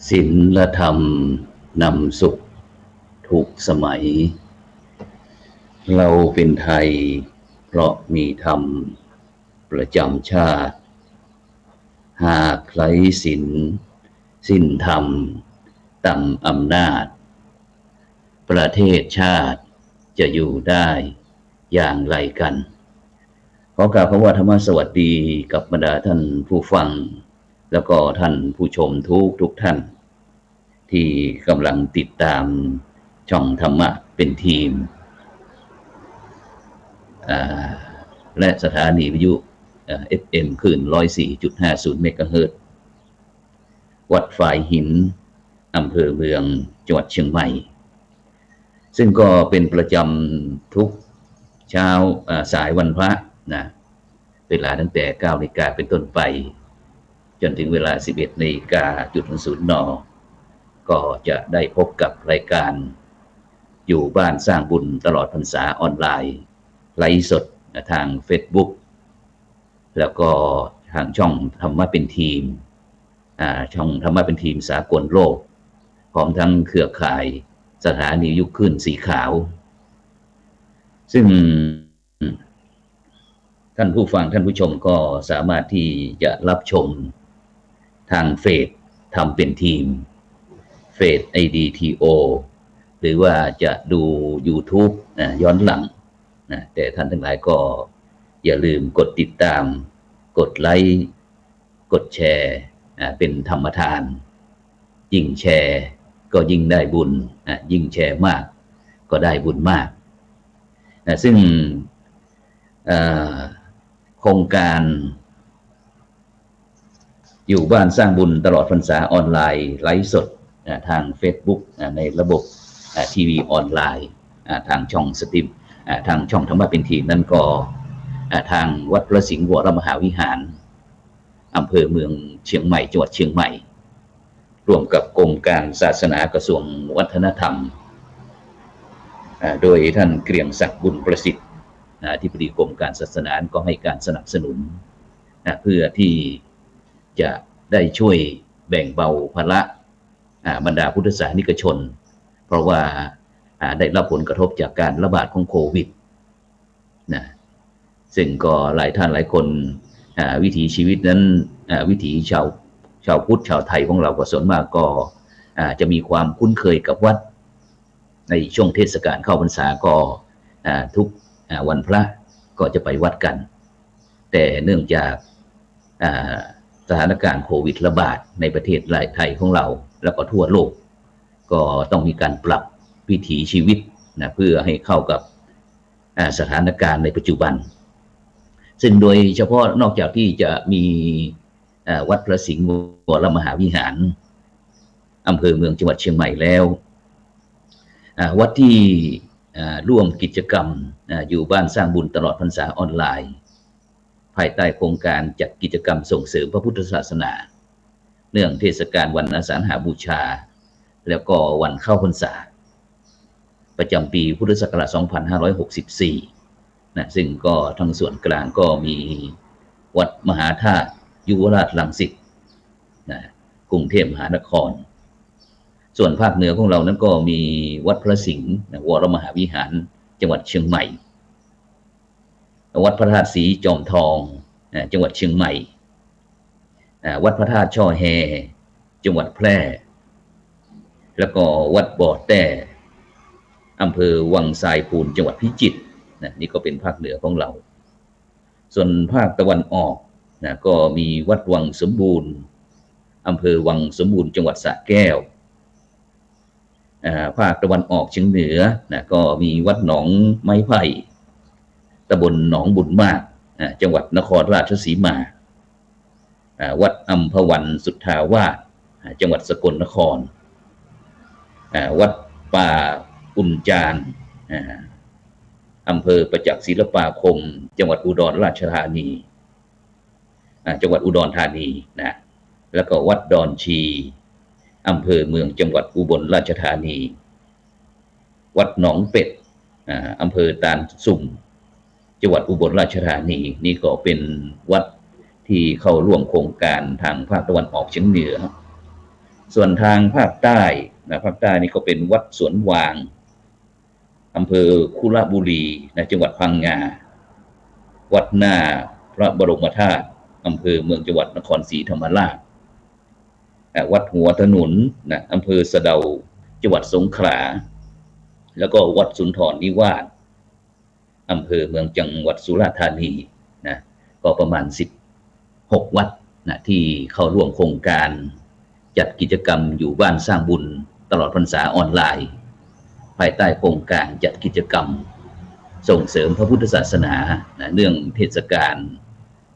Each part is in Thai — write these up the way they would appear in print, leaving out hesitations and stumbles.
ศีลธรรมนำสุขทุกสมัยเราเป็นไทยเพราะมีธรรมประจำชาติหากไร้ศีลสิ้นธรรมต่ำอำนาจประเทศชาติจะอยู่ได้อย่างไรกันขอกราบคำว่าธรรมสวัสดีกับบรรดาท่านผู้ฟังแล้วก็ท่านผู้ชมทุกท่านที่กำลังติดตามช่องธรรมะเป็นทีมและสถานีวิทยุ FM คลื่น 104.50 เมกะเฮิรตซ์วัดฝายหินอำเภอเมืองจังหวัดเชียงใหม่ซึ่งก็เป็นประจำทุกเช้าสายวันพระนะเวลาตั้งแต่ 9 นาฬิกาเป็นต้นไปจนถึงเวลา 11 นาฬิกา00 น.ก็จะได้พบกับรายการอยู่บ้านสร้างบุญตลอดพรรษาออนไลน์ไลฟ์สดทาง Facebook แล้วก็ทางช่องธรรมะเป็นทีมช่องธรรมะเป็นทีมสากลโลกพร้อมทั้งเครือข่ายสถานียุคขึ้นสีขาวซึ่งท่านผู้ฟังท่านผู้ชมก็สามารถที่จะรับชมทางเฟซทำเป็นทีมเฟซ IDTO หรือว่าจะดู YouTube ย้อนหลังแต่ท่านทั้งหลายก็อย่าลืมกดติดตามกดไลค์กดแชร์เป็นธรรมทานยิ่งแชร์ก็ยิ่งได้บุญยิ่งแชร์มากก็ได้บุญมากซึ่งโครงการอยู่บ้านสร้างบุญตลอดพรรษาออนไลน์ไลฟ์สดทาง Facebook ในระบบทีวีออนไลน์ทางช่องสตรีมทางช่องธรรมะเป็นทีมนั่นก็ทางวัดพระสิงห์วรมหาวิหารอำเภอเมืองเชียงใหม่จังหวัดเชียงใหม่ร่วมกับกรมการศาสนากระทรวงวัฒนธรรมโดยท่านเกรียงศักดิ์บุญประสิทธิ์อธิบดีกรมการศาสนาก็ให้การสนับสนุนเพื่อที่จะได้ช่วยแบ่งเบาภาระบรรดาพุทธศาสนิกชนเพราะว่าได้รับผลกระทบจากการระบาดของโควิดนะซึ่งก็หลายท่านหลายคนวิถีชีวิตนั้นวิถีชาวพุทธชาวไทยของเราก็ส่วนมากก็จะมีความคุ้นเคยกับวัดในช่วงเทศกาลเข้าพรรษาก็ทุกวันพระก็จะไปวัดกันแต่เนื่องจากสถานการณ์โควิดระบาดในประเทศไทยของเราแล้วก็ทั่วโลกก็ต้องมีการปรับวิถีชีวิตเพื่อให้เข้ากับสถานการณ์ในปัจจุบันซึ่งโดยเฉพาะนอกจากที่จะมีวัดพระสิงห์วรมหาวิหารอำเภอเมืองจังหวัดเชียงใหม่แล้ววัดที่ร่วมกิจกรรมอยู่บ้านสร้างบุญตลอดพรรษาออนไลน์ภายใต้โครงการจัดกิจกรรมส่งเสริมพระพุทธศาสนาเนื่องเทศกาลวันอาสาฬหบูชาแล้วก็วันเข้าพรรษาประจำปีพุทธศักราช 2564 ซึ่งก็ทางส่วนกลางก็มีวัดมหาธาตุยุวราชรังสิตกรุงเทพมหานครส่วนภาคเหนือของเรานั้นก็มีวัดพระสิงห์วรมหาวิหารจังหวัดเชียงใหม่วัดพระธาตุศรีจอมทองจังหวัดเชียงใหม่วัดพระธาตุช่อแฮจังหวัดแพร่แล้วก็วัดบ่อแต้อำเภอวังทรายพูนจังหวัดพิจิตรนี่ก็เป็นภาคเหนือของเราส่วนภาคตะวันออกก็มีวัดวังสมบูรณ์อำเภอวังสมบูรณ์จังหวัดสระแก้วภาคตะวันออกเฉียงเหนือก็มีวัดหนองไม้ไผ่ตำบลหนองบุญมากจังหวัดนครราชสีมาวัดอัมพวันสุทธาวาสจังหวัดสกลนครวัดป่าอุ่นจานอำเภอประจักษ์ศิลปาคมจังหวัดอุดรราชธานีจังหวัดอุดรธานีแล้วก็วัดดอนชีอำเภอเมืองจังหวัดอุบลราชธานีวัดหนองเป็ดอำเภอตาลสุ่มจังหวัดอุบลราชธานีนี่ก็เป็นวัดที่เข้าร่วมโครงการทางภาคตะวันออกเฉียงเหนือ ส่วนทางภาคใต้ภาคใต้นี่ก็เป็นวัดสวนวางอำเภอคุระบุรีจังหวัดพังงาวัดหน้าพระบรมธาตุอำเภอเมืองจังหวัดนครศรีธรรมราชวัดหัวถนนอำเภอสะเดาจังหวัดสงขลาแล้วก็วัดสุนทรนิวาสอำเภอเมืองจังหวัดสุราษฎร์ธานีก็ประมาณ16วัดที่เข้าร่วมโครงการจัดกิจกรรมอยู่บ้านสร้างบุญตลอดพรรษาออนไลน์ภายใต้โครงการจัดกิจกรรมส่งเสริมพระพุทธศาสนาเนื่องเทศกาล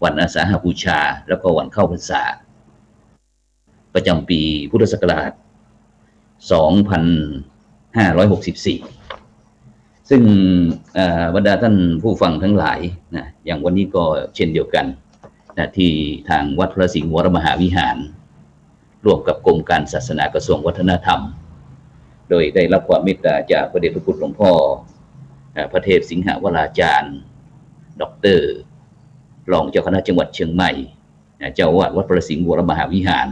วันอาสาฬหบูชาแล้วก็วันเข้าพรรษาประจำปีพุทธศักราช 2564 ซึ่งบรรดาท่านผู้ฟังทั้งหลายอย่างวันนี้ก็เช่นเดียวกันที่ทางวัดพระสิงห์วรมหาวิหารร่วมกับกรมการศาสนากระทรวงวัฒนธรรมโดยได้รับความเมตตาจากพระเดชพระคุณหลวงพ่อพระเทพสิงหวราจารย์ดร.รองเจ้าคณะจังหวัดเชียงใหม่เจ้าอาวาสวัดพระสิงห์วรมหาวิหาร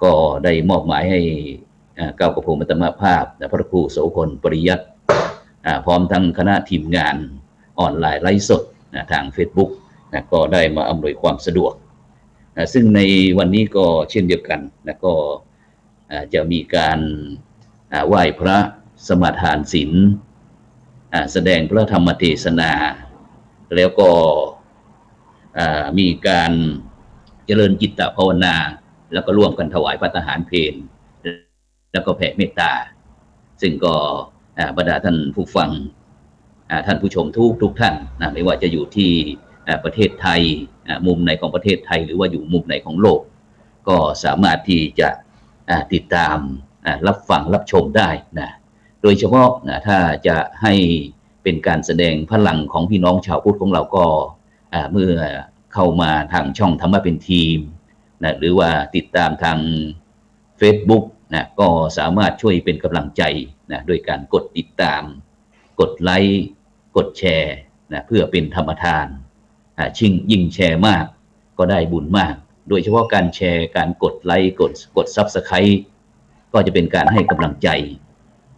ก็ได้มอบหมายให้เก้ากระผมอัตมาภาพพระครูโสพลปริยัติพร้อมทั้งคณะทีมงานออนไลน์ไลฟ์สดทาง Facebook ก็ได้มาอำนวยความสะดวกซึ่งในวันนี้ก็เช่นเดียวกันก็จะมีการไหว้พระสมาทานศีลแสดงพระธรรมเทศนาแล้วก็มีการเจริญจิตภาวนาแล้วก็ร่วมกันถวายภัตตาหารเพลแล้วก็แผ่เมตตาซึ่งก็บรรดาท่านผู้ฟังท่านผู้ชมทุกท่านไม่ว่าจะอยู่ที่ประเทศไทยมุมไหนของประเทศไทยหรือว่าอยู่มุมไหนของโลกก็สามารถที่จะติดตามรับฟังรับชมได้โดยเฉพาะถ้าจะให้เป็นการแสดงพลังของพี่น้องชาวพุทธของเราก็เมื่อเข้ามาทางช่องธรรมะเป็นทีมหรือว่าติดตามทาง Facebook ก็สามารถช่วยเป็นกำลังใจโดยการกดติดตามกดไลค์กดแชร์เพื่อเป็นธรรมทานยิ่งแชร์มากก็ได้บุญมากโดยเฉพาะการแชร์การกดไลค์กด Subscribe ก็จะเป็นการให้กำลังใจ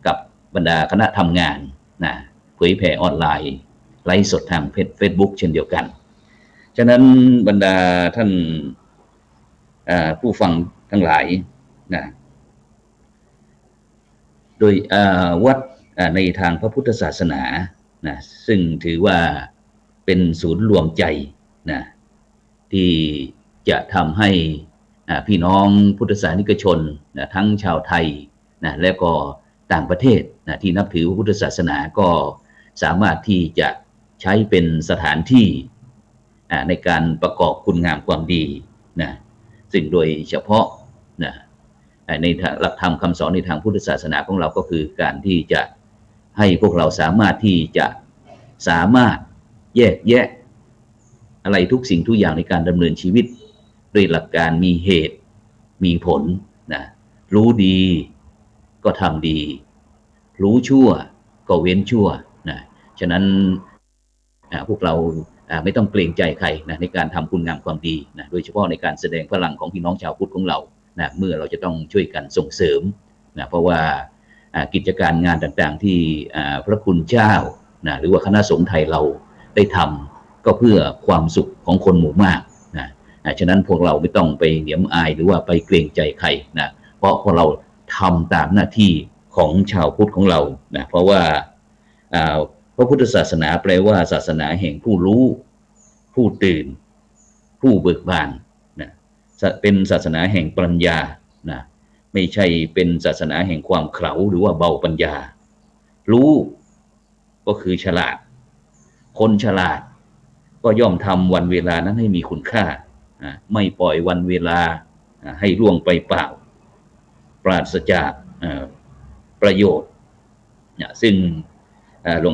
กับบรรดาคณะทำงานเผยแผ่ออนไลน์ไลฟ์สดทาง Facebook เช่นเดียวกันฉะนั้นบรรดาท่านผู้ฟังทั้งหลายโดยวัดในทางพระพุทธศาสนาซึ่งถือว่าเป็นศูนย์รวมใจที่จะทำให้พี่น้องพุทธศาสนิกชนทั้งชาวไทยและก็ต่างประเทศที่นับถือพระพุทธศาสนาก็สามารถที่จะใช้เป็นสถานที่ในการประกอบคุณงามความดีซึ่งโดยเฉพาะในหลักธรรมคำสอนในทางพุทธศาสนาของเราก็คือการที่จะให้พวกเราสามารถที่จะแยกแยะอะไรทุกสิ่งทุกอย่างในการดำเนินชีวิตด้วยหลักการมีเหตุมีผลรู้ดีก็ทำดีรู้ชั่วก็เว้นชั่วฉะนั้นพวกเราไม่ต้องเกรงใจใครในการทำคุณงามความดีโดยเฉพาะในการแสดงพลังของพี่น้องชาวพุทธของเราเมื่อเราจะต้องช่วยกันส่งเสริมเพราะว่ากิจการงานต่างๆที่พระคุณเจ้าหรือว่าคณะสงฆ์ไทยเราได้ทำก็เพื่อความสุขของคนหมู่มากฉะนั้นพวกเราไม่ต้องไปเหนียมอายหรือว่าไปเกรงใจใครเพราะพวกเราทำตามหน้าที่ของชาวพุทธของเราเพราะว่าพระพุทธศาสนาแปลว่าศาสนาแห่งผู้รู้ผู้ตื่นผู้เบิกบานเป็นศาสนาแห่งปัญญาไม่ใช่เป็นศาสนาแห่งความเขลาหรือว่าเบาปัญญารู้ก็คือฉลาดคนฉลาดก็ย่อมทำวันเวลานั้นให้มีคุณค่าไม่ปล่อยวันเวลาให้ล่วงไปเปล่าปราศจากประโยชน์ซึ่งหล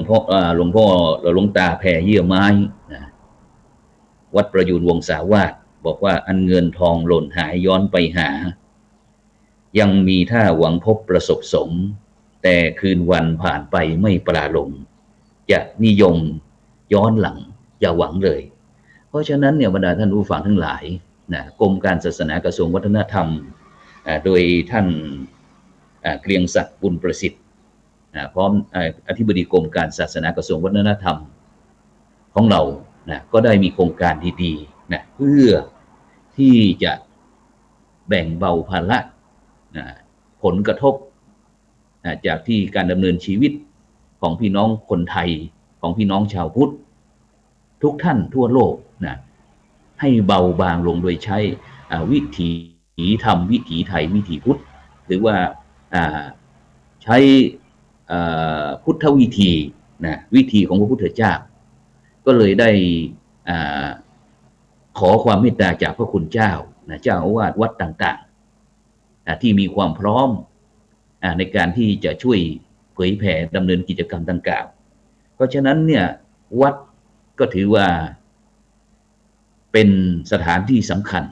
วงตาแผ่เยื่อไม้วัดประยูรวงศาวาสบอกว่าอันเงินทองหล่นหายย้อนไปหายังมีท่าหวังพบประสบสมแต่คืนวันผ่านไปไม่ปราลงจะนิยมย้อนหลังอย่าหวังเลยเพราะฉะนั้นบรรดาท่านผู้ฟังทั้งหลายกรมการศาสนากระทรวงวัฒนธรรม โดยท่านเกรียงศักดิ์บุญประสิทธิ์พร้อมอธิบดีกรมการศาสนากระทรวงวัฒนธรรมของเราก็ได้มีโครงการดีๆเพื่อที่จะแบ่งเบาภาระผลกระทบจากที่การดำเนินชีวิตของพี่น้องคนไทยของพี่น้องชาวพุทธทุกท่านทั่วโลกให้เบาบางลงโดยใช้วิถีธรรมวิถีไทยวิถีพุทธหรือว่าใช้พุทธวิธีวิธีของพระพุทธเจ้าก็เลยได้ขอความเมตตาจากพระคุณเจ้าเจ้าอาวาสวัดต่างๆที่มีความพร้อมในการที่จะช่วยเผยแผ่ดำเนินกิจกรรมดังกล่าวเพราะฉะนั้นเนี่ยวัดก็ถือว่าเป็นสถานที่สำคัญ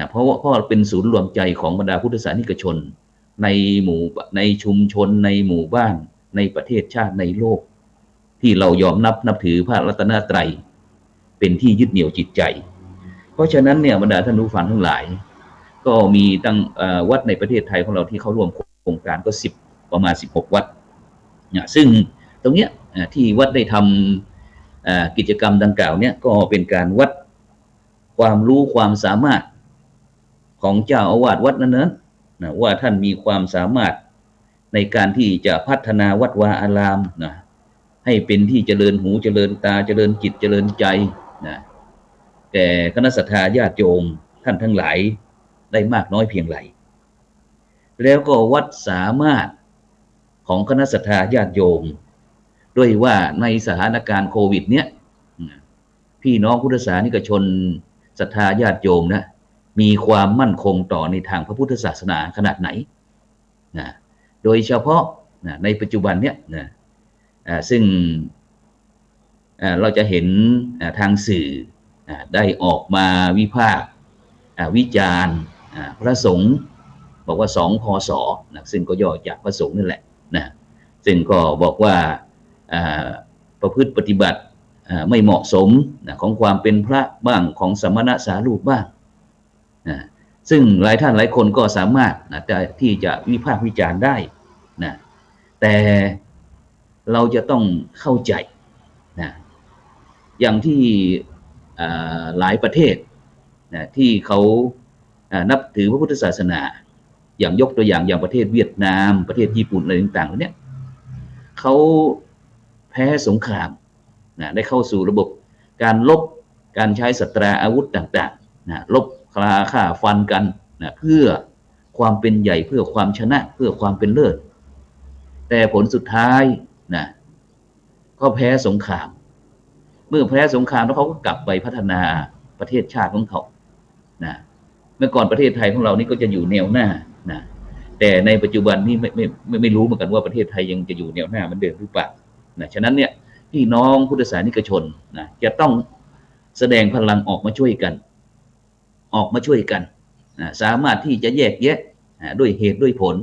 เพราะว่าเป็นศูนย์รวมใจของบรรดาพุทธศาสนิกชนในชุมชนในหมู่บ้านในประเทศชาติในโลกที่เรายอมนับถือพระรัตนตรัยเป็นที่ยึดเหนี่ยวจิตใจเพราะฉะนั้นเนี่ยบรรดาท่านผู้ฟังทั้งหลายก็มีตั้งวัดในประเทศไทยของเราที่เข้าร่วมโครงการก็ประมาณ16วัดซึ่งตรงเนี้ยที่วัดได้ทำกิจกรรมดังกล่าวเนี่ยก็เป็นการวัดความรู้ความสามารถของเจ้าอาวาสวัดนั้นๆว่าท่านมีความสามารถในการที่จะพัฒนาวัดวาอารามให้เป็นที่เจริญหูเจริญตาเจริญจิตเจริญใจแต่คณะศรัทธาญาติโยมท่านทั้งหลายได้มากน้อยเพียงไรแล้วก็วัดสามารถของคณะศรัทธาญาติโยมด้วยว่าในสถานการณ์โควิดเนี้ยพี่น้องพุทธศาสนิกชนศรัทธาญาติโยมมีความมั่นคงต่อในทางพระพุทธศาสนาขนาดไหนโดยเฉพาะในปัจจุบันเนี้ยซึ่งเราจะเห็นทางสื่อได้ออกมาวิพากษ์วิจารณ์พระสงฆ์บอกว่า2 พศซึ่งก็ย่อจากพระสงฆ์นั่นแหละซึ่งก็บอกว่าประพฤติปฏิบัติไม่เหมาะสมของความเป็นพระบ้างของสมณสารูปบ้างซึ่งหลายท่านหลายคนก็สามารถที่จะวิพากษ์วิจารณ์ได้แต่เราจะต้องเข้าใจอย่างที่หลายประเทศที่เขานับถือพระพุทธศาสนาอย่างยกตัวอย่างประเทศเวียดนามประเทศญี่ปุ่นอะไรต่างๆเนี่ยเขาแพ้สงครามได้เข้าสู่ระบบการลบการใช้ศัตราอาวุธต่างๆลบฆ่าฟันกันเพื่อความเป็นใหญ่เพื่อความชนะเพื่อความเป็นเลิศแต่ผลสุดท้ายก็แพ้สงครามเมื่อแพ้สงครามแล้วเขาก็กลับไปพัฒนาประเทศชาติของเขาเมื่อก่อนประเทศไทยของเรานี่ก็จะอยู่แนวหน้าแต่ในปัจจุบันนี่ไม่รู้เหมือนกันว่าประเทศไทยยังจะอยู่แนวหน้าเหมือนเดิมหรือเปล่าฉะนั้นเนี่ยพี่น้องพุทธศาสนิกชนจะต้องแสดงพลังออกมาช่วยกันสามารถที่จะแยกแยะด้วยเหตุด้วยผล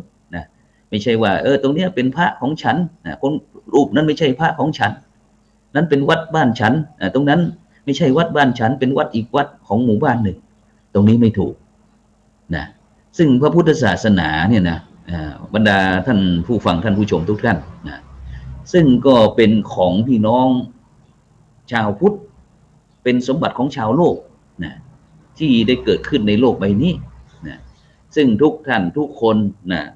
ไม่ใช่ว่าตรงนี้เป็นพระของฉันคนรูปนั้นไม่ใช่พระของฉันนั้นเป็นวัดบ้านฉันตรงนั้นไม่ใช่วัดบ้านฉันเป็นวัดอีกวัดของหมู่บ้านหนึ่งตรงนี้ไม่ถูกซึ่งพระพุทธศาสนาเนี่ยบรรดาท่านผู้ฟังท่านผู้ชมทุกท่านซึ่งก็เป็นของพี่น้องชาวพุทธเป็นสมบัติของชาวโลกที่ได้เกิดขึ้นในโลกใบนี้ซึ่งทุกท่านทุกคน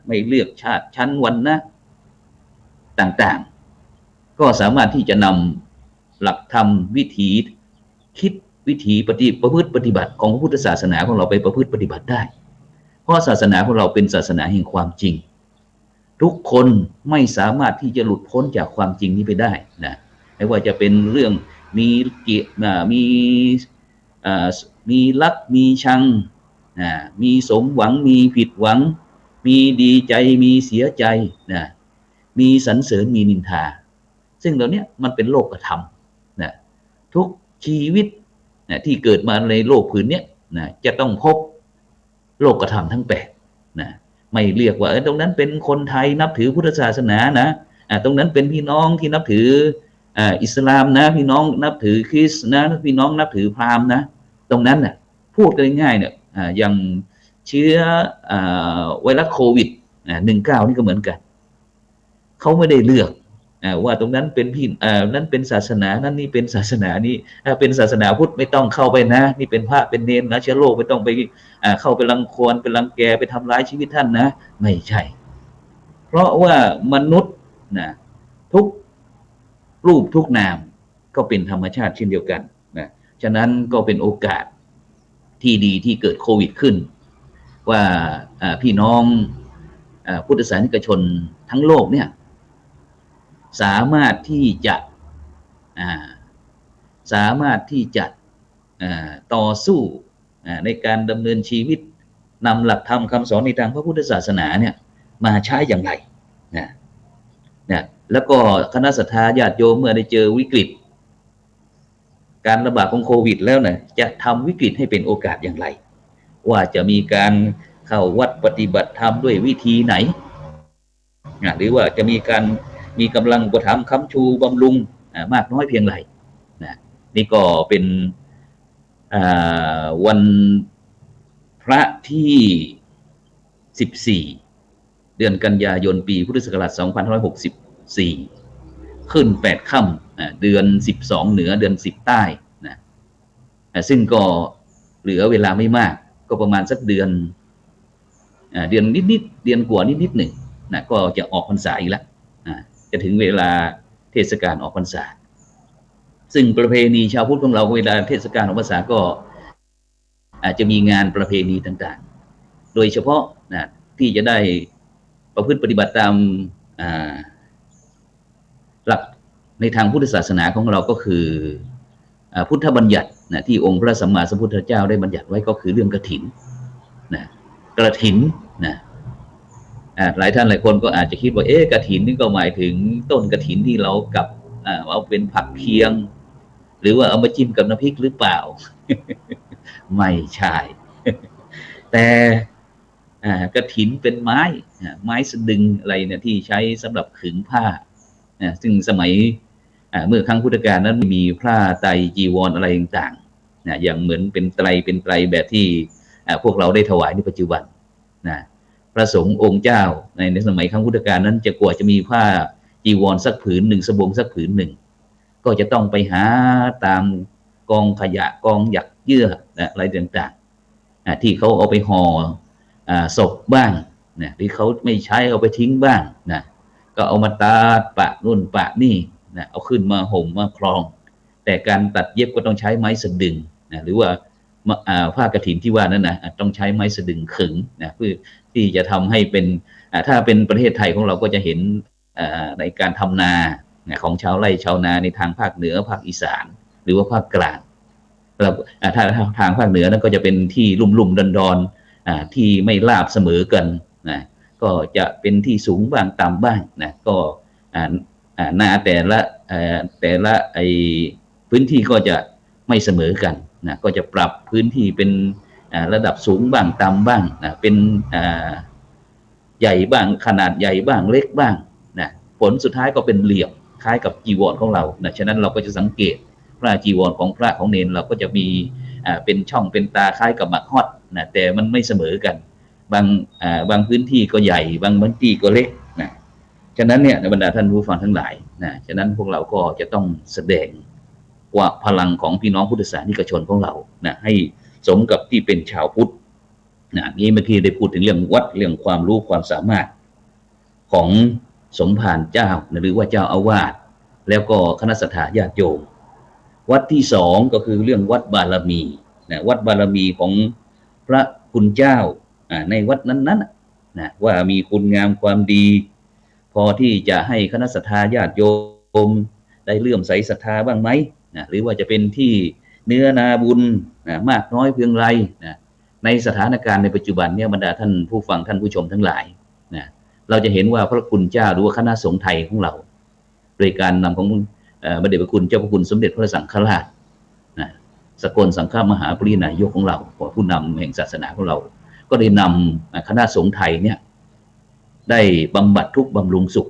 ไม่เลือกชาติชั้นวรรณะต่างๆก็สามารถที่จะนำหลักธรรมวิถีคิดวิถีประพฤติปฏิบัติของพระพุทธศาสนาของเราไปประพฤติปฏิบัติได้เพราะศาสนาของเราเป็นศาสนาแห่งความจริงทุกคนไม่สามารถที่จะหลุดพ้นจากความจริงนี้ไปได้ไม่ว่าจะเป็นเรื่องมีรักมีชังมีสมหวังมีผิดหวังมีดีใจมีเสียใจมีสรรเสริญมีนินทาซึ่งเหล่านี้มันเป็นโลกธรรมทุกชีวิตที่เกิดมาในโลกผืนนี้จะต้องพบโลกธรรมทั้ง8ไม่เรียกว่าตรงนั้นเป็นคนไทยนับถือพุทธศาสนาตรงนั้นเป็นพี่น้องที่นับถืออิสลามพี่น้องนับถือคริสต์พี่น้องนับถือพราหมณ์ตรงนั้นพูดกันง่ายๆอย่าง เชื้อไวรัสโควิด19นี่ก็เหมือนกันเขาไม่ได้เลือกว่าตรงนั้นเป็นพี่นั้นเป็นศาสนานั้นนี่เป็นศาสนานี้เป็นศาสนาพุทธไม่ต้องเข้าไปนะนี่เป็นพระเป็นเนรนะเชื้อโรคไม่ต้องไปเข้าไปรังควานไปรังแกไปทำร้ายชีวิตท่านนะไม่ใช่เพราะว่ามนุษย์นะทุกรูปทุกนามก็เป็นธรรมชาติเช่นเดียวกันนะฉะนั้นก็เป็นโอกาสที่ดีที่เกิดโควิดขึ้นว่าพี่น้องพุทธศาสนิกชนทั้งโลกเนี่ยสามารถที่จะต่อสู้ในการดำเนินชีวิตนำหลักธรรมคำสอนในทางพระพุทธศาสนาเนี่ยมาใช้อย่างไรนะแล้วก็คณะศรัทธาญาติโยมเมื่อได้เจอวิกฤตการระบาดของโควิดแล้วเนี่ยจะทำวิกฤตให้เป็นโอกาสอย่างไรว่าจะมีการเข้าวัดปฏิบัติธรรมด้วยวิธีไหนหรือว่าจะมีกำลังอุปถัมภ์ค้ำชูบำรุงมากน้อยเพียงไรนี่ก็เป็นวันพระที่14เดือนกันยายนปีพุทธศักราช2564ขึ้น8ค่ำเดือน12เหนือเดือน10ใต้นะซึ่งก็เหลือเวลาไม่มากก็ประมาณสักเดือนนิดๆเดือนกว่านิดๆหนึ่งนะก็จะออกพรรษาอีกแล้วจะถึงเวลาเทศกาลออกพรรษาซึ่งประเพณีชาวพุทธของเราเวลาเทศกาลออกพรรษาก็อาจจะมีงานประเพณีต่างๆโดยเฉพาะนะที่จะได้ประพฤติปฏิบัติตามหลักในทางพุทธศาสนาของเราก็คือพุทธบัญญัตินะที่องค์พระสัมมาสัมพุทธเจ้าได้บัญญัติไว้ก็คือเรื่องกฐินนะกฐินนะหลายท่านหลายคนก็อาจจะคิดว่ากฐินนี่ก็หมายถึงต้นกฐินที่เรากับเอาเป็นผักเคียงหรือว่าเอามาจิ้มกับน้ำพริกหรือเปล่า ไม่ใช่ แต่กฐินเป็นไม้สะดึงอะไรเนี่ยที่ใช้สำหรับขึงผ้าซึ่งสมัยเมื่อครั้งพุทธกาลนั้นมีผ้าไตรจีวรอะไรต่างๆอย่างเหมือนเป็นไตรแบบที่พวกเราได้ถวายในปัจจุบันพระสงฆ์องค์เจ้าในสมัยครั้งพุทธกาลนั้นจะกว่าจะมีผ้าจีวรสักผืนหนึ่งสบงสักผืนหนึ่งก็จะต้องไปหาตามกองขยะกองหยักเยื่ออะไรต่างๆที่เขาเอาไปห่อศพบ้างที่เขาไม่ใช้เอาไปทิ้งบ้างก็เอามาตัดปะนู่นปะนี่เอาขึ้นมาห่มมาคลองแต่การตัดเย็บก็ต้องใช้ไม้สะดึงหรือว่าผ้ากฐินที่ว่านั้นต้องใช้ไม้สะดึงขึงเพื่อที่จะทำให้เป็นถ้าเป็นประเทศไทยของเราก็จะเห็นในการทำนาของชาวไร่ชาวนาในทางภาคเหนือภาคอีสานหรือว่าภาคกลางถ้าทางภาคเหนือนั้นก็จะเป็นที่ลุ่มดอนที่ไม่ราบเสมอกันก็จะเป็นที่สูงบ้างต่ำบ้างก็นาแต่ละพื้นที่ก็จะไม่เสมอกันก็จะปรับพื้นที่เป็นระดับสูงบ้างต่ำบ้างเป็นใหญ่บ้างขนาดใหญ่บ้างเล็กบ้างผลสุดท้ายก็เป็นเหลี่ยมคล้ายกับจีวรของเราฉะนั้นเราก็จะสังเกตพระจีวรของพระของเนรเราก็จะมีเป็นช่องเป็นตาคล้ายกับหมากฮอดแต่มันไม่เสมอกันบางพื้นที่ก็ใหญ่บางพื้นที่ก็เล็กฉะนั้นเนี่ยในบรรดาท่านผู้ฟังทั้งหลายฉะนั้นพวกเราก็จะต้องแสดงว่าพลังของพี่น้องพุทธศาสนิกชนของเราให้สมกับที่เป็นชาวพุทธนี้เมื่อกี้ได้พูดถึงเรื่องวัดเรื่องความรู้ความสามารถของสมภารเจ้าหรือว่าเจ้าอาวาสแล้วก็คณะสัตยาญาติโยมวัดที่สองก็คือเรื่องวัดบารมีวัดบารมีของพระคุณเจ้าในวัดนั้นๆว่ามีคุณงามความดีพอที่จะให้คณะสัตยาญาติโยมได้เลื่อมใสศรัทธาบ้างไหมหรือว่าจะเป็นที่เนื้อนาบุญมากน้อยเพียงไรในสถานการณ์ในปัจจุบันเนี่ยบรรดาท่านผู้ฟังท่านผู้ชมทั้งหลายเราจะเห็นว่าพระคุณเจ้าหรือว่าคณะสงฆ์ไทยของเราโดยการนำของพระเดชพระคุณเจ้าพระคุณสมเด็จพระสังฆราชสกลสังฆมหาปรินายกของเราผู้นำแห่งศาสนาของเราก็ได้นำคณะสงฆ์ไทยเนี่ยได้บำบัดทุกข์บำรุงสุข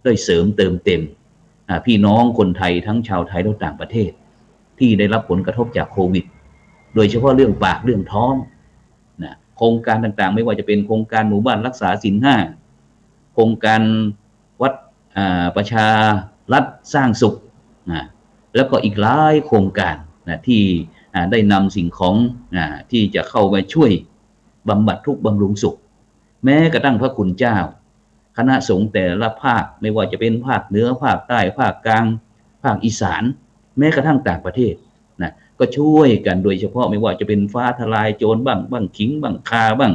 ได้เสริมเติมเต็มพี่น้องคนไทยทั้งชาวไทยและต่างประเทศที่ได้รับผลกระทบจากโควิดโดยเฉพาะเรื่องปากเรื่องท้อง โครงการต่างๆไม่ว่าจะเป็นโครงการหมู่บ้านรักษาศีล 5โครงการวัดประชารัฐสร้างสุขแล้วก็อีกหลายโครงการที่ได้นำสิ่งของที่จะเข้ามาช่วยบำบัดทุกข์บำรุงสุขแม้กระทั่งพระคุณเจ้าคณะสงฆ์แต่ละภาคไม่ว่าจะเป็นภาคเหนือภาคใต้ภาคกลางภาคอีสานแม้กระทั่งต่างประเทศก็ช่วยกันโดยเฉพาะไม่ว่าจะเป็นฟ้าทลายโจรบ้างขิงบ้างคาบ้าง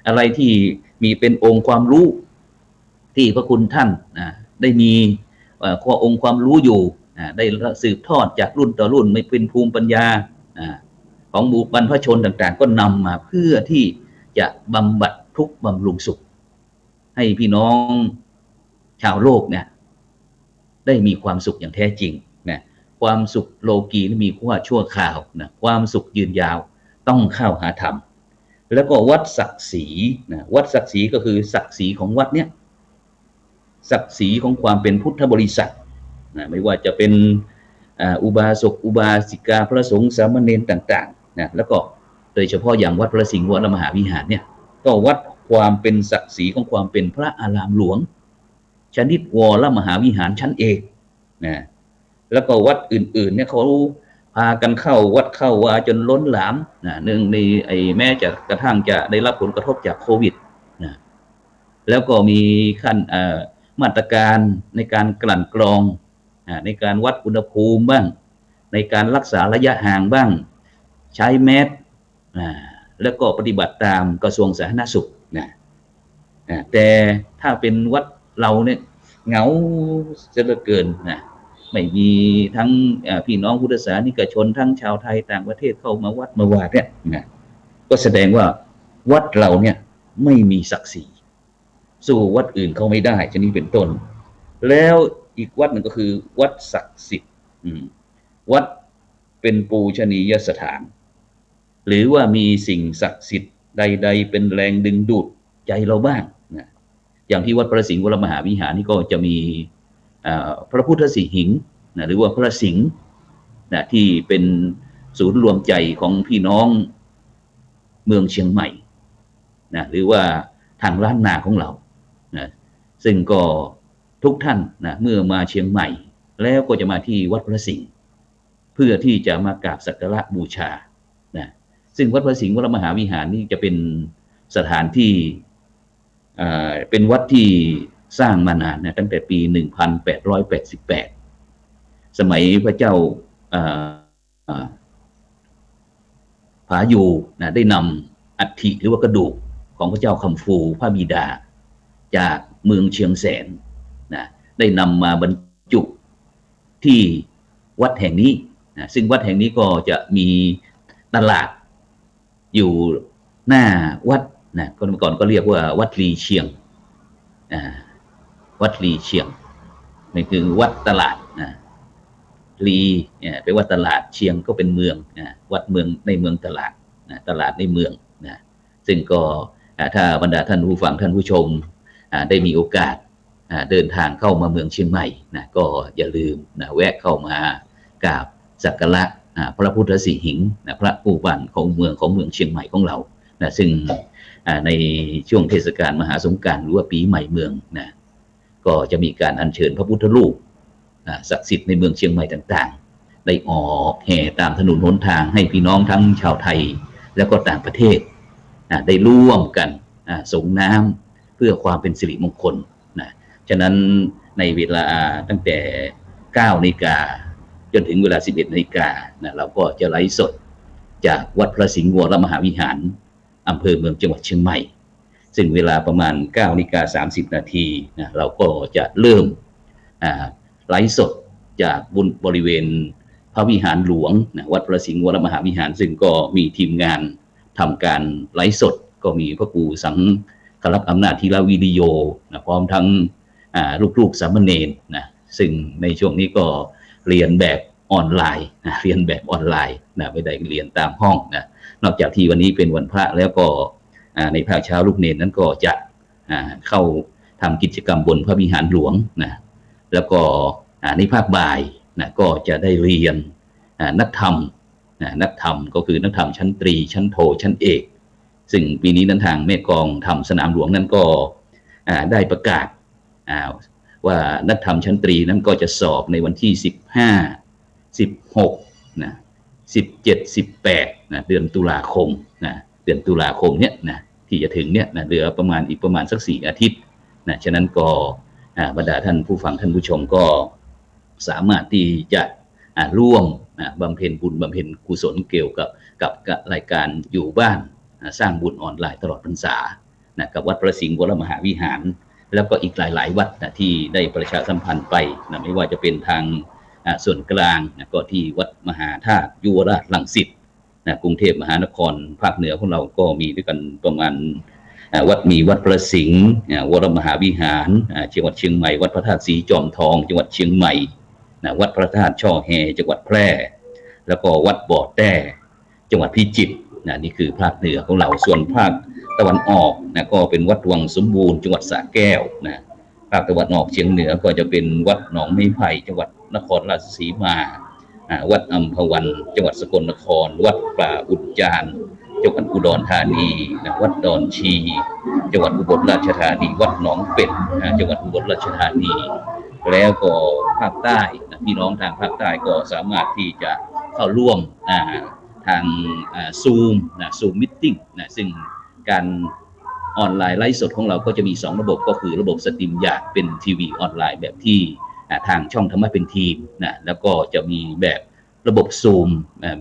อะไรที่มีเป็นองค์ความรู้ที่พระคุณท่านได้มีข้อองค์ความรู้อยู่ได้สืบทอดจากรุ่นต่อรุ่นไม่เป็นภูมิปัญญาของบรรพชนต่างๆก็นำมาเพื่อที่จะบำบัดทุกข์บำรุงสุขให้พี่น้องชาวโลกเนี่ยได้มีความสุขอย่างแท้จริงความสุขโลกีมีว่าชั่วคราวความสุขยืนยาวต้องเข้าหาธรรมแล้วก็วัดศักดิ์ศรีวัดศักดิ์ศรีก็คือศักดิ์ศรีของวัดเนี่ยศักดิ์ศรีของความเป็นพุทธบริษัทไม่ว่าจะเป็นอุบาสกอุบาสิกาพระสงฆ์สามเณรต่างๆแล้วก็โดยเฉพาะอย่างวัดพระสิงห์วรมหาวิหารเนี่ยก็วัดความเป็นศักดิ์ศรีของความเป็นพระอารามหลวงชนิดวรมหาวิหารชั้นเอกแล้วก็วัดอื่นๆเนี่ยเขาพากันเข้าวัดเข้าวาจนล้นหลามเนื่องในแม้จะกระทั่งจะได้รับผลกระทบจากโควิดแล้วก็มีขั้นมาตรการในการกลั่นกรองในการวัดอุณหภูมิบ้างในการรักษาระยะห่างบ้างใช้แมสแล้วก็ปฏิบัติตามกระทรวงสาธารณสุขแต่ถ้าเป็นวัดเราเนี่ยเหงาเสียเหลือเกินไม่มีทั้งพี่น้องพุทธศาสนิกชนทั้งชาวไทยต่างประเทศเข้ามาวัดมาวาดเนี่ยก็แสดงว่าวัดเราเนี่ยไม่มีศักดิ์ศรีสู้วัดอื่นเขาไม่ได้ชนิดเป็นต้นแล้วอีกวัดหนึ่งก็คือวัดศักดิ์สิทธิ์วัดเป็นปูชนียสถานหรือว่ามีสิ่งศักดิ์สิทธิ์ใดๆเป็นแรงดึงดูดใจเราบ้างอย่างที่วัดพระสิงห์วรมหาวิหารนี่ก็จะมีพระพุทธสิหิงค์หรือว่าพระสิงห์ที่เป็นศูนย์รวมใจของพี่น้องเมืองเชียงใหม่หรือว่าทางล้านนาของเราซึ่งก็ทุกท่านเมื่อมาเชียงใหม่แล้วก็จะมาที่วัดพระสิงห์เพื่อที่จะมากราบสักการะบูชาซึ่งวัดพระสิงห์วรมหาวิหารนี่จะเป็นสถานที่เป็นวัดที่สร้างมานานตั้งแต่ปี 1888 สมัยพระเจ้าผายูได้นำอัฐิหรือว่ากระดูกของพระเจ้าคำฟูพระบิดาจากเมืองเชียงแสนได้นำมาบรรจุที่วัดแห่งนี้ซึ่งวัดแห่งนี้ก็จะมีตลาดอยู่หน้าวัดก่อนก็เรียกว่าวัดลีเชียงวัดลีเชียงนี่คือวัดตลาดลีเป็นวัดตลาดเชียงก็เป็นเมืองวัดเมืองในเมืองตลาดตลาดในเมืองซึ่งก็ถ้าบรรดาท่านผู้ฟังท่านผู้ชมได้มีโอกาสเดินทางเข้ามาเมืองเชียงใหม่ก็อย่าลืมแวะเข้ามากราบสักการะพระพุทธสิหิงค์พระผู้บันของเมืองเชียงใหม่ของเราซึ่งในช่วงเทศกาลมหาสงกรานต์หรือว่าปีใหม่เมืองก็จะมีการอัญเชิญพระพุทธรูปศักดิ์สิทธิ์ในเมืองเชียงใหม่ต่างๆได้ออกแห่ตามถนนหนทางให้พี่น้องทั้งชาวไทยแล้วก็ต่างประเทศได้ร่วมกันส่งน้ำเพื่อความเป็นสิริมงคลฉะนั้นในเวลาตั้งแต่ 9 นาฬิกาจนถึงเวลา 11 นาฬิกาเราก็จะไลฟ์สดจากวัดพระสิงห์วรมหาวิหารอำเภอเมืองจังหวัดเชียงใหม่ซึ่งเวลาประมาณ 9:30 นาทีเราก็จะเริ่มไลฟ์สดจากบริเวณพระวิหารหลวงวัดพระสิงห์วรมหาวิหารซึ่งก็มีทีมงานทำการไลฟ์สดก็มีพระครูสังฆรักษ์อำนาจธีรวิริโยพร้อมทั้งลูกๆสามเณรซึ่งในช่วงนี้ก็เรียนแบบออนไลน์เรียนแบบออนไลน์ไม่ได้เรียนตามห้องนอกจากที่วันนี้เป็นวันพระแล้วก็ในภาคเช้าลูกเนรนั้นก็จะเข้าทำกิจกรรมบนพระวิหารหลวงแล้วก็ในภาคบ่ายก็จะได้เรียนนักธรรมก็คือนักธรรมชั้นตรีชั้นโทชั้นเอก ซึ่งปีนี้นั้นทางแม่กลองทำสนามหลวงนั้นก็ได้ประกาศว่านักธรรมชั้นตรีนั้นก็จะสอบในวันที่15 16นะ17 18นะเดือนตุลาคมนะเดือนตุลาคมเนี่ยนะที่จะถึงเนี่ยนะเหลือประมาณสัก4 อาทิตย์นะฉะนั้นก็บรรดาท่านผู้ฟังท่านผู้ชมก็สามารถที่จะร่วมบำเพ็ญบุญบำเพ็ญกุศลเกี่ยวกับรายการอยู่บ้านสร้างบุญออนไลน์ตลอดพรรษานะกับวัดพระสิงห์วรมหาวิหารแล้วก็อีกหลายๆวัดนะที่ได้ประชาสัมพันธ์ไปนะไม่ว่าจะเป็นทางส่วนกลางนะก็ที่วัดมหาธาตุยุวราชรังสิตนะกรุงเทพมหานครภาคเหนือของเราก็มีด้วยกันประมาณวัดพระสิงห์วรมหาวิหารจังหวัดเชียงใหม่วัดพระธาตุสีจอมทองจังหวัดเชียงใหม่นะวัดพระธาตุช่อแฮจังหวัดแพร่แล้วก็วัดบ่อแต้จังหวัดพิจิตรนะนี่คือภาคเหนือของเราส่วนภาคตะวันออกนะก็เป็นวัดวังสมบูรณ์จังหวัดสระแก้วนะภาคตะวันออกเฉียงเหนือก็จะเป็นวัดหนองไม้ไผ่จังหวัดนครราชสีมาวัดอัมพวันจังหวัดสกลนครวัดป่าอุจจารจังหวัดอุดรธานีนะวัดดอนชีจังหวัดอุบลราชธานีวัดหนองเป็ดจังหวัดอุบลราชธานีแล้วก็ภาคใต้นะพี่น้องทางภาคใต้ก็สามารถที่จะเข้าร่วมทางซูมมิทติ้งนะซึ่งการออนไลน์ไลฟ์สดของเราก็จะมี2ระบบก็คือระบบสตรีมยาเป็นทีวีออนไลน์แบบที่ทางช่องธรรมะเป็นทีมนะแล้วก็จะมีแบบระบบซูม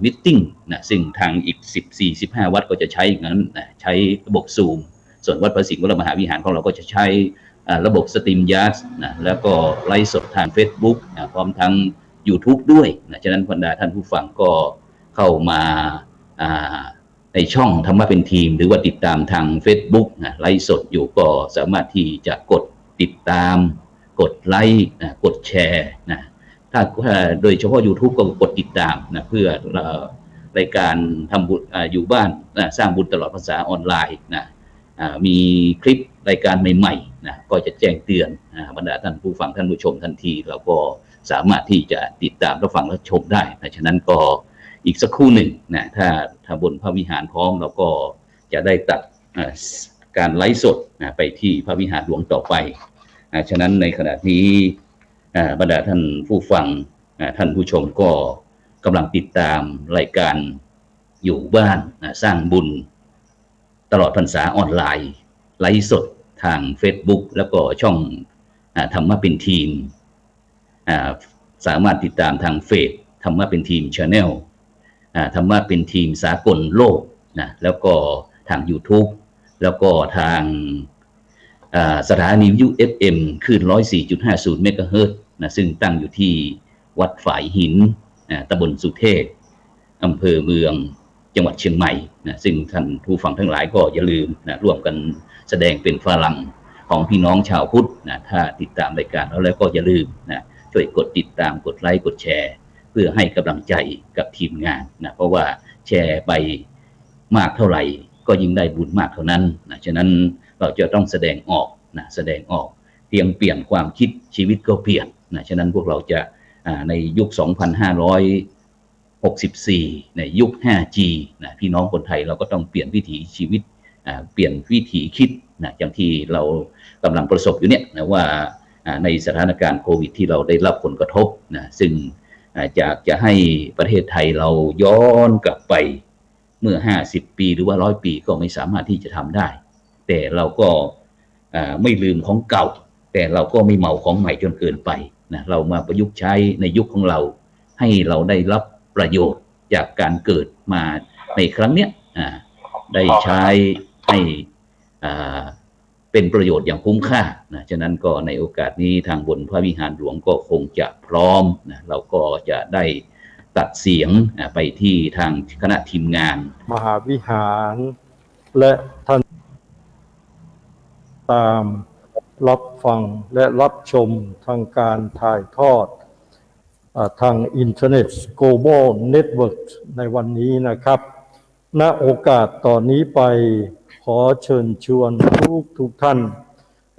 มิทติ้งนะซึ่งทางอีก14-15 วัดก็จะใช้อย่างนั้นนะใช้ระบบซูมส่วนวัดพระสิงห์วรมหาวิหารของเราก็จะใช้ระบบสตรีมยานะแล้วก็ไลฟ์สดทาง Facebook นะพร้อมทั้ง YouTube ด้วยนะฉะนั้นบรรดาท่านผู้ฟังก็เข้ามาในช่องธรรมะเป็นทีมหรือว่าติดตามทาง Facebook นะไลฟ์สดอยู่ก็สามารถที่จะกดติดตามกดไลค์กดแชร์นะถ้าโดยเฉพาะ YouTube ก็กดติดตามนะเพื่อรายการทำบุญอยู่บ้านสร้างบุญตลอดพรรษาออนไลน์นะมีคลิปรายการใหม่ๆนะก็จะแจ้งเตือนบรรดาท่านผู้ฟังท่านผู้ชมทันทีเราก็สามารถที่จะติดตามรับฟังและชมได้นะฉะนั้นก็อีกสักครู่หนึ่งนะถ้าบนพระวิหารพร้อมเราก็จะได้ตัดการไลฟ์สดไปที่พระวิหารหลวงต่อไปฉะนั้นในขณะนี้บรรดาท่านผู้ฟังท่านผู้ชมก็กำลังติดตามรายการอยู่บ้านสร้างบุญตลอดพรรษาออนไลน์ไลฟ์สดทาง Facebook แล้วก็ช่องธรรมะเป็นทีมสามารถติดตามทางเฟซธรรมะเป็นทีม Channel ธรรมะเป็นทีมสากลโลกนะแล้วก็ทาง YouTube แล้วก็ทางสถานีวิทยุ FM คลื่น 104.50 เมกะเฮิรตซ์นะซึ่งตั้งอยู่ที่วัดฝายหินตำบลสุเทพอำเภอเมืองจังหวัดเชียงใหม่นะซึ่งท่านผู้ฟังทั้งหลายก็อย่าลืมนะร่วมกันแสดงเป็นพลังของพี่น้องชาวพุทธนะถ้าติดตามรายการแล้วก็อย่าลืมนะช่วยกดติดตามกดไลค์กดแชร์เพื่อให้กำลังใจกับทีมงานนะเพราะว่าแชร์ไปมากเท่าไหร่ก็ยิ่งได้บุญมากเท่านั้นนะฉะนั้นเราจะต้องแสดงออกนะแสดงออกเพียงเปลี่ยนความคิดชีวิตก็เปลี่ยนนะฉะนั้นพวกเราจะในยุค 2564 ในยุค 5G นะพี่น้องคนไทยเราก็ต้องเปลี่ยนวิถีชีวิตเปลี่ยนวิถีคิดนะอย่างที่เรากำลังประสบอยู่เนี่ยนะว่าในสถานการณ์โควิดที่เราได้รับผลกระทบนะซึ่งจากจะให้ประเทศไทยเราย้อนกลับไปเมื่อ50 ปีหรือว่า100 ปีก็ไม่สามารถที่จะทำได้แต่เราก็ไม่ลืมของเก่าแต่เราก็ไม่เมาของใหม่จนเกินไปนะเรามาประยุกต์ใช้ในยุคของเราให้เราได้รับประโยชน์จากการเกิดมาในครั้งเนี้ยได้ใช้ให้เป็นประโยชน์อย่างคุ้มค่านะฉะนั้นก็ในโอกาสนี้ทางบนพระวิหารหลวงก็คงจะพร้อมนะเราก็จะได้ตัดเสียงไปที่ทางคณะทีมงานมหาวิหารและท่านตามรับฟังและรับชมทางการถ่ายทอดทางอินเทอร์เน็ต Global Network ในวันนี้นะครับณโอกาสต่อนนี้ไปขอเชิญชวนทุกท่าน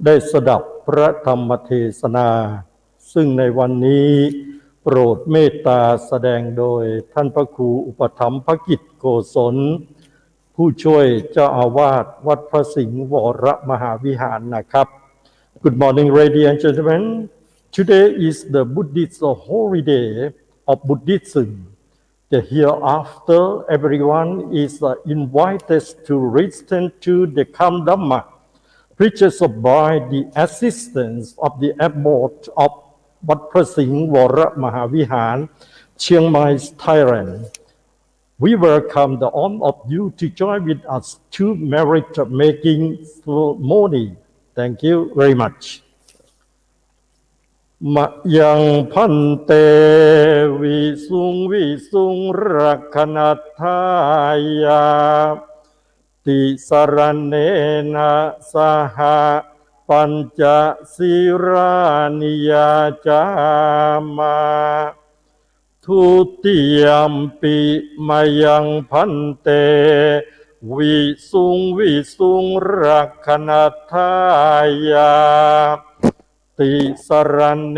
ได้สดับพระธรรมเทศนาซึ่งในวันนี้โปรดเมตตาแสดงโดยท่านพระครูอุปถัมภกิจโกศล ผู้ช่วยเจ้าอาวาสวัดพระสิงห์วรมหาวิหารนะครับ Good morning, ladies and gentlemen. Today is the Buddhist holiday of Buddhism. The hereafter, everyone is invited to listen to the Dhamma, preached by the assistance of the abbot of Wat Prasing Wara Mahavihan, Chiang Mai, Thailand. We welcome the all of you to join with us to merit-making ceremony. Thank you very much. มะยังพันเตวิสุงรักขณทายาติสรณเนนะสหปัญจศีรานิยาจามาทุติยมปิมายังพันเตวิสุงรักขณทายาติสรณเน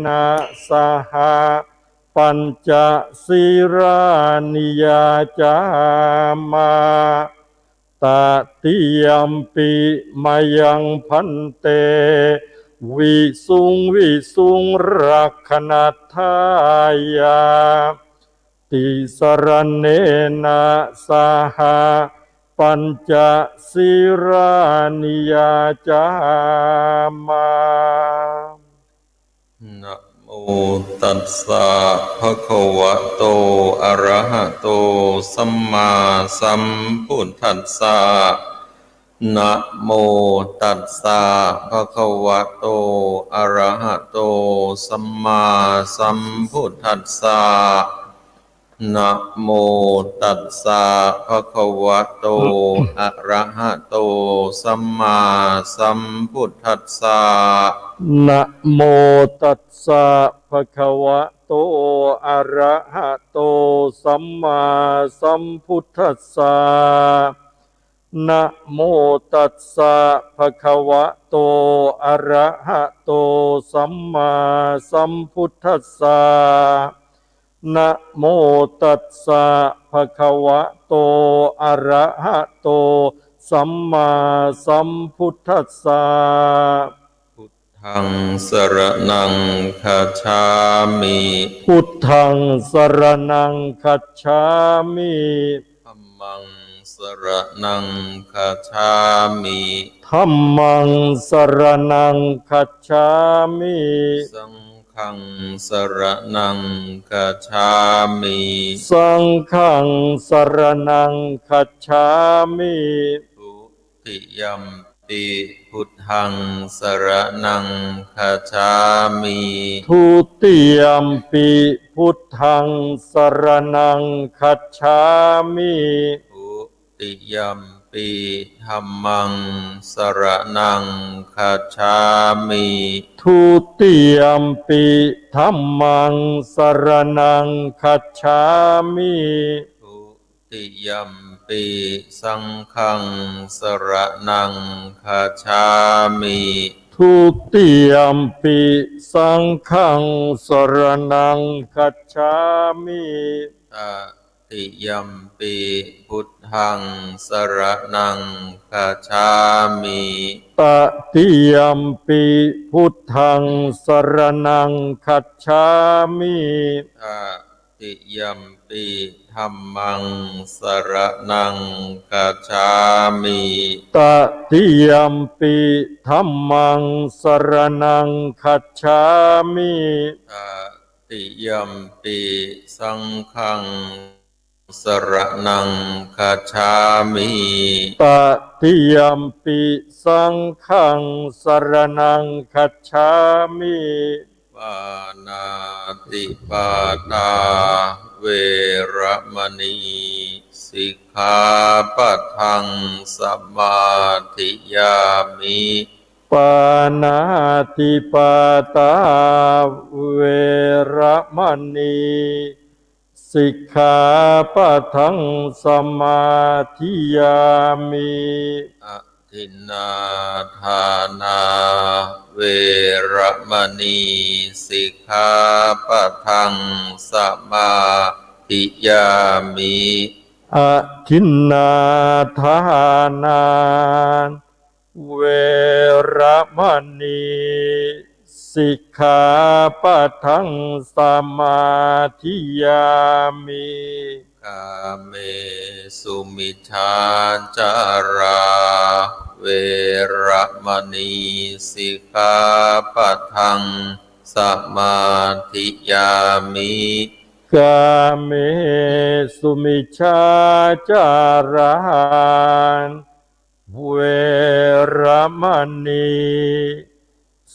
นะสหปัญจศีรานิยาจามาตติยมปิมายังพันเตวิสุงรักขณทายาติสรณเนนะสหปัญจศีรานิยาจามานะโมตัสสะภะคะวะโตอะระหะโตสัมมาสัมพุทธัสสะนะโมตัสสะภะคะวะโตอะระหะโตสัมมาสัมพุทธัสสะนะโมตัสสะภะคะวะโตอะระหะโตสัมมาสัมพุทธัสสะนะโมตัสสะภะคะวะโตอะระหะโตสัมมาสัมพุทธัสสะนะโมตัสสะภะคะวะโตอะระหะโตสัมมาสัมพุทธัสสะนะโมตัสสะภะคะวะโตอะระหะโตสัมมาสัมพุทธัสสะธังสรณังคัจฉามิพุทธังสรณังคัจฉามิธัมมังสรณังคัจฉามิธัมมังสรณังคัจฉามิสังฆังสรณังคัจฉามิสังฆังสรณังคัจฉามิทุติยัมปิพุทธังสรณังคัจฉามิทุติยัมปิพุทธังสรณังคัจฉามิทุติยัมปิธัมมังสรณังคัจฉามิทุติยัมปิธัมมังสรณังคัจฉามิทุติยัมปิสังฆังสรณังคัจฉามิทุติยัมปิสังฆังสรณังคัจฉามิตติยัมปิพุทธังสรณังคัจฉามิตติยัมปิพุทธังสรณังคัจฉามิตติยัมปิธัมมังสรณังคัจฉามิตติยัมปิธัมมังสรณังคัจฉามิตติยัมปิสังฆังสรณังคัจฉามิตติยัมปิสังฆังสรณังคัจฉามิปานาติปาตาเวระมณีสิกขาปะทังสมาธิยามิปานาติปาตาเวระมณีสิกขาปะทังสมาธิยามิอทินนาทานาเวระมณีสิกขาปะทังสมาธิยามิ อทินนาทานาเวระมณีสิกขาปะทังสมาธิยามิ กาเมสุมิชาจาราเวระมณีสิกขาปะทังสมาธิยามิ กาเมสุมิชาจารานเวระมณี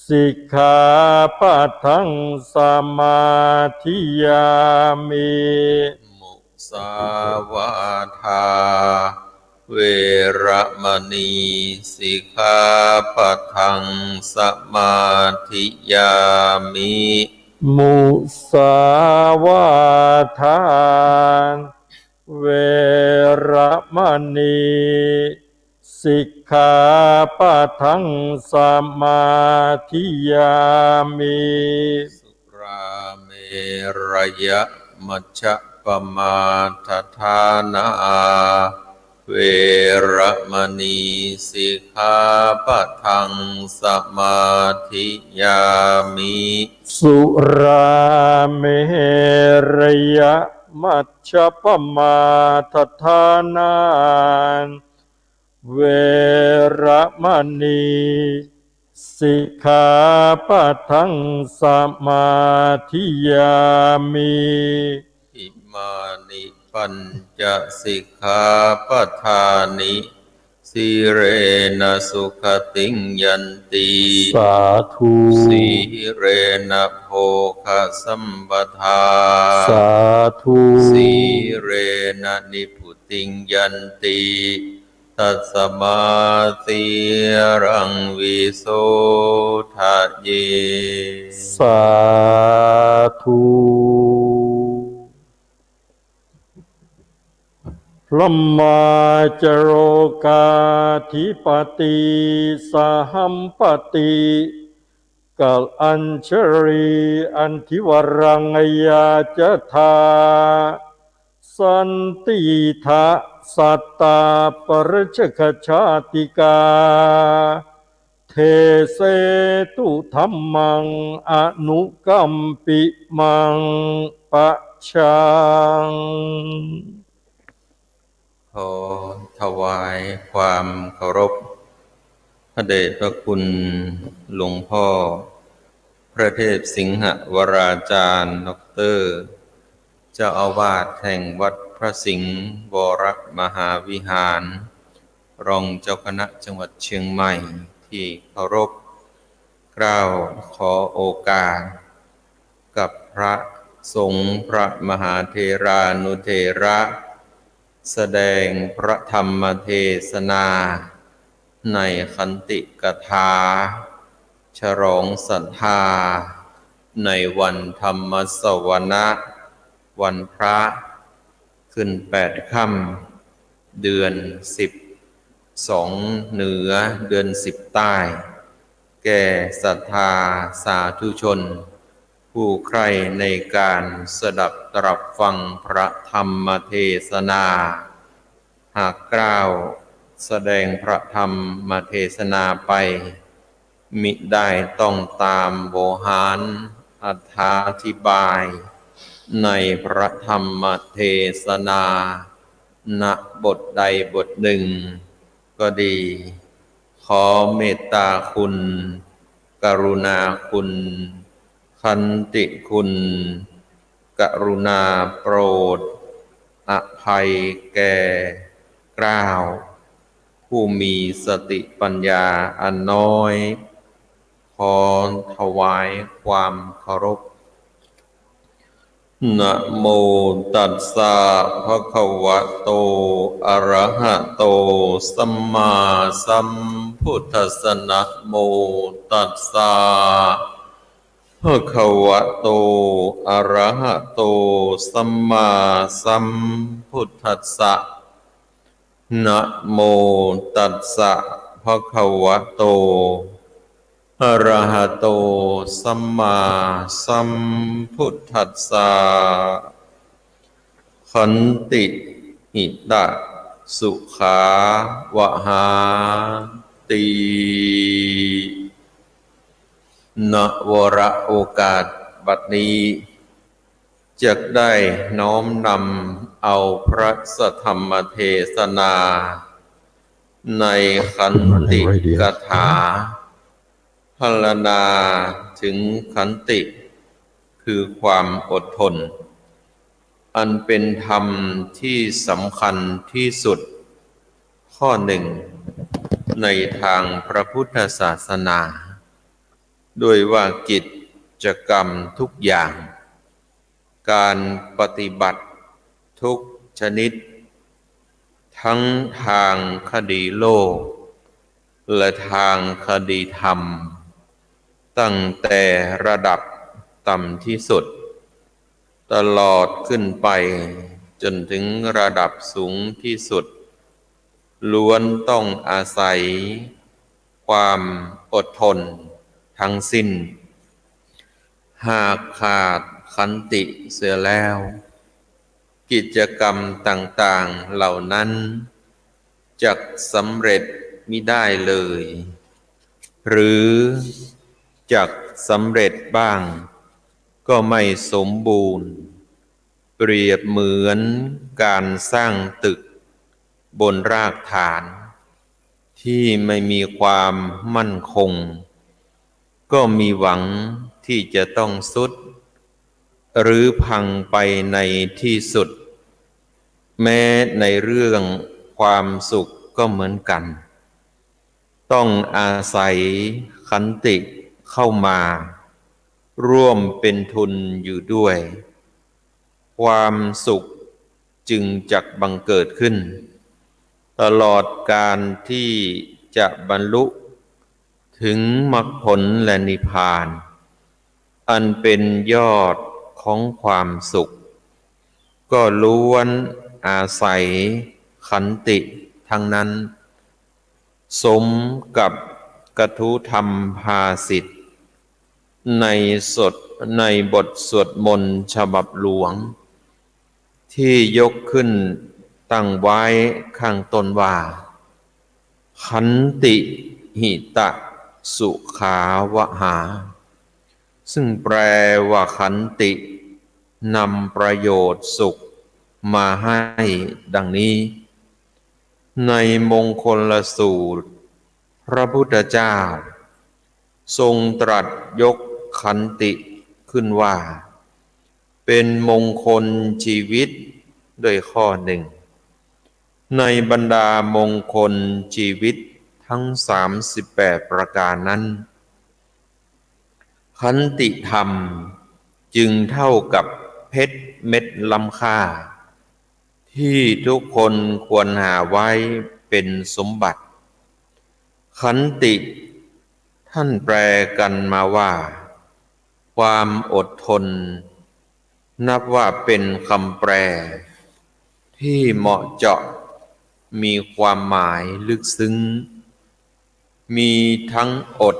สิกขาปะทังสมาธิยามิ มุสาวาทาเวระมณีสิกขาปะทังสมาธิยามิ มุสาวาทานเวระมณีสิกขาปะทังสมาธิยามิ สุราเมรยะมัชฌะปมาทฐานาเวระมณีสิกขาปะทังสมาธิยามิ สุราเมรยะมัชฌปมาทฐานาเวระมณีสิกขาปะทังสมาธิยามิ อิมานิปัญจสิกขาปทานิสีเรนะสุขติงยันติ สาธุ สีเรนะโภคสัมปทา สาธุ สีเรนะนิพุติงยันติตัสมาสีรังวิโสทะเย สาธุพระมาจโรกาธิปติสหัมปติกัลอัญชรีอันทิวรังยาจธาสันติทะสัตตาปรชคชาติกาเทเสตุธัมมังอนุกัมปิมังปะชัง ขอถวายความเคารพพระเดชพระคุณหลวงพ่อพระเทพสิงหวราจารย์ดอกเตอร์เจ้าอาวาสแห่งวัดพระสิงห์วรมหาวิหารรองเจ้าคณะจังหวัดเชียงใหม่ที่เคารพกล่าวขอโอกาสกับพระสงฆ์พระมหาเถรานุเถระแสดงพระธรรมเทศนาในขันติกถาฉลองศรัทธาในวันธรรมสวนะวันพระขึ้น8 ค่ำเดือน12เหนือเดือน10ใต้แก่ศรัทธาสาธุชนผู้ใคร่ในการสดับตรับฟังพระธรรมเทศนาหากกล่าวแสดงพระธรรมเทศนาไปมิได้ต้องตามโวหารอธิบายในพระธรรมเทศนาณบทใดบทหนึ่งก็ดีขอเมตตาคุณกรุณาคุณขันติคุณกรุณาโปรดอภัยแก่กล้าวผู้มีสติปัญญาอันน้อยขอถวายความเคารพนะโมตัสสะภะคะวะโตอะระหะโตสัมมาสัมพุทธัสสะนะโมตัสสะภะคะวะโตอะระหะโตสัมมาสัมพุทธัสสะนะโมตัสสะภะคะวะโตอะระหะโตสัมมาสัมพุทธัสสะขันติ หิตะสุขาวหาติณวรโอกาสบัดนี้จะได้น้อมนำเอาพระสัทธรรมเทศนาในขันติกถาพรรณนาถึงขันติคือความอดทนอันเป็นธรรมที่สำคัญที่สุดข้อหนึ่งในทางพระพุทธศาสนาด้วยว่ากิจกรรมทุกอย่างการปฏิบัติทุกชนิดทั้งทางคดีโลกและทางคดีธรรมตั้งแต่ระดับต่ำที่สุดตลอดขึ้นไปจนถึงระดับสูงที่สุดล้วนต้องอาศัยความอดทนทั้งสิ้นหากขาดขันติเสียแล้วกิจกรรมต่างๆเหล่านั้นจักสำเร็จมิได้เลยหรือจักสำเร็จบ้างก็ไม่สมบูรณ์เปรียบเหมือนการสร้างตึกบนรากฐานที่ไม่มีความมั่นคงก็มีหวังที่จะต้องทรุดหรือพังไปในที่สุดแม้ในเรื่องความสุขก็เหมือนกันต้องอาศัยขันติเข้ามาร่วมเป็นทุนอยู่ด้วยความสุขจึงจักบังเกิดขึ้นตลอดการที่จะบรรลุถึงมรรคผลและนิพพานอันเป็นยอดของความสุขก็ล้วนอาศัยขันติทั้งนั้นสมกับกทุธรรมภาษิตในบทสวดมนต์ฉบับหลวงที่ยกขึ้นตั้งไว้ข้างต้นว่าขันติหิตะสุขาวหาซึ่งแปลว่าขันตินำประโยชน์สุขมาให้ดังนี้ในมงคลสูตรพระพุทธเจ้าทรงตรัสยกขันติขึ้นว่าเป็นมงคลชีวิตด้วยข้อหนึ่งในบรรดามงคลชีวิตทั้ง38ประการนั้นขันติธรรมจึงเท่ากับเพชรเม็ดล้ำค่าที่ทุกคนควรหาไว้เป็นสมบัติขันติท่านแปลกันมาว่าความอดทนนับว่าเป็นคำแปลที่เหมาะเจาะมีความหมายลึกซึ้งมีทั้งอด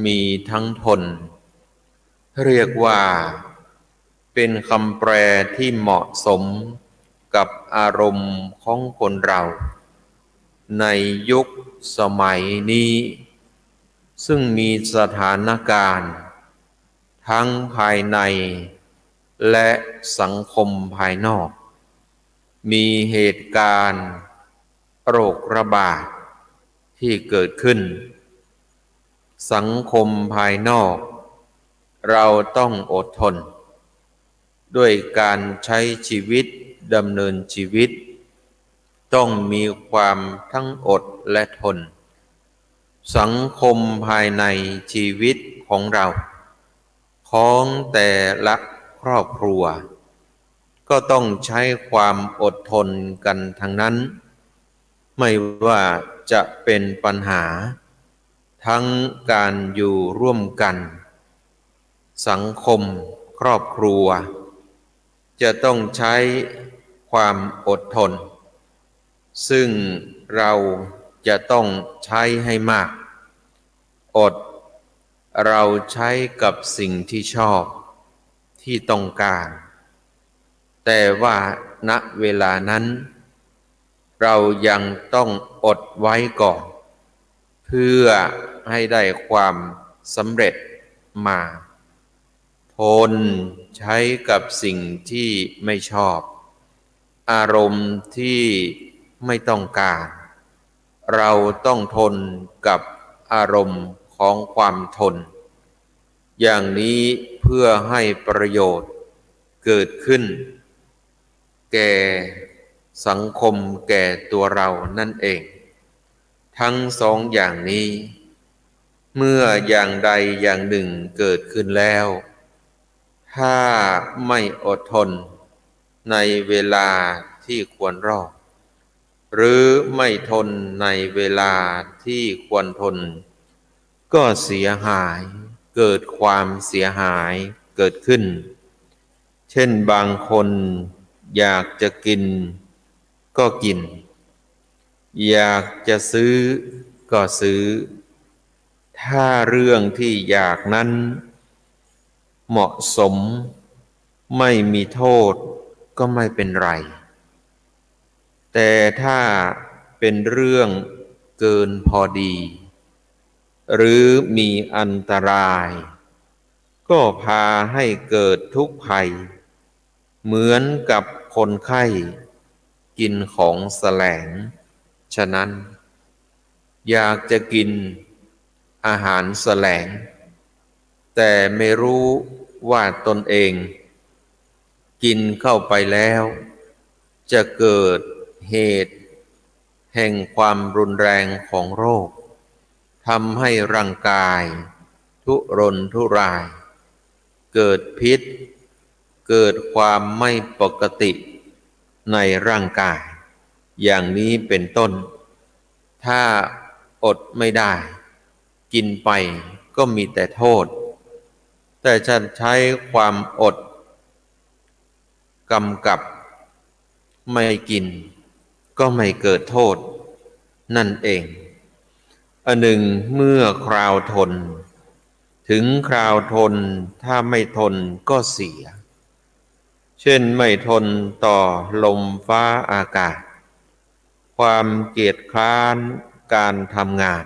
มีทั้งทนเรียกว่าเป็นคำแปลที่เหมาะสมกับอารมณ์ของคนเราในยุคสมัยนี้ซึ่งมีสถานการณ์ทั้งภายในและสังคมภายนอกมีเหตุการณ์โรคระบาดที่เกิดขึ้นสังคมภายนอกเราต้องอดทนด้วยการใช้ชีวิตดำเนินชีวิตต้องมีความทั้งอดและทนสังคมภายในชีวิตของเราของแต่ละครอบครัวก็ต้องใช้ความอดทนกันทั้งนั้นไม่ว่าจะเป็นปัญหาทั้งการอยู่ร่วมกันสังคมครอบครัวจะต้องใช้ความอดทนซึ่งเราจะต้องใช้ให้มากอดเราใช้กับสิ่งที่ชอบที่ต้องการแต่ว่าณเวลานั้น เรายังต้องอดไว้ก่อนเพื่อให้ได้ความสำเร็จมาทนใช้กับสิ่งที่ไม่ชอบอารมณ์ที่ไม่ต้องการเราต้องทนกับอารมณ์ของความทนอย่างนี้เพื่อให้ประโยชน์เกิดขึ้นแก่สังคมแก่ตัวเรานั่นเองทั้งสองอย่างนี้เมื่ออย่างใดอย่างหนึ่งเกิดขึ้นแล้วถ้าไม่อดทนในเวลาที่ควรรอหรือไม่ทนในเวลาที่ควรทนก็เสียหายเกิดความเสียหายเกิดขึ้นเช่นบางคนอยากจะกินก็กินอยากจะซื้อก็ซื้อถ้าเรื่องที่อยากนั้นเหมาะสมไม่มีโทษก็ไม่เป็นไรแต่ถ้าเป็นเรื่องเกินพอดีหรือมีอันตรายก็พาให้เกิดทุกข์ภัยเหมือนกับคนไข้กินของแสลงฉะนั้นอยากจะกินอาหารแสลงแต่ไม่รู้ว่าตนเองกินเข้าไปแล้วจะเกิดเหตุแห่งความรุนแรงของโรคทำให้ร่างกายทุรนทุรายเกิดพิษเกิดความไม่ปกติในร่างกายอย่างนี้เป็นต้นถ้าอดไม่ได้กินไปก็มีแต่โทษแต่ฉันใช้ความอดกำกับไม่กินก็ไม่เกิดโทษนั่นเองอันหนึ่งเมื่อคราวทนถึงคราวทนถ้าไม่ทนก็เสียเช่นไม่ทนต่อลมฟ้าอากาศความเกียจคร้านการทำงาน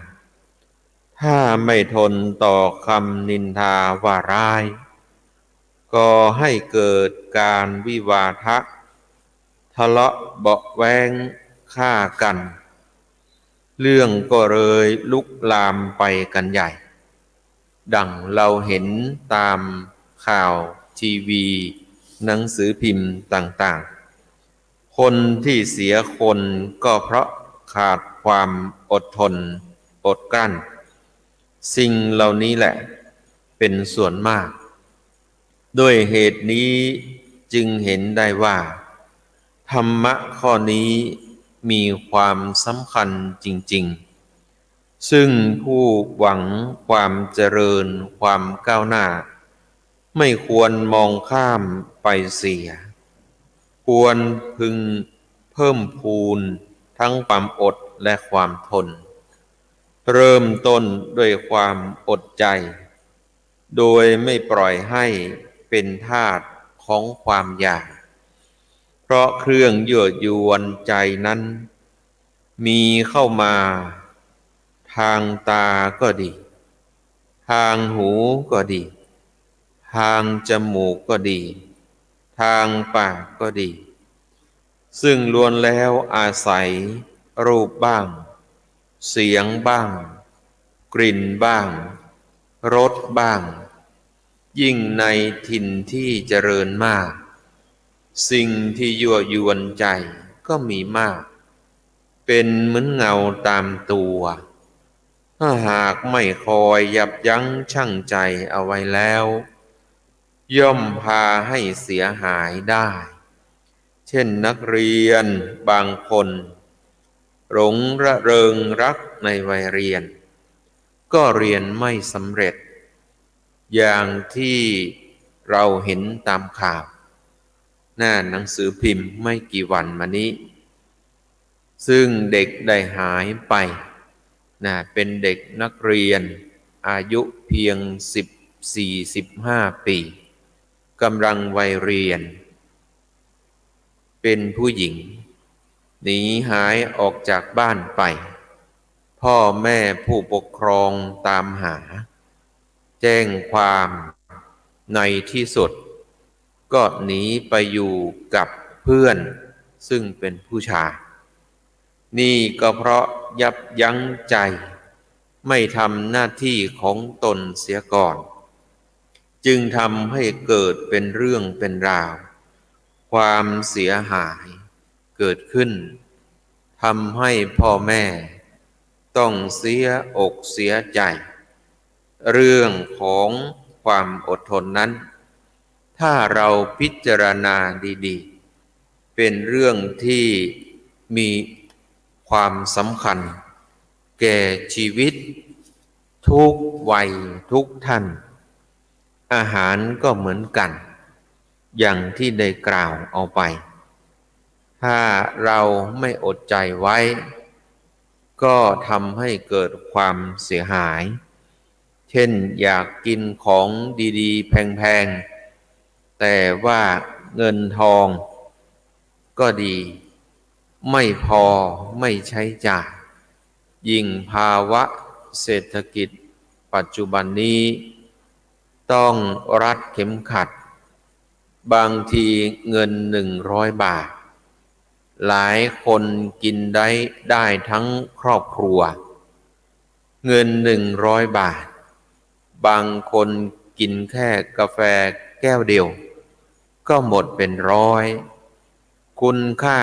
ถ้าไม่ทนต่อคำนินทาว่าร้ายก็ให้เกิดการวิวาทะทะเลาะเบาะแว้งฆ่ากันเรื่องก็เลยลุกลามไปกันใหญ่ดังเราเห็นตามข่าวทีวีหนังสือพิมพ์ต่างๆคนที่เสียคนก็เพราะขาดความอดทนอดกลั้นสิ่งเหล่านี้แหละเป็นส่วนมากด้วยเหตุนี้จึงเห็นได้ว่าธรรมะข้อนี้มีความสำคัญจริงๆซึ่งผู้หวังความเจริญความก้าวหน้าไม่ควรมองข้ามไปเสียควรพึงเพิ่มพูนทั้งความอดและความทนเริ่มต้นด้วยความอดใจโดยไม่ปล่อยให้เป็นทาสของความอยากเพราะเครื่องยั่วยวนใจนั้นมีเข้ามาทางตาก็ดีทางหูก็ดีทางจมูกก็ดีทางปากก็ดีซึ่งล้วนแล้วอาศัยรูปบ้างเสียงบ้างกลิ่นบ้างรสบ้างยิ่งในถิ่นที่เจริญมากสิ่งที่ยั่วยวนใจก็มีมากเป็นเหมือนเงาตามตัวถ้าหากไม่คอยยับยั้งชั่งใจเอาไว้แล้วย่อมพาให้เสียหายได้เช่นนักเรียนบางคนหลงระเริงรักในวัยเรียนก็เรียนไม่สำเร็จอย่างที่เราเห็นตามข่าวหน้าหนังสือพิมพ์ไม่กี่วันมานี้ซึ่งเด็กได้หายไปเป็นเด็กนักเรียนอายุเพียง14-15 ปีกำลังวัยเรียนเป็นผู้หญิง หนีหายออกจากบ้านไปพ่อแม่ผู้ปกครองตามหาแจ้งความในที่สุดก็หนีไปอยู่กับเพื่อนซึ่งเป็นผู้ชายนี่ก็เพราะยับยั้งใจไม่ทำหน้าที่ของตนเสียก่อนจึงทำให้เกิดเป็นเรื่องเป็นราวความเสียหายเกิดขึ้นทำให้พ่อแม่ต้องเสียอกเสียใจเรื่องของความอดทนนั้นถ้าเราพิจารณาดีๆเป็นเรื่องที่มีความสำคัญแก่ชีวิตทุกวัยทุกท่านอาหารก็เหมือนกันอย่างที่ได้กล่าวเอาไปถ้าเราไม่อดใจไว้ก็ทำให้เกิดความเสียหายเช่นอยากกินของดีๆแพงๆแต่ว่าเงินทองก็ดีไม่พอไม่ใช้จ่ายยิ่งภาวะเศรษฐกิจปัจจุบันนี้ต้องรัดเข็มขัดบางทีเงิน100 บาทหลายคนกินได้ทั้งครอบครัวเงิน100 บาทบางคนกินแค่กาแฟแก้วเดียวก็หมดเป็น100คุณค่า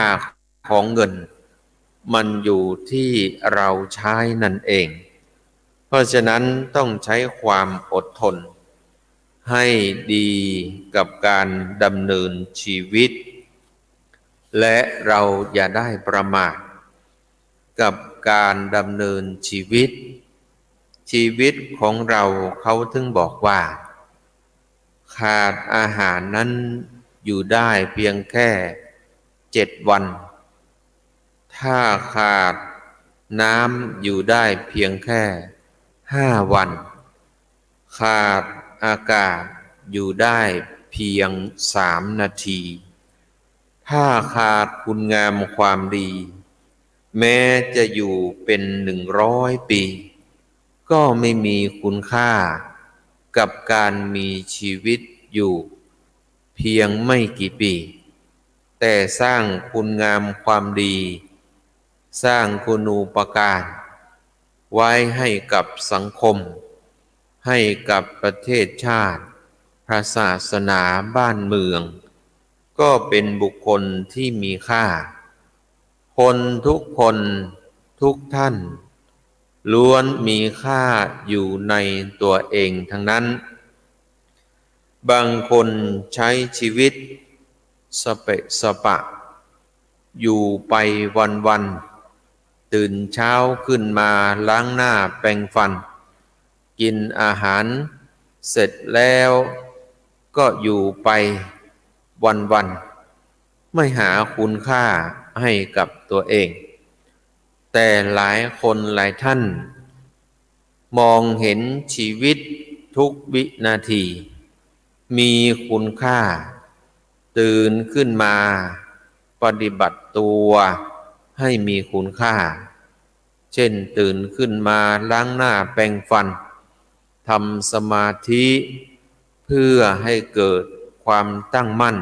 ของเงินมันอยู่ที่เราใช้นั่นเองเพราะฉะนั้นต้องใช้ความอดทนให้ดีกับการดำเนินชีวิตและเราอย่าได้ประมาทกับการดำเนินชีวิตของเราเขาถึงบอกว่าขาดอาหารนั้นอยู่ได้เพียงแค่7 วันถ้าขาดน้ำอยู่ได้เพียงแค่5 วันขาดอากาศอยู่ได้เพียง3 นาทีถ้าขาดคุณงามความดีแม้จะอยู่เป็น100 ปีก็ไม่มีคุณค่ากับการมีชีวิตอยู่เพียงไม่กี่ปีแต่สร้างคุณงามความดีสร้างคุณูปการไว้ให้กับสังคมให้กับประเทศชาติพระศาสนาบ้านเมืองก็เป็นบุคคลที่มีค่าคนทุกคนทุกท่านล้วนมีค่าอยู่ในตัวเองทั้งนั้นบางคนใช้ชีวิตสเปะสปะอยู่ไปวันๆตื่นเช้าขึ้นมาล้างหน้าแปรงฟันกินอาหารเสร็จแล้วก็อยู่ไปวันๆไม่หาคุณค่าให้กับตัวเองแต่หลายคนหลายท่านมองเห็นชีวิตทุกวินาทีมีคุณค่าตื่นขึ้นมาปฏิบัติตัวให้มีคุณค่าเช่นตื่นขึ้นมาล้างหน้าแปรงฟันทำสมาธิเพื่อให้เกิดความตั้งมั่น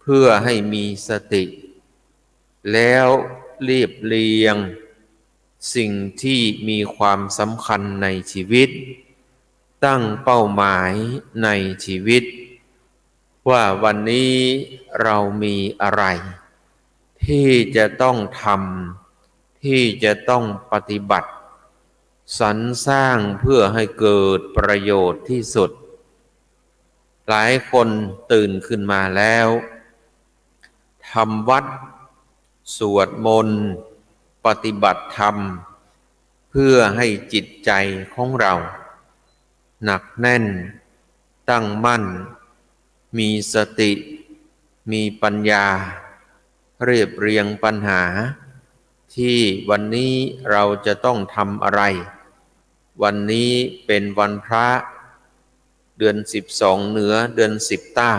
เพื่อให้มีสติแล้วเรียบเรียงสิ่งที่มีความสำคัญในชีวิตตั้งเป้าหมายในชีวิตว่าวันนี้เรามีอะไรที่จะต้องทำที่จะต้องปฏิบัติสรรสร้างเพื่อให้เกิดประโยชน์ที่สุดหลายคนตื่นขึ้นมาแล้วทำวัดสวดมนต์ปฏิบัติธรรมเพื่อให้จิตใจของเราหนักแน่นตั้งมั่นมีสติมีปัญญาเรียบเรียงปัญหาที่วันนี้เราจะต้องทำอะไรวันนี้เป็นวันพระเดือน12เหนือเดือน10ใต้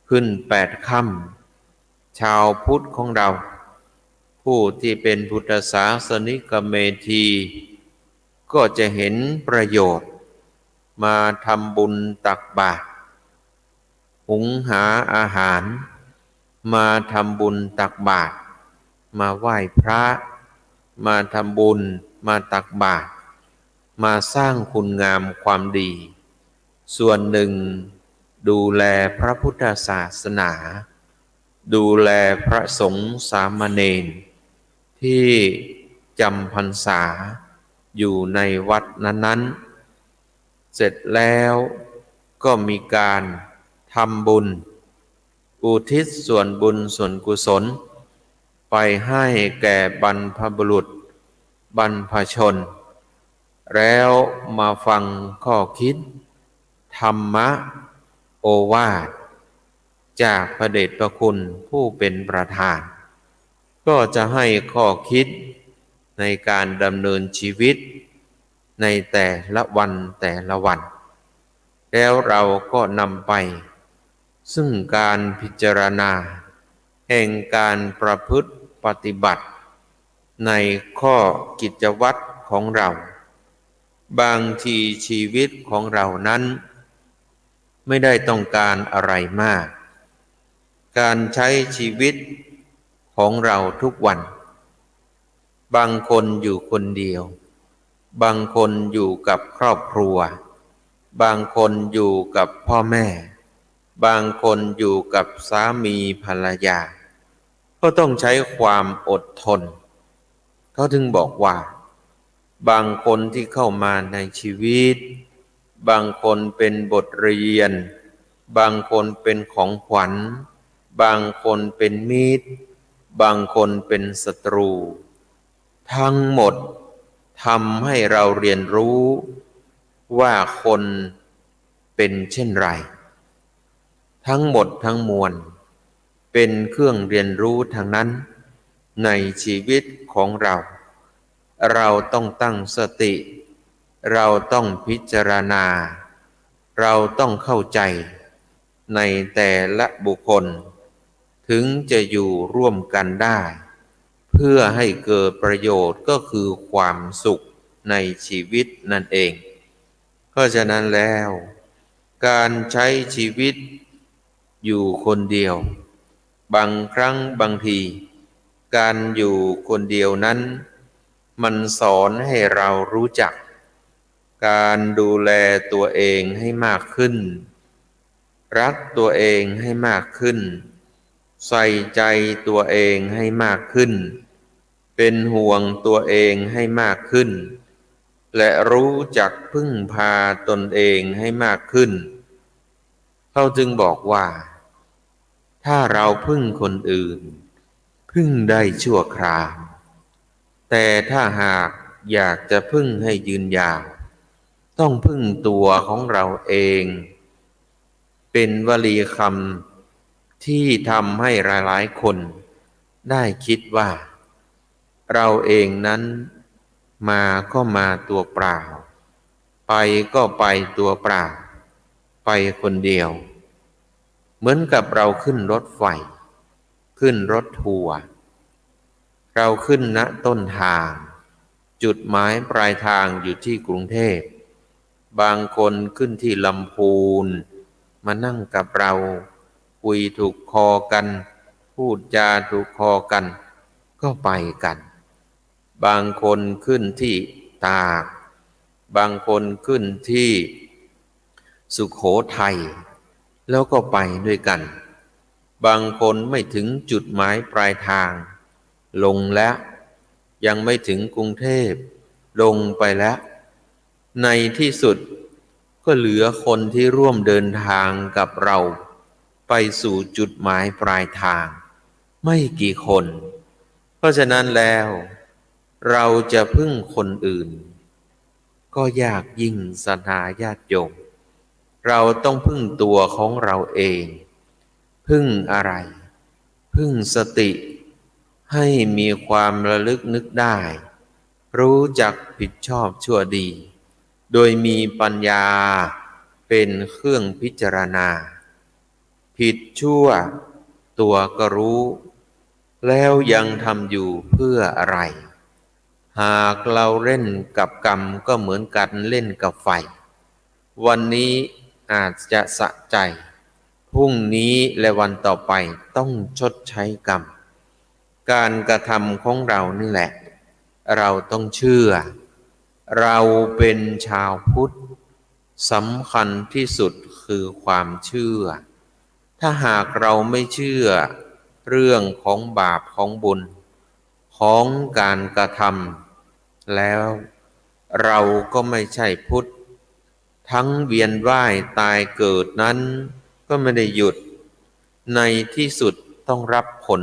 ขึ้น8 ค่ำชาวพุทธของเรา ผู้ที่เป็นพุทธศาสนิกเมธีก็จะเห็นประโยชน์มาทำบุญตักบาตรหุงหาอาหารมาทำบุญตักบาตรมาไหว้พระมาทำบุญมาตักบาตรมาสร้างคุณงามความดี ส่วนหนึ่งดูแลพระพุทธศาสนาดูแลพระสงฆ์สามเณรที่จำพรรษาอยู่ในวัดนั้นๆเสร็จแล้วก็มีการทำบุญอุทิศส่วนบุญส่วนกุศลไปให้แก่บรรพบุรุษบรรพชนแล้วมาฟังข้อคิดธรรมะโอวาทจากพระเดชพระคุณผู้เป็นประธานก็จะให้ข้อคิดในการดำเนินชีวิตในแต่ละวันแต่ละวันแล้วเราก็นำไปซึ่งการพิจารณาแห่งการประพฤติปฏิบัติในข้อกิจวัตรของเราบางทีชีวิตของเรานั้นไม่ได้ต้องการอะไรมากการใช้ชีวิตของเราทุกวันบางคนอยู่คนเดียวบางคนอยู่กับครอบครัวบางคนอยู่กับพ่อแม่บางคนอยู่กับสามีภรรยาก็ต้องใช้ความอดทนเขาถึงบอกว่าบางคนที่เข้ามาในชีวิตบางคนเป็นบทเรียนบางคนเป็นของขวัญบางคนเป็นมิตรบางคนเป็นศัตรูทั้งหมดทำให้เราเรียนรู้ว่าคนเป็นเช่นไรทั้งหมดทั้งมวลเป็นเครื่องเรียนรู้ทางนั้นในชีวิตของเราเราต้องตั้งสติเราต้องพิจารณาเราต้องเข้าใจในแต่ละบุคคลถึงจะอยู่ร่วมกันได้เพื่อให้เกิดประโยชน์ก็คือความสุขในชีวิตนั่นเองเพราะฉะนั้นแล้วการใช้ชีวิตอยู่คนเดียวบางครั้งบางทีการอยู่คนเดียวนั้นมันสอนให้เรารู้จักการดูแลตัวเองให้มากขึ้นรักตัวเองให้มากขึ้นใส่ใจตัวเองให้มากขึ้นเป็นห่วงตัวเองให้มากขึ้นและรู้จักพึ่งพาตนเองให้มากขึ้นเขาจึงบอกว่าถ้าเราพึ่งคนอื่นพึ่งได้ชั่วคราวแต่ถ้าหากอยากจะพึ่งให้ยืนยาวต้องพึ่งตัวของเราเองเป็นวลีคำที่ทำให้หลายๆคนได้คิดว่าเราเองนั้นมาก็มาตัวเปล่าไปก็ไปตัวเปล่าไปคนเดียวเหมือนกับเราขึ้นรถไฟขึ้นรถทัวร์เราขึ้นณต้นทางจุดหมายปลายทางอยู่ที่กรุงเทพบางคนขึ้นที่ลำพูนมานั่งกับเราคุยถูกคอกันพูดจาถูกคอกันก็ไปกันบางคนขึ้นที่ตากบางคนขึ้นที่สุโขทัยแล้วก็ไปด้วยกันบางคนไม่ถึงจุดหมายปลายทางลงแล้วยังไม่ถึงกรุงเทพลงไปแล้วในที่สุดก็เหลือคนที่ร่วมเดินทางกับเราไปสู่จุดหมายปลายทางไม่กี่คนเพราะฉะนั้นแล้วเราจะพึ่งคนอื่นก็ยากยิ่งศรัทธาญาติโยมเราต้องพึ่งตัวของเราเองพึ่งอะไรพึ่งสติให้มีความระลึกนึกได้รู้จักผิดชอบชั่วดีโดยมีปัญญาเป็นเครื่องพิจารณาผิดชั่วตัวก็รู้ แล้วยังทำอยู่เพื่ออะไรหากเราเล่นกับกรรมก็เหมือนกันเล่นกับไฟวันนี้อาจจะสะใจพรุ่งนี้และวันต่อไปต้องชดใช้กรรมการกระทำของเรานี่แหละเราต้องเชื่อเราเป็นชาวพุทธสำคัญที่สุดคือความเชื่อถ้าหากเราไม่เชื่อเรื่องของบาปของบุญของการกระทำแล้วเราก็ไม่ใช่พุทธทั้งเวียนว่ายตายเกิดนั้นก็ไม่ได้หยุดในที่สุดต้องรับผล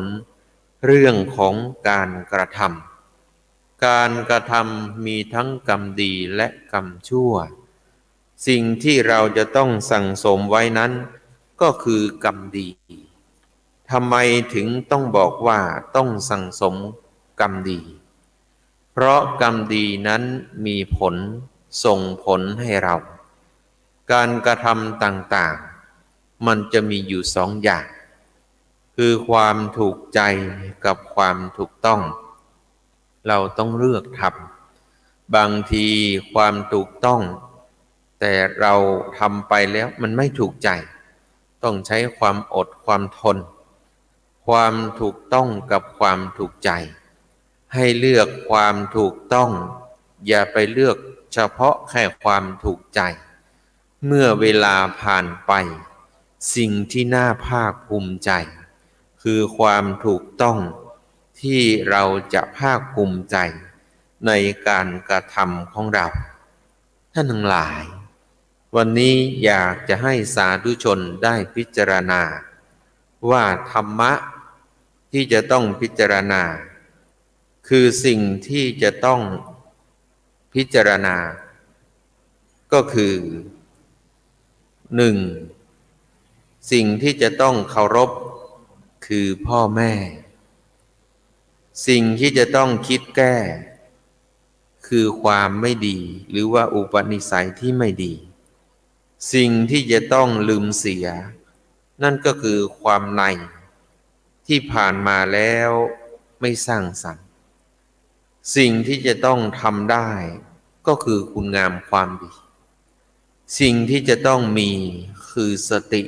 เรื่องของการกระทำการกระทำมีทั้งกรรมดีและกรรมชั่วสิ่งที่เราจะต้องสั่งสมไว้นั้นก็คือกรรมดีทำไมถึงต้องบอกว่าต้องสั่งสมกรรมดีเพราะกรรมดีนั้นมีผลส่งผลให้เราการกระทำต่างๆมันจะมีอยู่สองอย่างคือความถูกใจกับความถูกต้องเราต้องเลือกทำบางทีความถูกต้องแต่เราทำไปแล้วมันไม่ถูกใจต้องใช้ความอดความทนความถูกต้องกับความถูกใจให้เลือกความถูกต้องอย่าไปเลือกเฉพาะแค่ความถูกใจเมื่อเวลาผ่านไปสิ่งที่น่าภาคภูมิใจคือความถูกต้องที่เราจะภาคภูมิใจในการกระทำของเราท่านทั้งหลายวันนี้อยากจะให้สาธุชนได้พิจารณาว่าธรรมะที่จะต้องพิจารณาคือสิ่งที่จะต้องพิจารณาก็คือ1. สิ่งที่จะต้องเคารพคือพ่อแม่สิ่งที่จะต้องคิดแก้คือความไม่ดีหรือว่าอุปนิสัยที่ไม่ดีสิ่งที่จะต้องลืมเสียนั่นก็คือความในที่ผ่านมาแล้วไม่สร้างสรรค์สิ่งที่จะต้องทำได้ก็คือคุณงามความดีสิ่งที่จะต้องมีคือสติ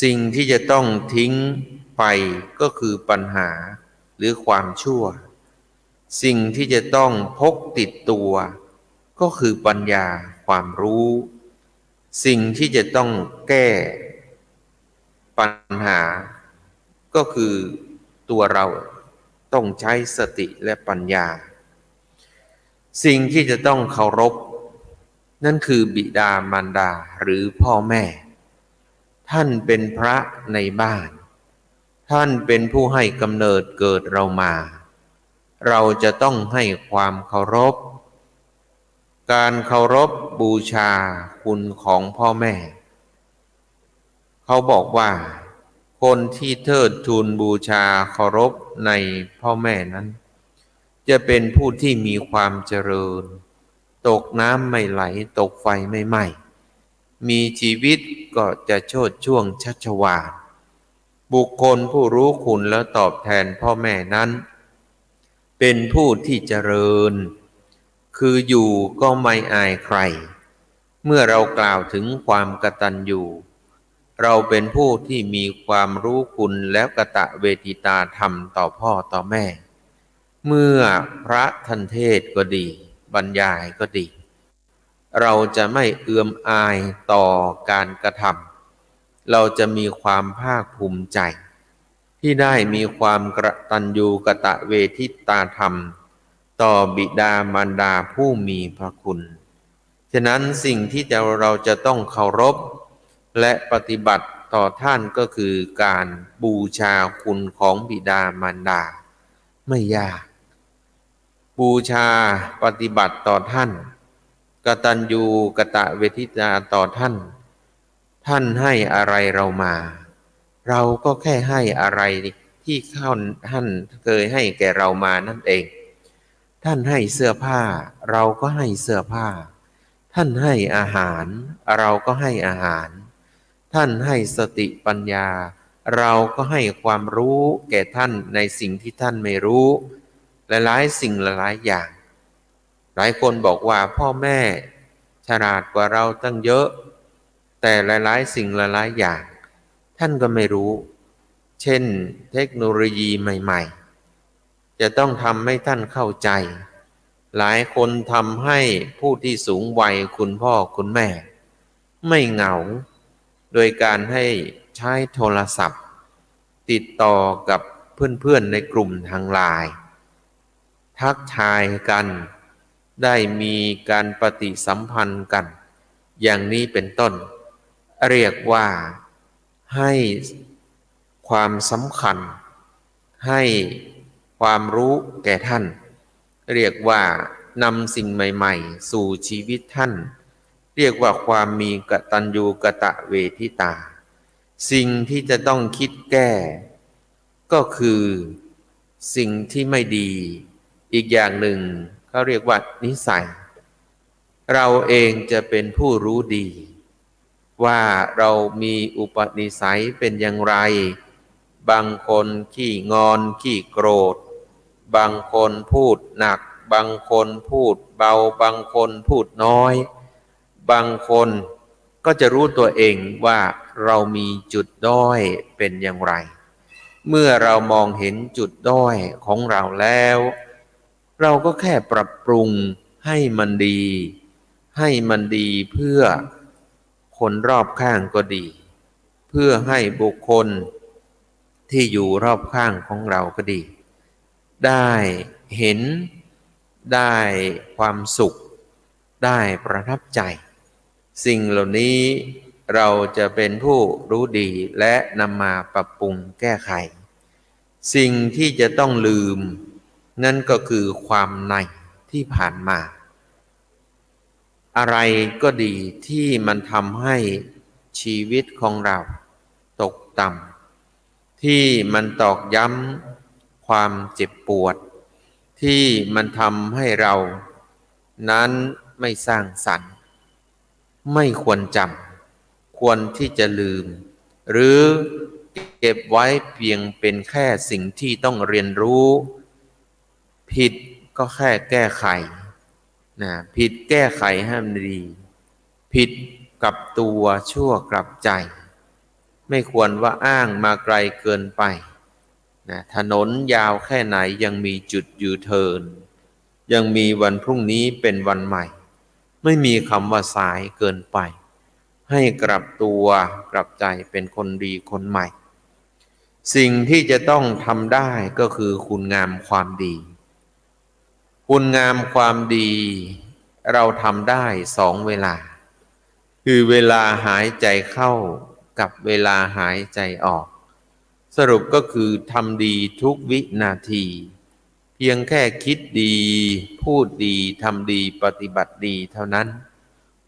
สิ่งที่จะต้องทิ้งไปก็คือปัญหาหรือความชั่วสิ่งที่จะต้องพกติดตัวก็คือปัญญาความรู้สิ่งที่จะต้องแก้ปัญหาก็คือตัวเราต้องใช้สติและปัญญาสิ่งที่จะต้องเคารพนั่นคือบิดามารดาหรือพ่อแม่ท่านเป็นพระในบ้านท่านเป็นผู้ให้กำเนิดเกิดเรามาเราจะต้องให้ความเคารพการเคารพบูชาคุณของพ่อแม่เขาบอกว่าคนที่เทิดทูนบูชาเคารพในพ่อแม่นั้นจะเป็นผู้ที่มีความเจริญตกน้ำไม่ไหลตกไฟไม่ไหม้มีชีวิตก็จะโชติช่วงชัชวาลบุคคลผู้รู้คุณแล้วตอบแทนพ่อแม่นั้นเป็นผู้ที่เจริญคืออยู่ก็ไม่อายใครเมื่อเรากล่าวถึงความกตัญญูเราเป็นผู้ที่มีความรู้คุณแล้วกตเวทิตาธรรมต่อพ่อต่อแม่เมื่อพระท่านเทศก็ดีบรรยายก็ดีเราจะไม่เอื่อมอายต่อการกระทำเราจะมีความภาคภูมิใจที่ได้มีความกตัญญูกตเวทิตาธรรมต่อบิดามารดาผู้มีพระคุณฉะนั้นสิ่งที่เราจะต้องเคารพและปฏิบัติต่อท่านก็คือการบูชาคุณของบิดามารดาไม่ยากบูชาปฏิบัติต่อท่านกตัญญูกตเวทิตาต่อท่านท่านให้อะไรเรามาเราก็แค่ให้อะไรที่ท่านเคยให้แก่เรามานั่นเองท่านให้เสื้อผ้าเราก็ให้เสื้อผ้าท่านให้อาหารเราก็ให้อาหารท่านให้สติปัญญา เราก็ให้ความรู้แก่ท่านในสิ่งที่ท่านไม่รู้หลายๆสิ่งหลายๆอย่างหลายคนบอกว่าพ่อแม่ฉลาดกว่าเราตั้งเยอะแต่หลายๆสิ่งหลายๆอย่างท่านก็ไม่รู้เช่นเทคโนโลยีใหม่ๆจะต้องทำให้ท่านเข้าใจหลายคนทำให้ผู้ที่สูงวัยคุณพ่อคุณแม่ไม่เหงาโดยการให้ใช้โทรศัพท์ติดต่อกับเพื่อนๆในกลุ่มทางไลน์ทักทายกันได้มีการปฏิสัมพันธ์กันอย่างนี้เป็นต้นเรียกว่าให้ความสำคัญให้ความรู้แก่ท่านเรียกว่านำสิ่งใหม่ๆสู่ชีวิตท่านเรียกว่าความมีกตัญญูกตเวทิตาสิ่งที่จะต้องคิดแก้ก็คือสิ่งที่ไม่ดีอีกอย่างหนึ่งเขาเรียกว่านิสัยเราเองจะเป็นผู้รู้ดีว่าเรามีอุปนิสัยเป็นอย่างไรบางคนขี้งอนขี้โกรธบางคนพูดหนักบางคนพูดเบาบางคนพูดน้อยบางคนก็จะรู้ตัวเองว่าเรามีจุดด้อยเป็นอย่างไรเมื่อเรามองเห็นจุดด้อยของเราแล้วเราก็แค่ปรับปรุงให้มันดีให้มันดีเพื่อคนรอบข้างก็ดีเพื่อให้บุคคลที่อยู่รอบข้างของเราก็ดีได้เห็นได้ความสุขได้ประทับใจสิ่งเหล่านี้เราจะเป็นผู้รู้ดีและนำมาปรับปรุงแก้ไขสิ่งที่จะต้องลืมนั่นก็คือความในที่ผ่านมาอะไรก็ดีที่มันทำให้ชีวิตของเราตกต่ำที่มันตอกย้ำความเจ็บปวดที่มันทำให้เรานั้นไม่สร้างสรรค์ไม่ควรจำควรที่จะลืมหรือเก็บไว้เพียงเป็นแค่สิ่งที่ต้องเรียนรู้ผิดก็แค่แก้ไขผิดแก้ไขให้มันดีผิดกับตัวชั่วกลับใจไม่ควรว่าอ้างมาไกลเกินไปถนนยาวแค่ไหนยังมีจุดยูเทิร์นยังมีวันพรุ่งนี้เป็นวันใหม่ไม่มีคำว่าสายเกินไปให้กลับตัวกลับใจเป็นคนดีคนใหม่สิ่งที่จะต้องทำได้ก็คือคุณงามความดีคุณงามความดีเราทำได้2 เวลาคือเวลาหายใจเข้ากับเวลาหายใจออกสรุปก็คือทำดีทุกวินาทีเพียงแค่คิดดีพูดดีทำดีปฏิบัติดีเท่านั้น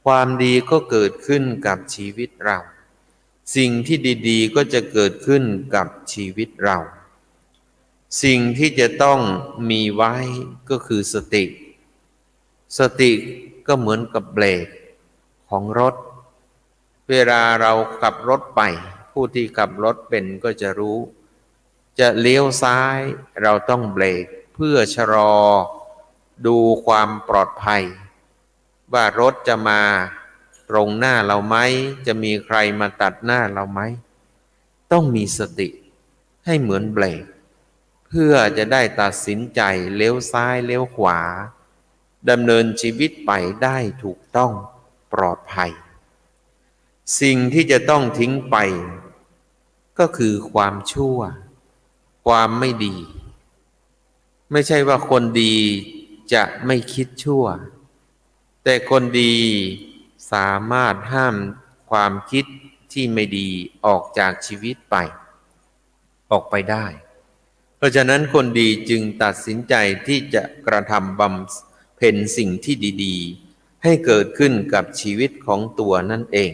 ความดีก็เกิดขึ้นกับชีวิตเราสิ่งที่ดีๆก็จะเกิดขึ้นกับชีวิตเราสิ่งที่จะต้องมีไว้ก็คือสติก็เหมือนกับเบรกของรถเวลาเราขับรถไปผู้ที่ขับรถเป็นก็จะรู้จะเลี้ยวซ้ายเราต้องเบรกเพื่อชะลอดูความปลอดภัยว่ารถจะมาตรงหน้าเราไหมจะมีใครมาตัดหน้าเราไหมต้องมีสติให้เหมือนเบรกเพื่อจะได้ตัดสินใจเลี้ยวซ้ายเลี้ยวขวาดำเนินชีวิตไปได้ถูกต้องปลอดภัยสิ่งที่จะต้องทิ้งไปก็คือความชั่วความไม่ดีไม่ใช่ว่าคนดีจะไม่คิดชั่วแต่คนดีสามารถห้ามความคิดที่ไม่ดีออกจากชีวิตไปออกไปได้เพราะฉะนั้นคนดีจึงตัดสินใจที่จะกระทำบำเพ็ญสิ่งที่ดีๆให้เกิดขึ้นกับชีวิตของตัวนั่นเอง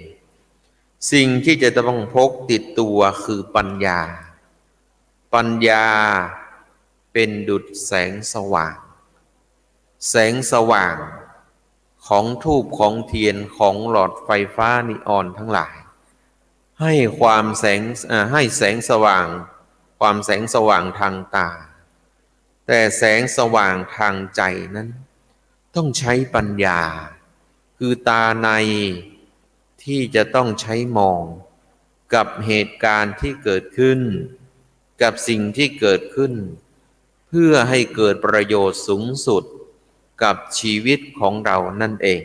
สิ่งที่จะต้องพกติดตัวคือปัญญาเป็นดุจแสงสว่างของธูปของเทียนของหลอดไฟฟ้านีออนทั้งหลาย ให้ความแสงให้แสงสว่างความแสงสว่างทางตาแต่แสงสว่างทางใจนั้นต้องใช้ปัญญาคือตาในที่จะต้องใช้มองกับเหตุการณ์ที่เกิดขึ้นกับสิ่งที่เกิดขึ้นเพื่อให้เกิดประโยชน์สูงสุดกับชีวิตของเรานั่นเอง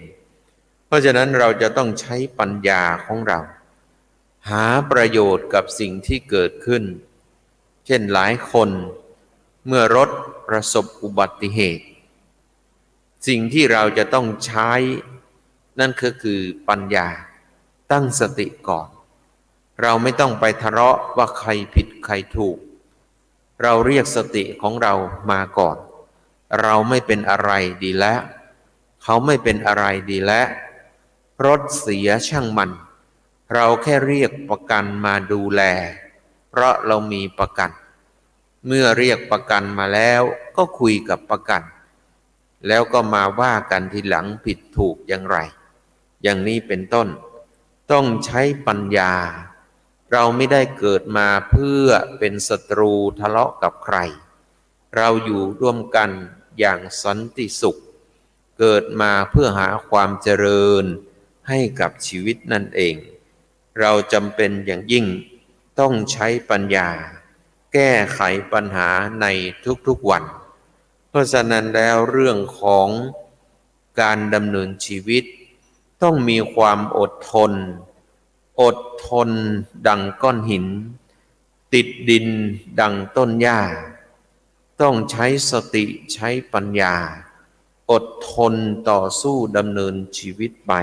เพราะฉะนั้นเราจะต้องใช้ปัญญาของเราหาประโยชน์กับสิ่งที่เกิดขึ้นเช่นหลายคนเมื่อรถประสบอุบัติเหตุสิ่งที่เราจะต้องใช้นั่นก็คือปัญญาตั้งสติก่อนเราไม่ต้องไปทะเลาะว่าใครผิดใครถูกเราเรียกสติของเรามาก่อนเราไม่เป็นอะไรดีแล้วเขาไม่เป็นอะไรดีแล้วรถเสียช่างมันเราแค่เรียกประกันมาดูแลเพราะเรามีประกันเมื่อเรียกประกันมาแล้วก็คุยกับประกันแล้วก็มาว่ากันทีหลังผิดถูกอย่างไรอย่างนี้เป็นต้นต้องใช้ปัญญาเราไม่ได้เกิดมาเพื่อเป็นศัตรูทะเลาะกับใครเราอยู่ร่วมกันอย่างสันติสุขเกิดมาเพื่อหาความเจริญให้กับชีวิตนั่นเองเราจำเป็นอย่างยิ่งต้องใช้ปัญญาแก้ไขปัญหาในทุกๆวันเพราะฉะนั้นแล้วเรื่องของการดำเนินชีวิตต้องมีความอดทนดังก้อนหินติดดินดังต้นหญ้าต้องใช้สติใช้ปัญญาอดทนต่อสู้ดำเนินชีวิตไป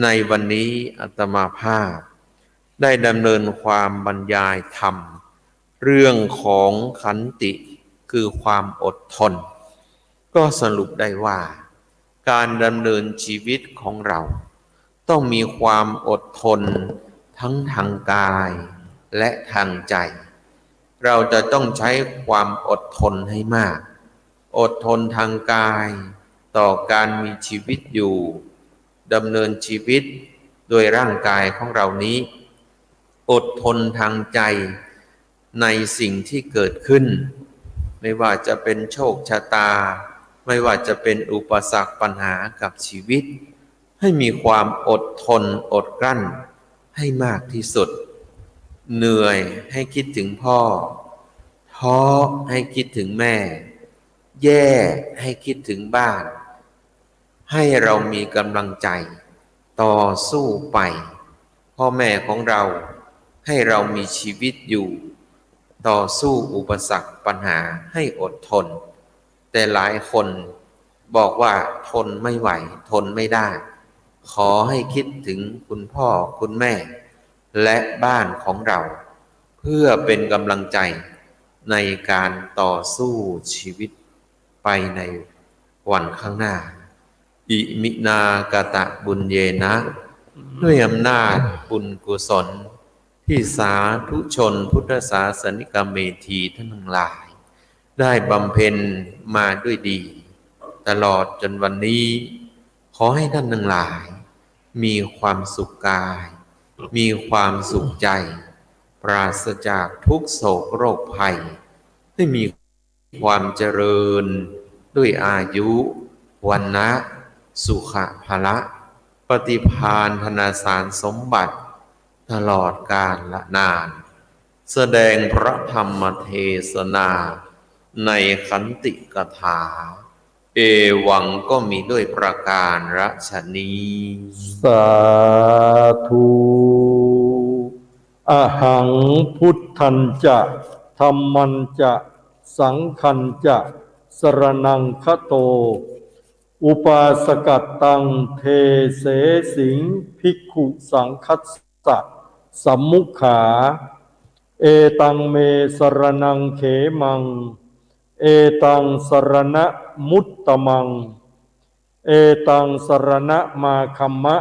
ในวันนี้อาตมาภาพได้ดำเนินความบรรยายธรรมเรื่องของขันติคือความอดทนก็สรุปได้ว่าการดำเนินชีวิตของเราต้องมีความอดทนทั้งทางกายและทางใจเราจะต้องใช้ความอดทนให้มากอดทนทางกายต่อการมีชีวิตอยู่ดำเนินชีวิตโดยร่างกายของเรานี้อดทนทางใจในสิ่งที่เกิดขึ้นไม่ว่าจะเป็นโชคชะตาไม่ว่าจะเป็นอุปสรรคปัญหากับชีวิตให้มีความอดทนอดกลั้นให้มากที่สุดเหนื่อยให้คิดถึงพ่อท้อให้คิดถึงแม่แย่ให้คิดถึงบ้านให้เรามีกำลังใจต่อสู้ไปพ่อแม่ของเราให้เรามีชีวิตอยู่ต่อสู้อุปสรรคปัญหาให้อดทนแต่หลายคนบอกว่าทนไม่ไหวทนไม่ได้ขอให้คิดถึงคุณพ่อคุณแม่และบ้านของเราเพื่อเป็นกำลังใจในการต่อสู้ชีวิตไปในวันข้างหน้าอิมินากตะบุญเยนะด้วยอำนาจบุญกุศลที่สาธุชนพุทธศาสนิกเมธีท่านทั้งหลายได้บำเพ็ญมาด้วยดีตลอดจนวันนี้ขอให้ท่านทั้งหลายมีความสุขกายมีความสุขใจปราศจากทุกโศกโรคภัยให้มีความเจริญด้วยอายุวันนะสุขภละปฏิภาณธนาสารสมบัติตลอดกาลละนานแสดงพระธรรมเทศนาในขันติกถาเอวังก็มีด้วยประการฉนี้สาธุอะหังพุทธันจะธัมมันจะสังฆันจะสรณังคโตอุปาสกัตตังเทเสสิงภิกขุสังคัสสะสัมมุขาเอตังเมสรณังเขมังเอตังสรณะมุตตมังเอตังสรณะมาคัมมะ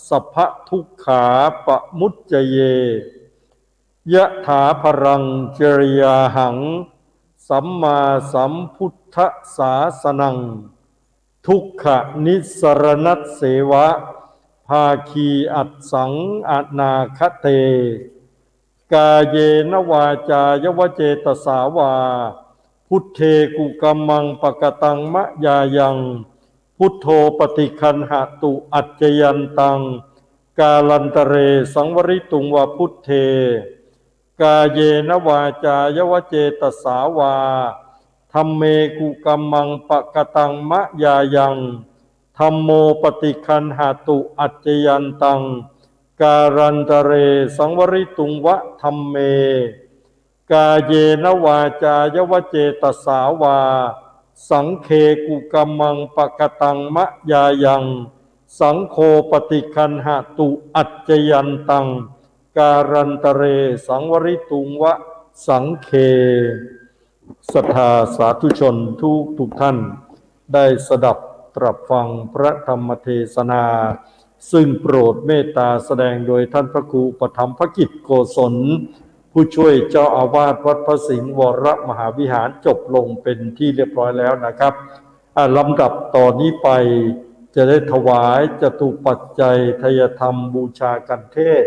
สัพพะทุกขาปะมุจจเยยะถาพรังจริยาหังสัมมาสัมพุทธศาสนังทุกขนิสรณัสเสวะ ภาคีอัตสังอนาคเตกาเยนวาจายวเจตสาวาพุทเทกุกัมมังปกตังมะยายังพุทโธปฏิคันหตุอัจจยันตังกาลันตเรสังวริตุงวาพุทเทกาเยนวาจายวเจตสาวาธัมเมกุกัมมังปกตังมะยายังธัมโมปฏิคันหตุอัจจยันตังการันตเรสังวริตุงวะธัมเมกาเยนวาจายวเจตสาวาสังเคกุกัมมังปกตังมะยายังสังโฆปฏิคันหตุอัจจยันตังการันตเรสังวริตุงวะสังเคศรัทธาสาธุชนทุกท่านได้สดับตรับฟังพระธรรมเทศนาซึ่งโปรดเมตตาแสดงโดยท่านพระครูปฐมภกิจโกศลผู้ช่วยเจ้าอาวาสวัดพระสิงห์วรมหาวิหารจบลงเป็นที่เรียบร้อยแล้วนะครับลำดับต่อนนี้ไปจะได้ถวายจตุปัจจัยทายธรรมบูชากันเทศ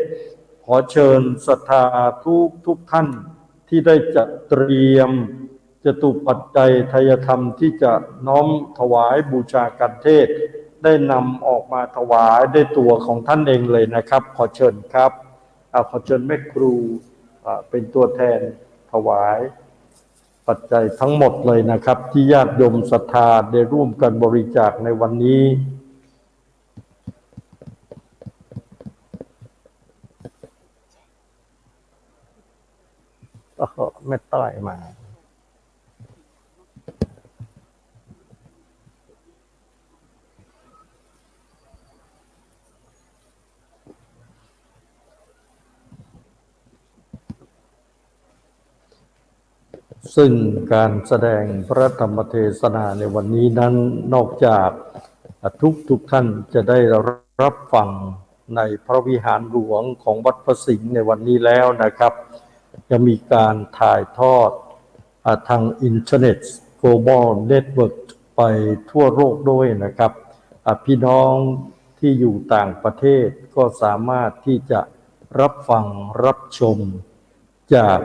ขอเชิญศรัทธาทุกท่านที่ได้จัดเตรียมจตุปัจจัยทายธรรมที่จะน้อมถวายบูชากันเทศได้นำออกมาถวายด้วยตัวของท่านเองเลยนะครับขอเชิญครับขอเชิญแม่ครูเป็นตัวแทนถวายปัจจัยทั้งหมดเลยนะครับที่ญาติโยมศรัทธาได้ร่วมกันบริจาคในวันนี้แม่ต้อยมาซึ่งการแสดงพระธรรมเทศนาในวันนี้นั้นนอกจากทุกท่านจะได้รับฟังในพระวิหารหลวงของวัดพระสิงห์ในวันนี้แล้วนะครับจะมีการถ่ายทอดทางอินเทอร์เน็ต Global Network ไปทั่วโลกด้วยนะครับพี่น้องที่อยู่ต่างประเทศก็สามารถที่จะรับฟังรับชมจาก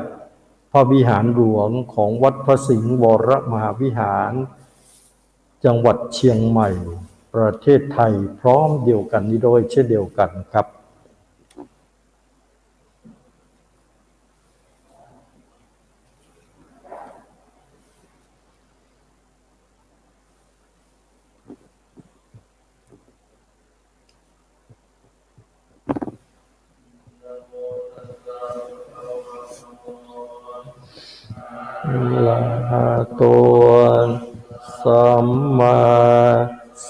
พระวิหารหลวงของวัดพระสิงห์วรมหาวิหารจังหวัดเชียงใหม่ประเทศไทยพร้อมเดียวกันนี้ด้วยเช่นเดียวกันครับละหะโตสัมมา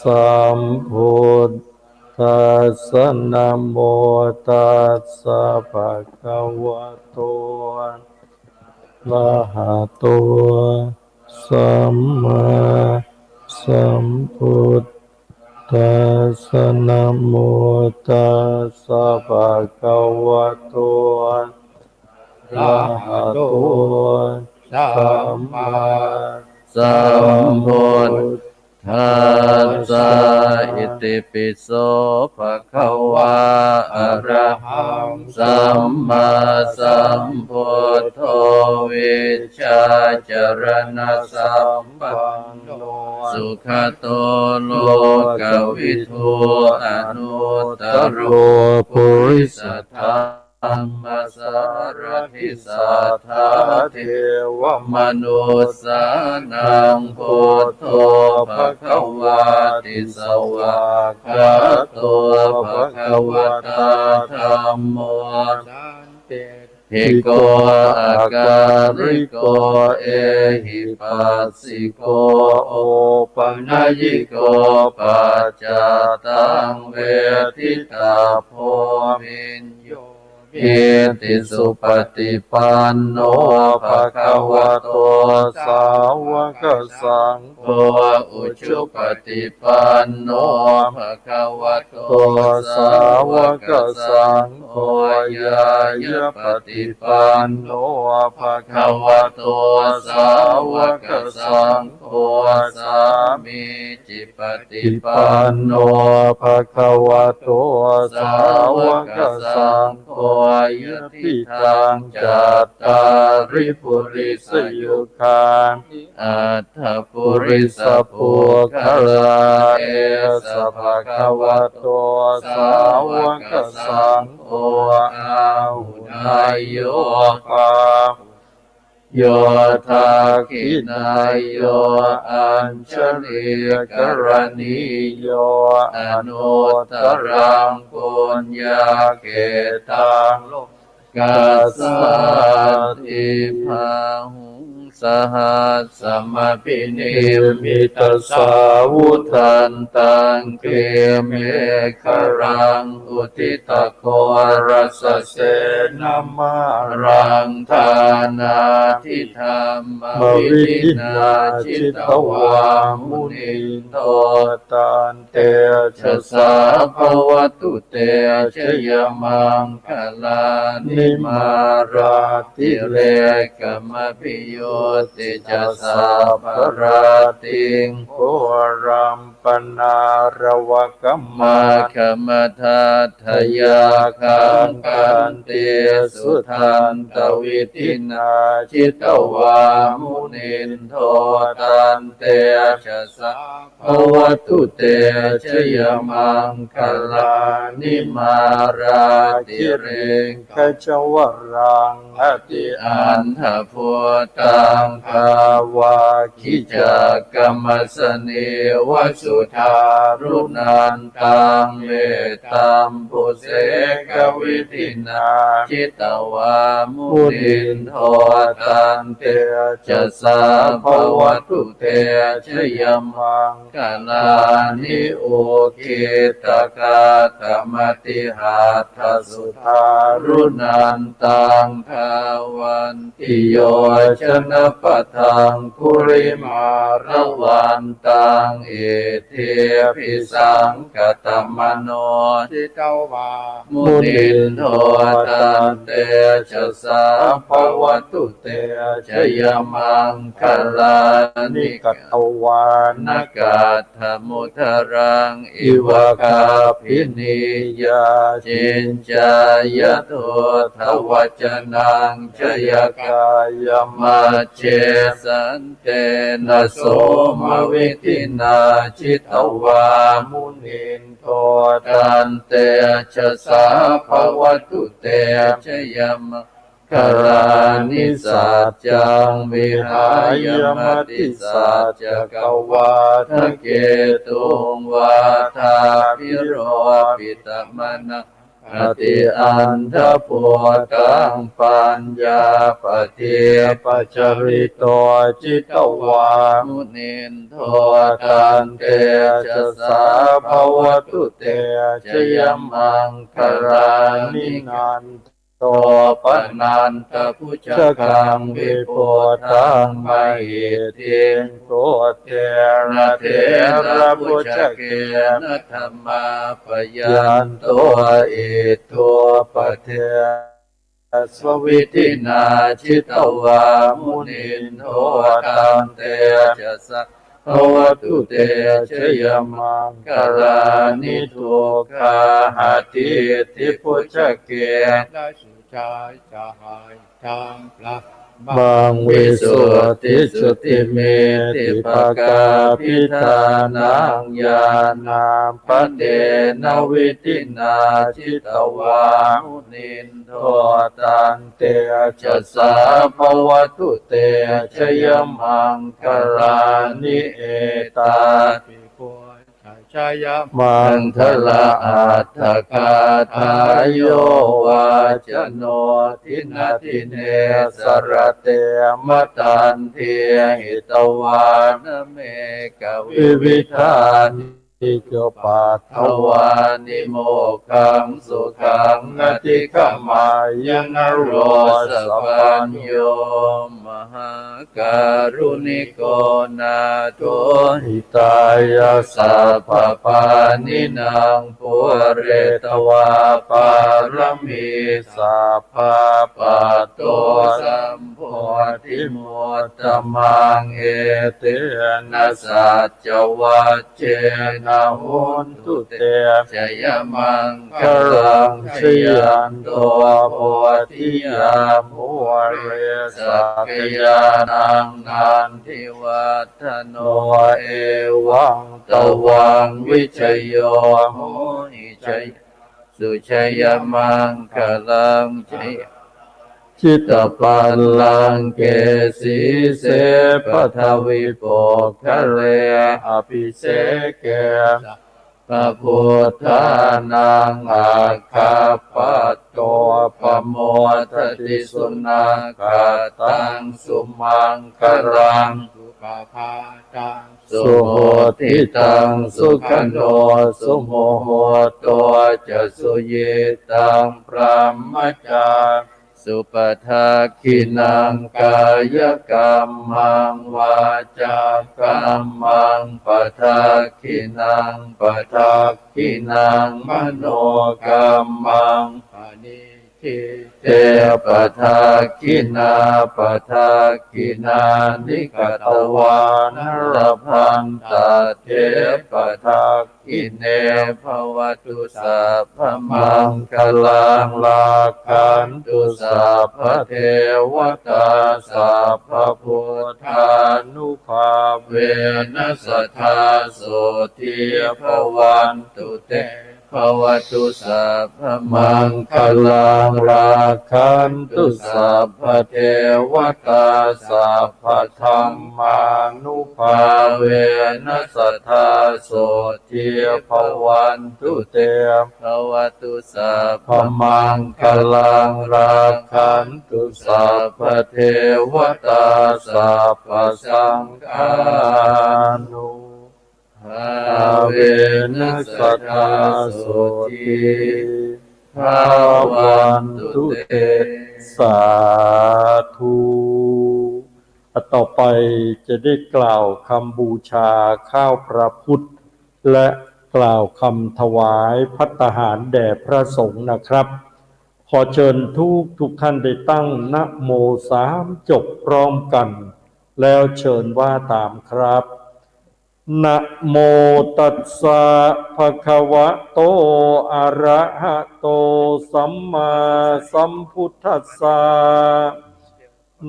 สัมพุทธัสสะนะโมตัสสะภะคะวะโตละหะโตสัมมาสัมพุทธัสสะนะโมตัสสะภะคะวะโตละหะโตสัมมาสัมพุทธัสสะอิติปิโสภะคะวะอะระหังสัมมาสัมพุทโธวิชชาจรณะสัมปันโนสุขโตโลกวิทูอนุตตโรปุริสธรรมสารทิสัทธาเทวมนุสสานังพุทโธภควาติสวากขาโตภควตาธัมโมสันติภิกขุอาการิโกเอหิปัสสิโกโอปัญญิโกปัจจตังเวทิตาโพวินโยอิติสุปฏิปันโนภะคะวะโตสาวกสังโฆอุชุปฏิปันโนภะคะวะโตสาวกสังโฆยายะปฏิปันโนภะคะวะโตสาวกสังโฆ สามิจิปฏิ อิ ปั ปั น น โน โนภะคะวะโตสาวกสังโฆยะติตังจัตตาริปุริสยุคา อัตถปุริสปุคลาเอสภะคะวะโตสาวกสังโฆอาหุนายโยปาโยทาคินายโยอัญชลีกรณีโยอนุตตรังปุญญาเกตังกัสสติภาหุงสหัสสมปิเนมิตสาวุทันตังเกเมฆรังอุทิตโครสเสนามารังทานาทิธรรมวิธินาจิตวามุนิโตตันเตชะสาภวตุเตชยมังคลานิมาราติเลกมพิโยติจัสสะภราติง โอรัมปนารวกัม มา มา คมทัตถยาคังกันเตสุทันตวิทินาจิตวามุนินโทตันเตชะสะภวตุเตชยมังคลานิมาราติเรง ขจวรังอติ อั อั น น ทพุตังภาวาคิจักกรรมสเนวสุธารุนันตังเมตตัมปุเสกวิธินาจิตวามุนินโทตันเตจะสาภวตุเตชยมังกลานิโอเคตกาตมติหาทสุธารุนันตังภาวันติโยชนะปะทังคุริมาระวันตังเอเทพิสังกตมโนจิตวามุนินโทตันเตชะสาภวตุเตชยมังคลา นิ นิ กั ก ตวาน นกาธมุทรังอิวกาพินิยาจินจายโททวัจนังชยกายมัจเจสันเตนะโสมวิทินาจิตวามุนินโทตันเตชะสาภวตุเตชยมังคลานิสัจจังวิหายมติสัจจกวาทะเกตุงวาทาพิโรปิตมนะอติอันทโพตังปัญญาปเท ปจริโตจิตวา มุนินโทตันเตชะสาภวตุเตชยมังคลานิ นันโต โตปนันตพุชกังวิโพธังมหิติง โตเท นาเถระพุชเกนะธรรมาปยันโตเอโตปเทสวิทินาชิตวามุนินโทตันเตชะสะภวตุเตชยมังคลานิทุกขาหาติทิพุชเก ได้สุชายจะหายทางพระ บังวิ วิ สุ สุ ท ทธิสุติเมติภกาพิธานังญาณามปเดนวิตินาจิตวามุนินโทตันเตจะสาภวตุเตชยมังคลานิเอตา ปีโกชายา มั มั ง ง ท ทละอัตถกาทายโยวาจโนทินาทิเนสรเตมตันเทหิตวานเมกวิวิธานิ อิโกปัต ทวานิโมกังสุขังนติขมายนโรสปัญโยมหา การุณิโกนาโถ อิตายาสั สั พ พพปานินางปุเรตวาปารมี สัพพะ ปะโตสัมโพธิโมตตมังเอเตนะสัจจวัจเจนะโหนตุเตชยมังคลังชยันโตโพธิยามุเรสักยานังนันทิวัฒโนเอวังตวังวิชโยโหหิชัยสุชัยมังคลังชัย จิต ตปัลลังเกสีเสปทวิโปคะเลอภิเสเกพระพุทธานังอาคาปัตโตปโมทติสุนัขตังสุมังคลังสุปภาตังสุโหติตังสุขโนสุโมโหโตจะสุเยตังพระมจาสุปทักขินังกายกรรมังวาจากรรมังปทักขินังปทักขินังมโนกรรมังปณิทิเตปทักขินาปทักขินานิกตวานรพันตเทปทักขิเนภวตุสัพพมังคลังลาคันตุสัพพเทวตาสัพพพุทธานุภาเวนัสทธาโสทิภวันตุเตภวตุสัพพมังคลังลาคันตุสัพพเทวตาสัพพธรรมานุภาเวนัสทธาโสทิภวันตุเตภวตุสัพพมังคลังลาคันตุสัพพเทวตาสัพพสังฆานุภาเวนัสทธาโสทิภวันตุเต สาธุต่อไปจะได้กล่าวคำบูชาข้าวพระพุทธและกล่าวคำถวายภัตตาหารแด่พระสงฆ์นะครับ ขอเชิญทุกท่านได้ตั้งนะโมสามจบพร้อมกัน แล้วเชิญว่าตามครับนะโมตัสสะภะคะวะโตอะระหะโตสัมมาสัมพุทธัสสะ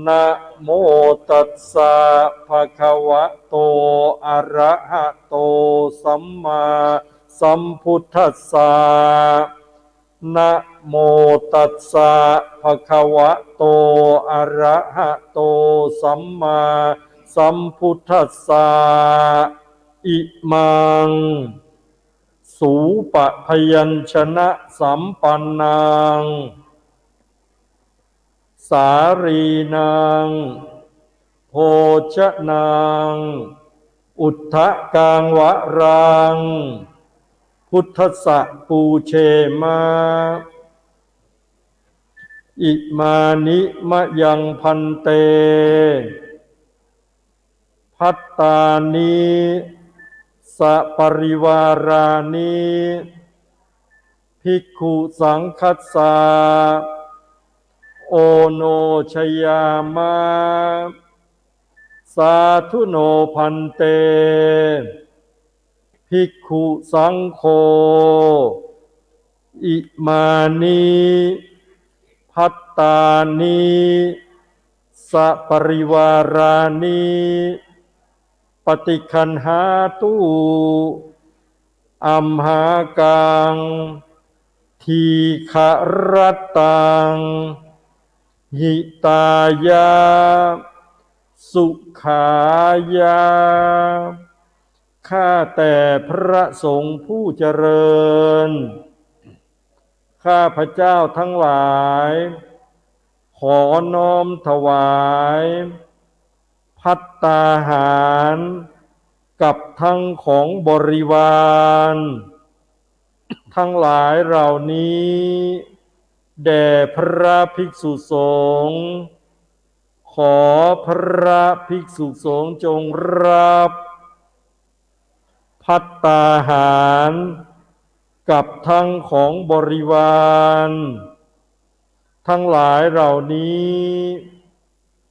นะโมตัสสะภะคะวะโตอะระหะโตสัมมาสัมพุทธัสสะนะโมตัสสะภะคะวะโตอะระหะโตสัมมาสัมพุทธัสสะอิมังสูปะพยัญชนะสัมปันนังสารีนังโภชนังอุทธกังวรังพุทธัสสะปูเชมาอิมานิมะยังพันเตภัตตานิสัปริวารานิภิกขุสังคัสสะโอโนชยามะสาธุโนพันเตภิกขุสังโฆอิมานิภัตตานิสัปริวารานิปฏิคันหาตุอัมหากังทีฆรตังหิตายาสุขายาข้าแต่พระสงฆ์ผู้เจริญข้าพเจ้าทั้งหลายขอน้อมถวายภัตตาหารกับทั้งของบริวารทั้งหลายเหล่านี้แด่พระภิกษุสงฆ์ข ขอพระภิกษุสงฆ์จงรับภัตตาหารกับทั้งของบริวารทั้งหลายเหล่านี้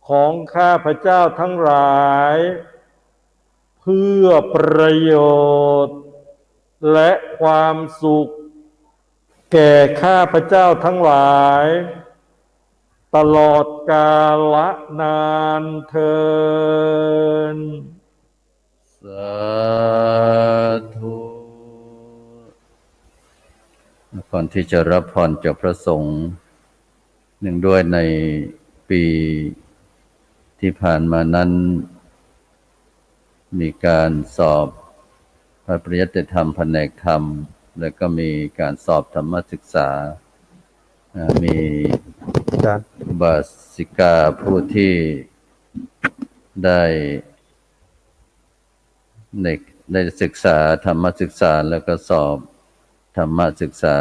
ของข้าพเจ้าทั้งหลายเพื่อประโยชน์และความสุขแก่ข้าพเจ้าทั้งหลายตลอดกาลนานเทอญสาธุก่อนที่จะรับพรจากพระสงฆ์หนึ่งด้วยในปีที่ผ่านมานั้นมีการสอบพระปริยัติธรรมแผนกธรรมแล้วก็มีการสอบธรรมศึกษามีอุบาสิกาผู้ที่ได้ศึกษาธรรมศึกษาแล้วก็สอบธรรมศึกษา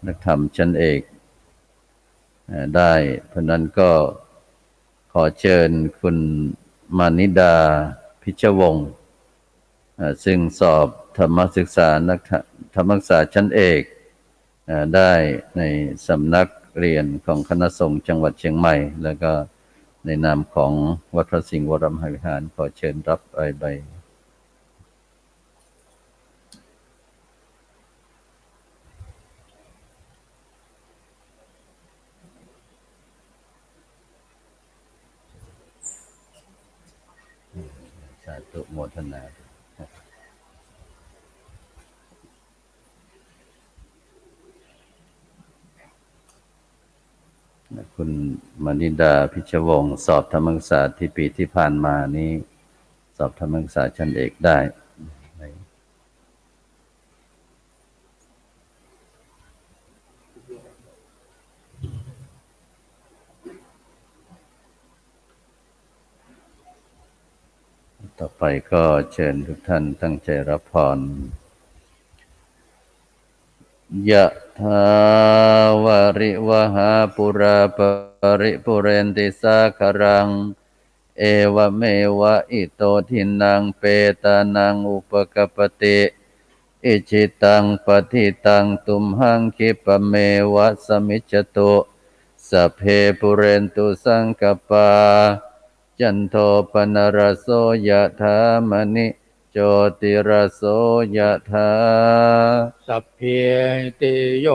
นักธรรมชั้นเอกได้เพราะนั้นก็ขอเชิญคุณมานิดาพิชวงศ์ซึ่งสอบธรรมศึกษานักธรรมศึกษาชั้นเอกได้ในสำนักเรียนของคณะสงฆ์จังหวัดเชียงใหม่แล้วก็ในนามของวัดพระสิงห์วรมหาวิหารขอเชิญรับใบสาธุโมทนาคุณมณิดาพิชวงศ์สอบธรรมศึกษาที่ปีที่ผ่านมานี้สอบธรรมศึกษาชั้นเอกได้ต่อไปก็เชิญทุกท่านตั้งใจรับพรยะถาวาริวหาปุราปริปุเรนติสาคารังเอวเมวะอิโตทินังเปตานังอุปกปติอิจิตังปฏิตังตุมหังคิปะเมวะสมิจจตุสัพเพปุเรนตุสังกปาจันโทปนรสโสยะถามณิโชติรสโสยะถาสัพเพติโย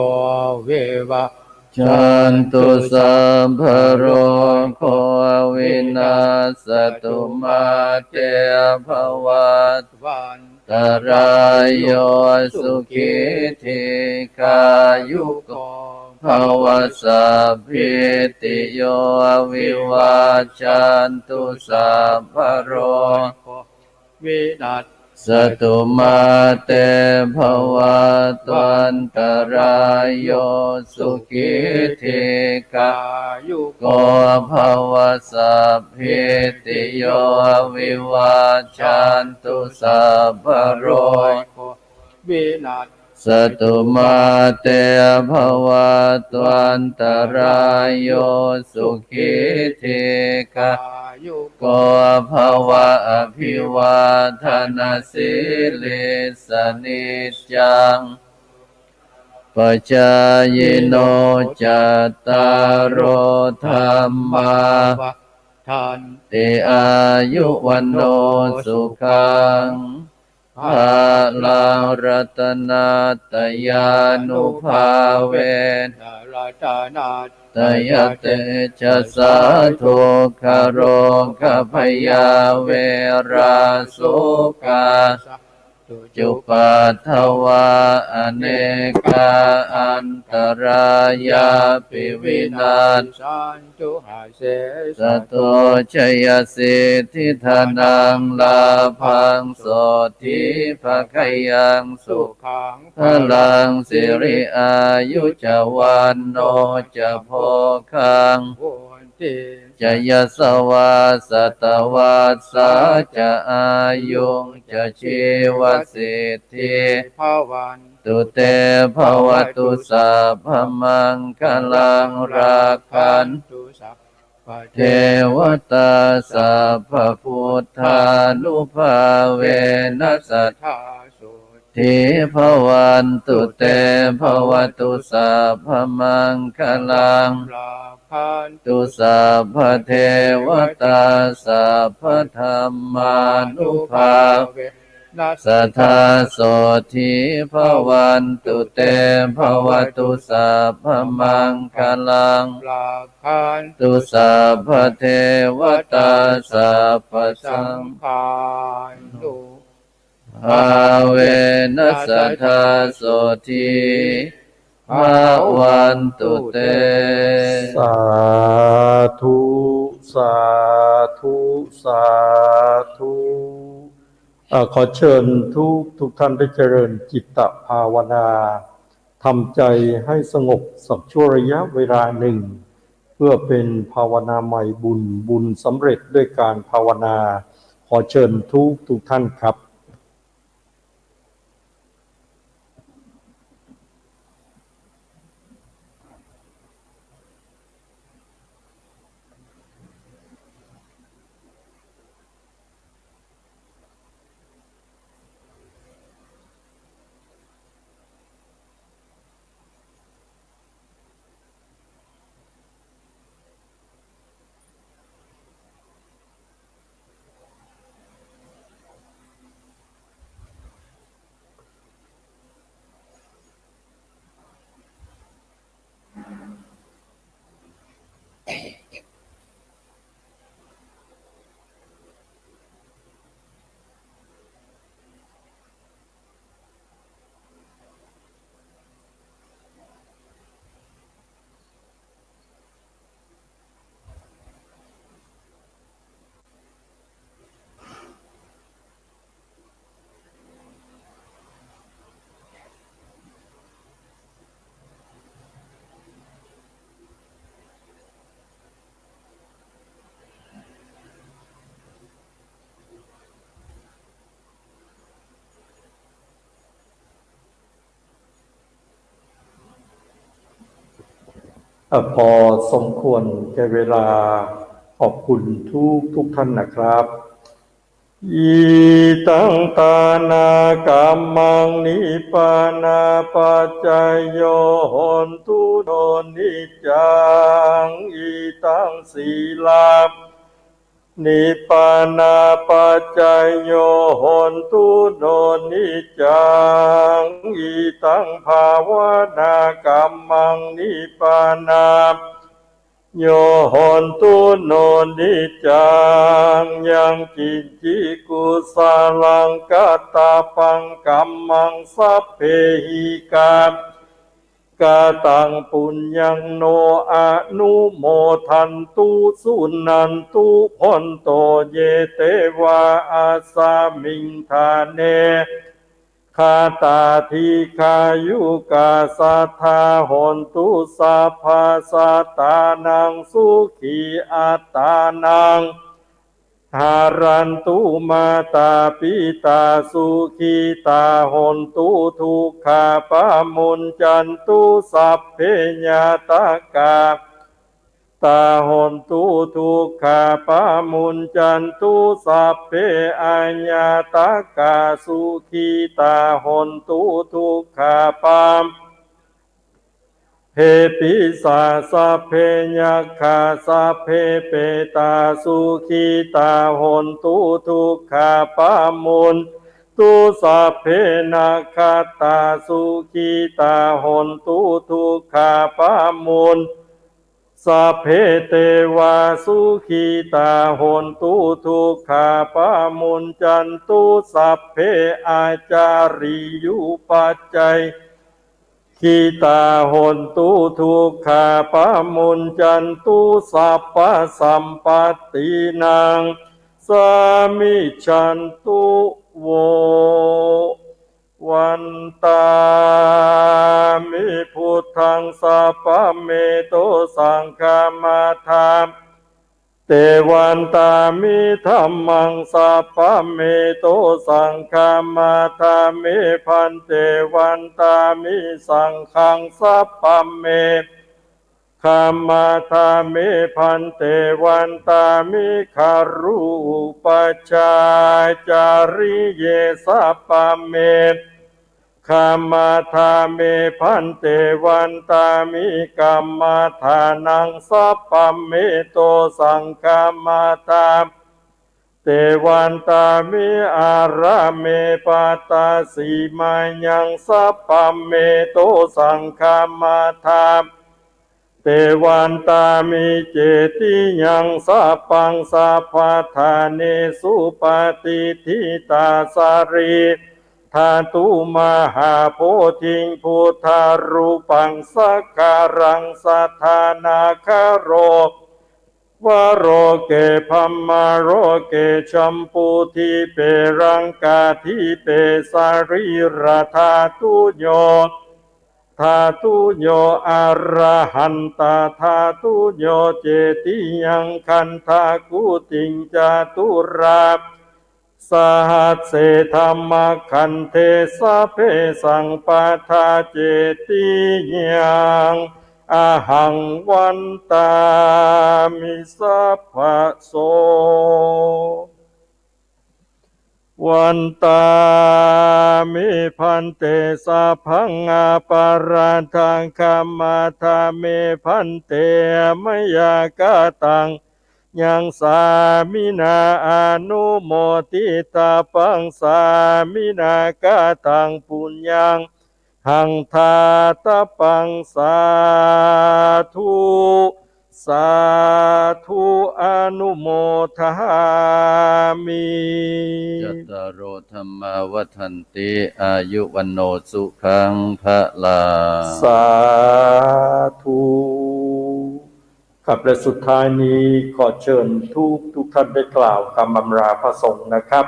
วิวัช จันตุสัพพะโรโควินาศตุมาเตภวัตวันตรายโยสุขิธิกายุโกภวสัพพิติโยวิวัชชันตุสัพพะโรโควินัสสตุมาเตภวัตวันตรายโยสุขิธิกายุโกภวสัพพิติโยวิวัชชันตุสัพพะโรโควินัสสตุมาเตภวัตวันตรายโยสุขิธิกายุโกภวะอภิวาทนาสิลิสนิจจังปัจจายโนจัตตารโอธรรมาทันติอายุวันโนสุขังภาลังรัตนาตยานุภาเวนะรัตนาตยเตชะสาธุคโรคพยาเวราสุกาจุปัฏฐวาอเนกาอันตรายาปิวินาศสันตุหาเสสโตชยสิทธิธนังลาภังโสทิภคยังสุขังพลังสิริอายุจวันโนจะโพคังจะยสวาสตวัสสะจะอายุงจะชีวสิทธิภวันตุเตภวตุสัพพมังคลังราคันตุสัพพ เทวตาสัพพพุทธานุภาเวนัสสะ ทาสุ ทิภวันตุเตภวตุสัพพมังคลัง ลาพัน ตุสัพพเทวตาสัพพธรรมานุภา เวนัส สัทธาโสทิภวันตุเตภวตุสัพพมังคลัง ลาพัน ตุสัพพเทวตาสัพพสั สั ง งฆานุ อาเวนัสสทธาโสทิภวันตุเต สาธุสาธุสาธุขอเชิญทุกท่านได้เจริญจิตตภาวนาทำใจให้สงบสักชั่วระยะเวลาหนึ่งเพื่อเป็นภาวนาใหม่บุญสำเร็จด้วยการภาวนาขอเชิญทุกท่านครับ พอสมควรแก่เวลาขอบคุณทุกท่านนะครับอีตังตานากามังนิปานาปัจจยโยโหนตุโนนิจังอีตังศีลานิปานาปัจจยโยโหนตุโนนิจังอีตังภาวนากัมมังนิปานาโยโหนตุโนนิจังยังกิจจิกุสาลังกัตตาปังกัมมังสัพเพหิกากาตังปุญญังโนอนุโมทันตุสุนันตุพนโตเยเตวะอาสามิงทาเนคาตาทิคายุกาสัทธาหนตุสัพพะสัตตานังสุขีอัตตานังหารันตุมาตาปิตาสุขีตาหนตุทุกขาปะมุนจันตุสัพเพญาตากาตาหนตุทุกขาปะมุนจันตุสัพเพอัญญาตากาสุขีตาหนตุทุกขาปะเพปิสาสัพเพยัคขาสัพเพเปตาสุขีตาหนตุทุกขาปะมุนตุสัพเพนาคาตาสุขีตาหนตุทุกขาปะมุนสัพเพเทวาสุขีตาหนตุทุกขาปะมุนจันตุสัพเพอาจาริยุปัจจัยขีตาหนตุทุกขาปะมุนจันตุสัพพะสัมปตินังสามิชันตุโววันตามิพุทธังสัพพะเมโตสังฆามาธาเตวันตามิธัมมังสัพพะเมโตสังฆามาธามิพันเตวันตามิสังฆังสัพพะเม คัมมาทามิพันเตวันตามิคารูปชาจาริเยสัพพเมคัมมาทามิพันเตวันตามิกัมมาทานังสัพพเมโตสังกัมมาทาเตวันตามิอาราเมปัตตาสีมายังสัพพเมโตสังฆมาทาเตวันตามิเจติยังสัพพังสัพพทาเนสุปฏิทิตาสารีทาตุมหาโพธิงพุทธารูปังสักการังสัทธานาคโรวโรเกพัมมาโรเกชัมปูทิเปรังกาทิเปสารีราธาตุโยธาตุโยอะระหันตาธาตุโยเจติยังคันธากุติงจาตุราสหัสเสธัมมคันเทสะเพสังปะทาเจติยังอาหังวันตามิสัพพะโสวันตามิพันเตสัพพังอาปาราทังคัมมาทามิพันเตมยากาตังยังสามินาอนุโมทิตาปังสามินากาตังปุญญังหังทาตปังสาธุสาธุอนุโมทามิ จัตตารโอธรรมาวัฏันติอายุวันโนสุขังพะลา สาธุครับและสุดท้ายนี้ขอเชิญทุกท่านได้กล่าวคำอำลาพระสงฆ์นะครับ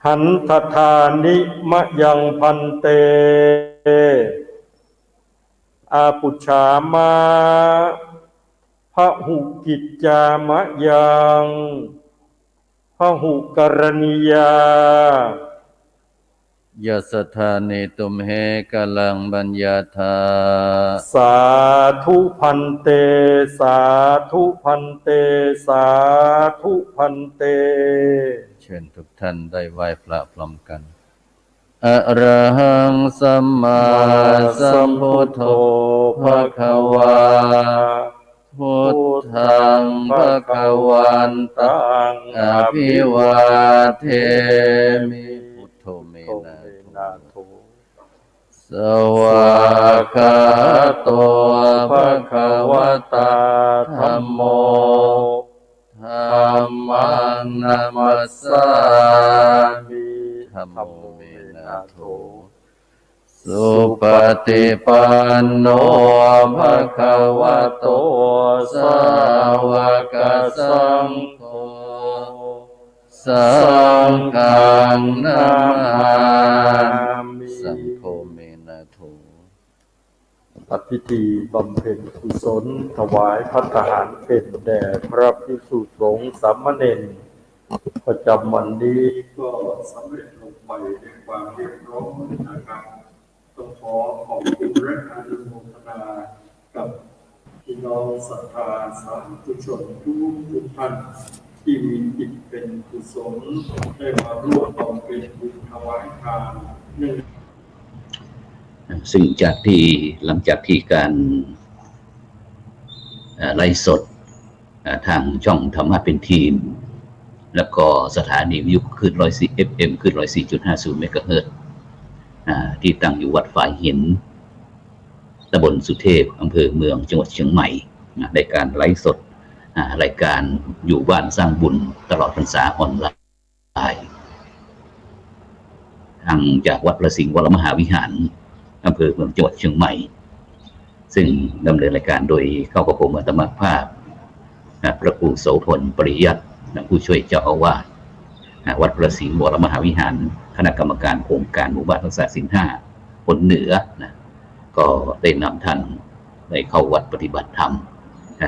หันทธานิมะยังพันเตอาปุชามาพหุกิจจามะยังพหุกรณียายัสสธาเนตุมเหกลังบัญญาธา สาธุพันเตสาธุพันเตสาธุพันเตเชิญทุกท่านได้ไหว้พระพร้อมกันอะระหังสัมมาสัมพุทโธภคะวาพุทธังภคะวันตังอภิวาเทมิพุทโธเมนะโทสวากขาโตภคะวตาธัมโมธัมมังนัมมัสสามิธัมโมเมนะโทสุปฏิปันโนภะคะวะโตสาวกสังโฆสังฆังนามิสังโฆเมนะโทปัพิธีบำเพ็ญกุศลถวายภัตตาหารเพลแด่พระภิกษุสงฆ์สามเณรประจำวันนี้ก็สำเร็จลงไปด้วยความเรียบร้อยนะครับต้องขอขอบคุณและอนุโมทนากับพี่น้องศรัทธาสาธุชนทุกท่านที่มีจิตเป็นกุศลได้มาร่วมบำเพ็ญบุญถวายทานซึ่งหลังจากที่การไลฟ์สดทางช่องธรรมะเป็นทีมแล้วก็สถานีวิทยุคลื่น104 FM คลื่น 104.50 เมกะเฮิรตซ์ที่ตั้งอยู่วัดฝายหินตำบลสุเทพอำเภอเมืองจังหวัดเชียงใหม่ในการไลฟ์สดรายการอยู่บ้านสร้างบุญตลอดพรรษาออนไลน์ทางจากวัดพระสิงห์วรมหาวิหารอำเภอเมืองจังหวัดเชียงใหม่ซึ่งดำเนินรายการโดยเข้ากระผมอัตมาภาพพระครูโสพลปริยัติผู้ช่วยเจ้าอาวาสวัดพระสิงห์วรมหาวิหารคณะกรรมการโครงการหมู่บ้านรักษาศีล5 ผลเหนือก็ได้นำท่านได้เข้าวัดปฏิบัติธรรม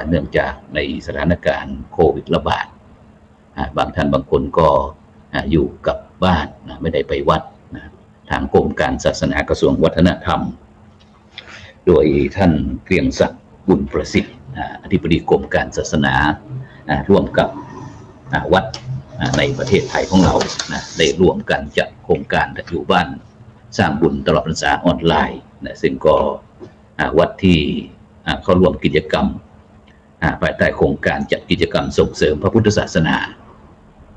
เนื่องจากในสถานการณ์โควิดระบาดบางท่านบางคนก็อยู่กับบ้านไม่ได้ไปวัดทางกรมการศาสนากระทรวงวัฒนธรรมโดยท่านเกรียงศักดิ์ บุญประสิทธิ์อธิบดีกรมการศาสนาร่วมกับวัดในประเทศไทยของเราได้ร่วมกันจัดโครงการอยู่บ้านสร้างบุญตลอดพรรษาออนไลน์ซึ่งก็วัดที่เข้าร่วมกิจกรรมภายใต้โครงการจัดกิจกรรมส่งเสริมพระพุทธศาสนา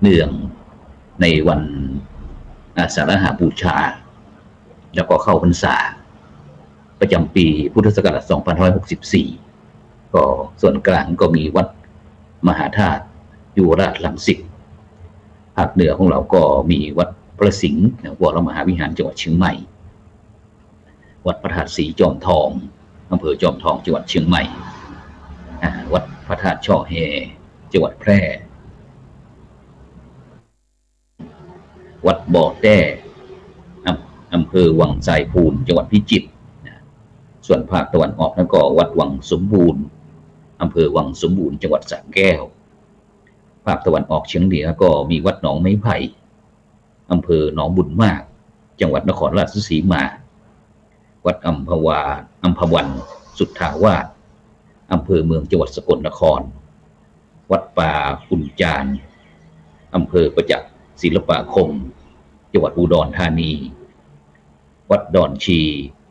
เนื่องในวันอาสาฬหบูชาแล้วก็เข้าพรรษาประจำปีพุทธศักราช 2564 ก็ส่วนกลางก็มีวัดมหาธาตุยุวราชรังสิตภาคเหนือของเราก็มีวัดพระสิงห์วรมหาวิหารจังหวัดเชียงใหม่วัดพระธาตุศรีจอมทองอำเภอจอมทองจังหวัดเชียงใหม่วัดพระธาตุช่อแฮจังหวัดแพร่วัดบ่อแต้อำเภอวังไสภูลจังหวัดพิจิตรส่วนภาคตะวันออกนั้นก็วัดวังสมบูรณ์อำเภอวังสมบูรณ์จังหวัดสระแก้วภาคตะวันออกเฉียงเหนือก็มีวัดหนองไม้ไผ่อำเภอหนองบุญมากจังหวัดนครราชสีมาวัดอัมพวันสุทธาวาสอำเภอเมืองจังหวัดสกลนครวัดป่าขุนจานอำเภอประจักษ์ศิลปาคมจังหวัดอุดรธานีวัดดอนชี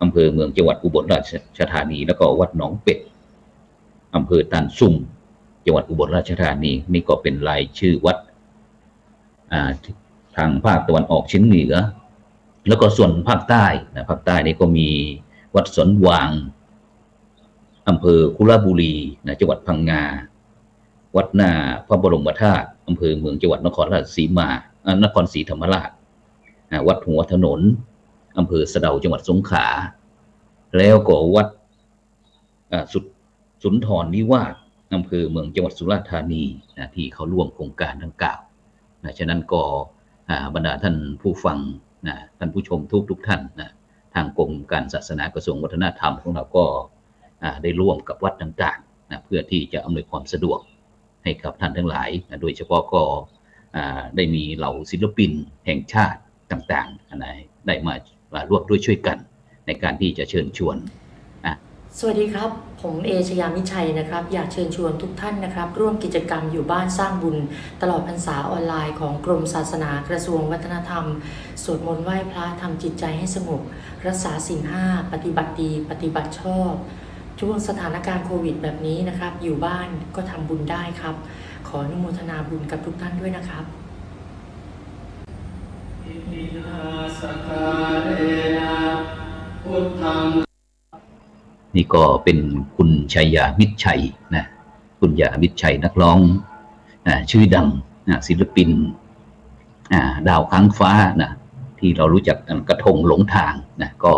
อำเภอเมืองจังหวัดอุบลราชธานีแล้วก็วัดหนองเป็ดอำเภอตานซุ่มจังหวัดอุบลราชธานีนี่ก็เป็นรายชื่อวัดทางภาคตะวันออกเฉียงเหนือแล้วก็ส่วนภาคใต้ภาคใต้นี่ก็มีวัดสวนวางอำเภอคุระบุรีจังหวัดพังงาวัดหน้าพระบรมธาตุอำเภอเมืองจังหวัดนครราชสีมานครศรีธรรมราชวัดหัวถนนอำเภอสะเดาจังหวัดสงขลาแล้วก็วัดสุนทรนิวาสอำเภอเมืองจังหวัดสุราษฎร์ธานีที่เขาร่วมโครงการดังกล่าวฉะนั้นก็บรรดาท่านผู้ฟังท่านผู้ชมทุกท่านทางกรมการศาสนากระทรวงวัฒนธรรมของเราก็ได้ร่วมกับวัดต่างๆเพื่อที่จะอำนวยความสะดวกให้กับท่านทั้งหลายโดยเฉพาะก็ได้มีเหล่าศิลปินแห่งชาติต่างๆได้มาร่วมด้วยช่วยกันในการที่จะเชิญชวนสวัสดีครับผมชยามิชัยนะครับอยากเชิญชวนทุกท่านนะครับร่วมกิจกรรมอยู่บ้านสร้างบุญตลอดพรรษาออนไลน์ของกรมศาสนากระทรวงวัฒนธรรมสวดมนต์ไหว้พระทำจิตใจให้สงบรักษาศีล 5ปฏิบัติดีปฏิบัติชอบช่วงสถานการณ์โควิดแบบนี้นะครับอยู่บ้านก็ทำบุญได้ครับขออนุโมทนาบุญกับทุกท่านด้วยนะครับนี่ก็เป็นคุณชัยยามิตรชัยคุณยามิตรชัยนักร้องชื่อดังศิลปินดาวค้างฟ้าที่เรารู้จักกระทงหลงทางก็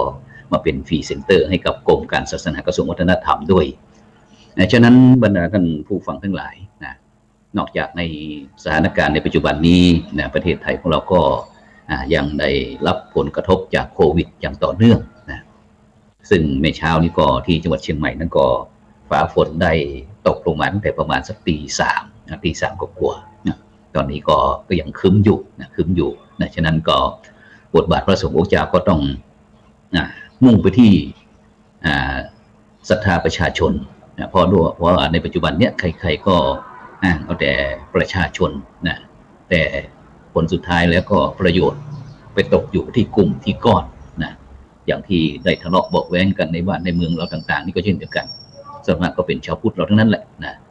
มาเป็นฟรีเซนเตอร์ให้กับกรมการศาสนากระทรวงวัฒนธรรมด้วยฉะนั้นบรรดาท่านผู้ฟังทั้งหลายนอกจากในสถานการณ์ในปัจจุบันนี้ประเทศไทยของเราก็ยังได้รับผลกระทบจากโควิดอย่างต่อเนื่องซึ่งเมื่อเช้านี้ก็ที่จังหวัดเชียงใหม่นั้นก็ฟ้าฝนได้ตกลงมาตั้งแต่ประมาณสักตีสามกว่าตอนนี้ก็ยังครึ้มอยู่ฉะนั้นก็บทบาทพระสงฆ์องค์เจ้าก็ต้องมุ่งไปที่ศรัทธาประชาชนเพราะในปัจจุบันเนี้ยใครๆก็เอาแต่ประชาชนแต่ผลสุดท้ายแล้วก็ประโยชน์ไปตกอยู่ที่กลุ่มที่ก้อนอย่างที่ได้ทะเลาะเบาะแว้งกันในบ้านในเมืองเราต่างๆนี่ก็เช่นเดียวกันส่วนมากก็เป็นชาวพุทธเราทั้งนั้นแหละ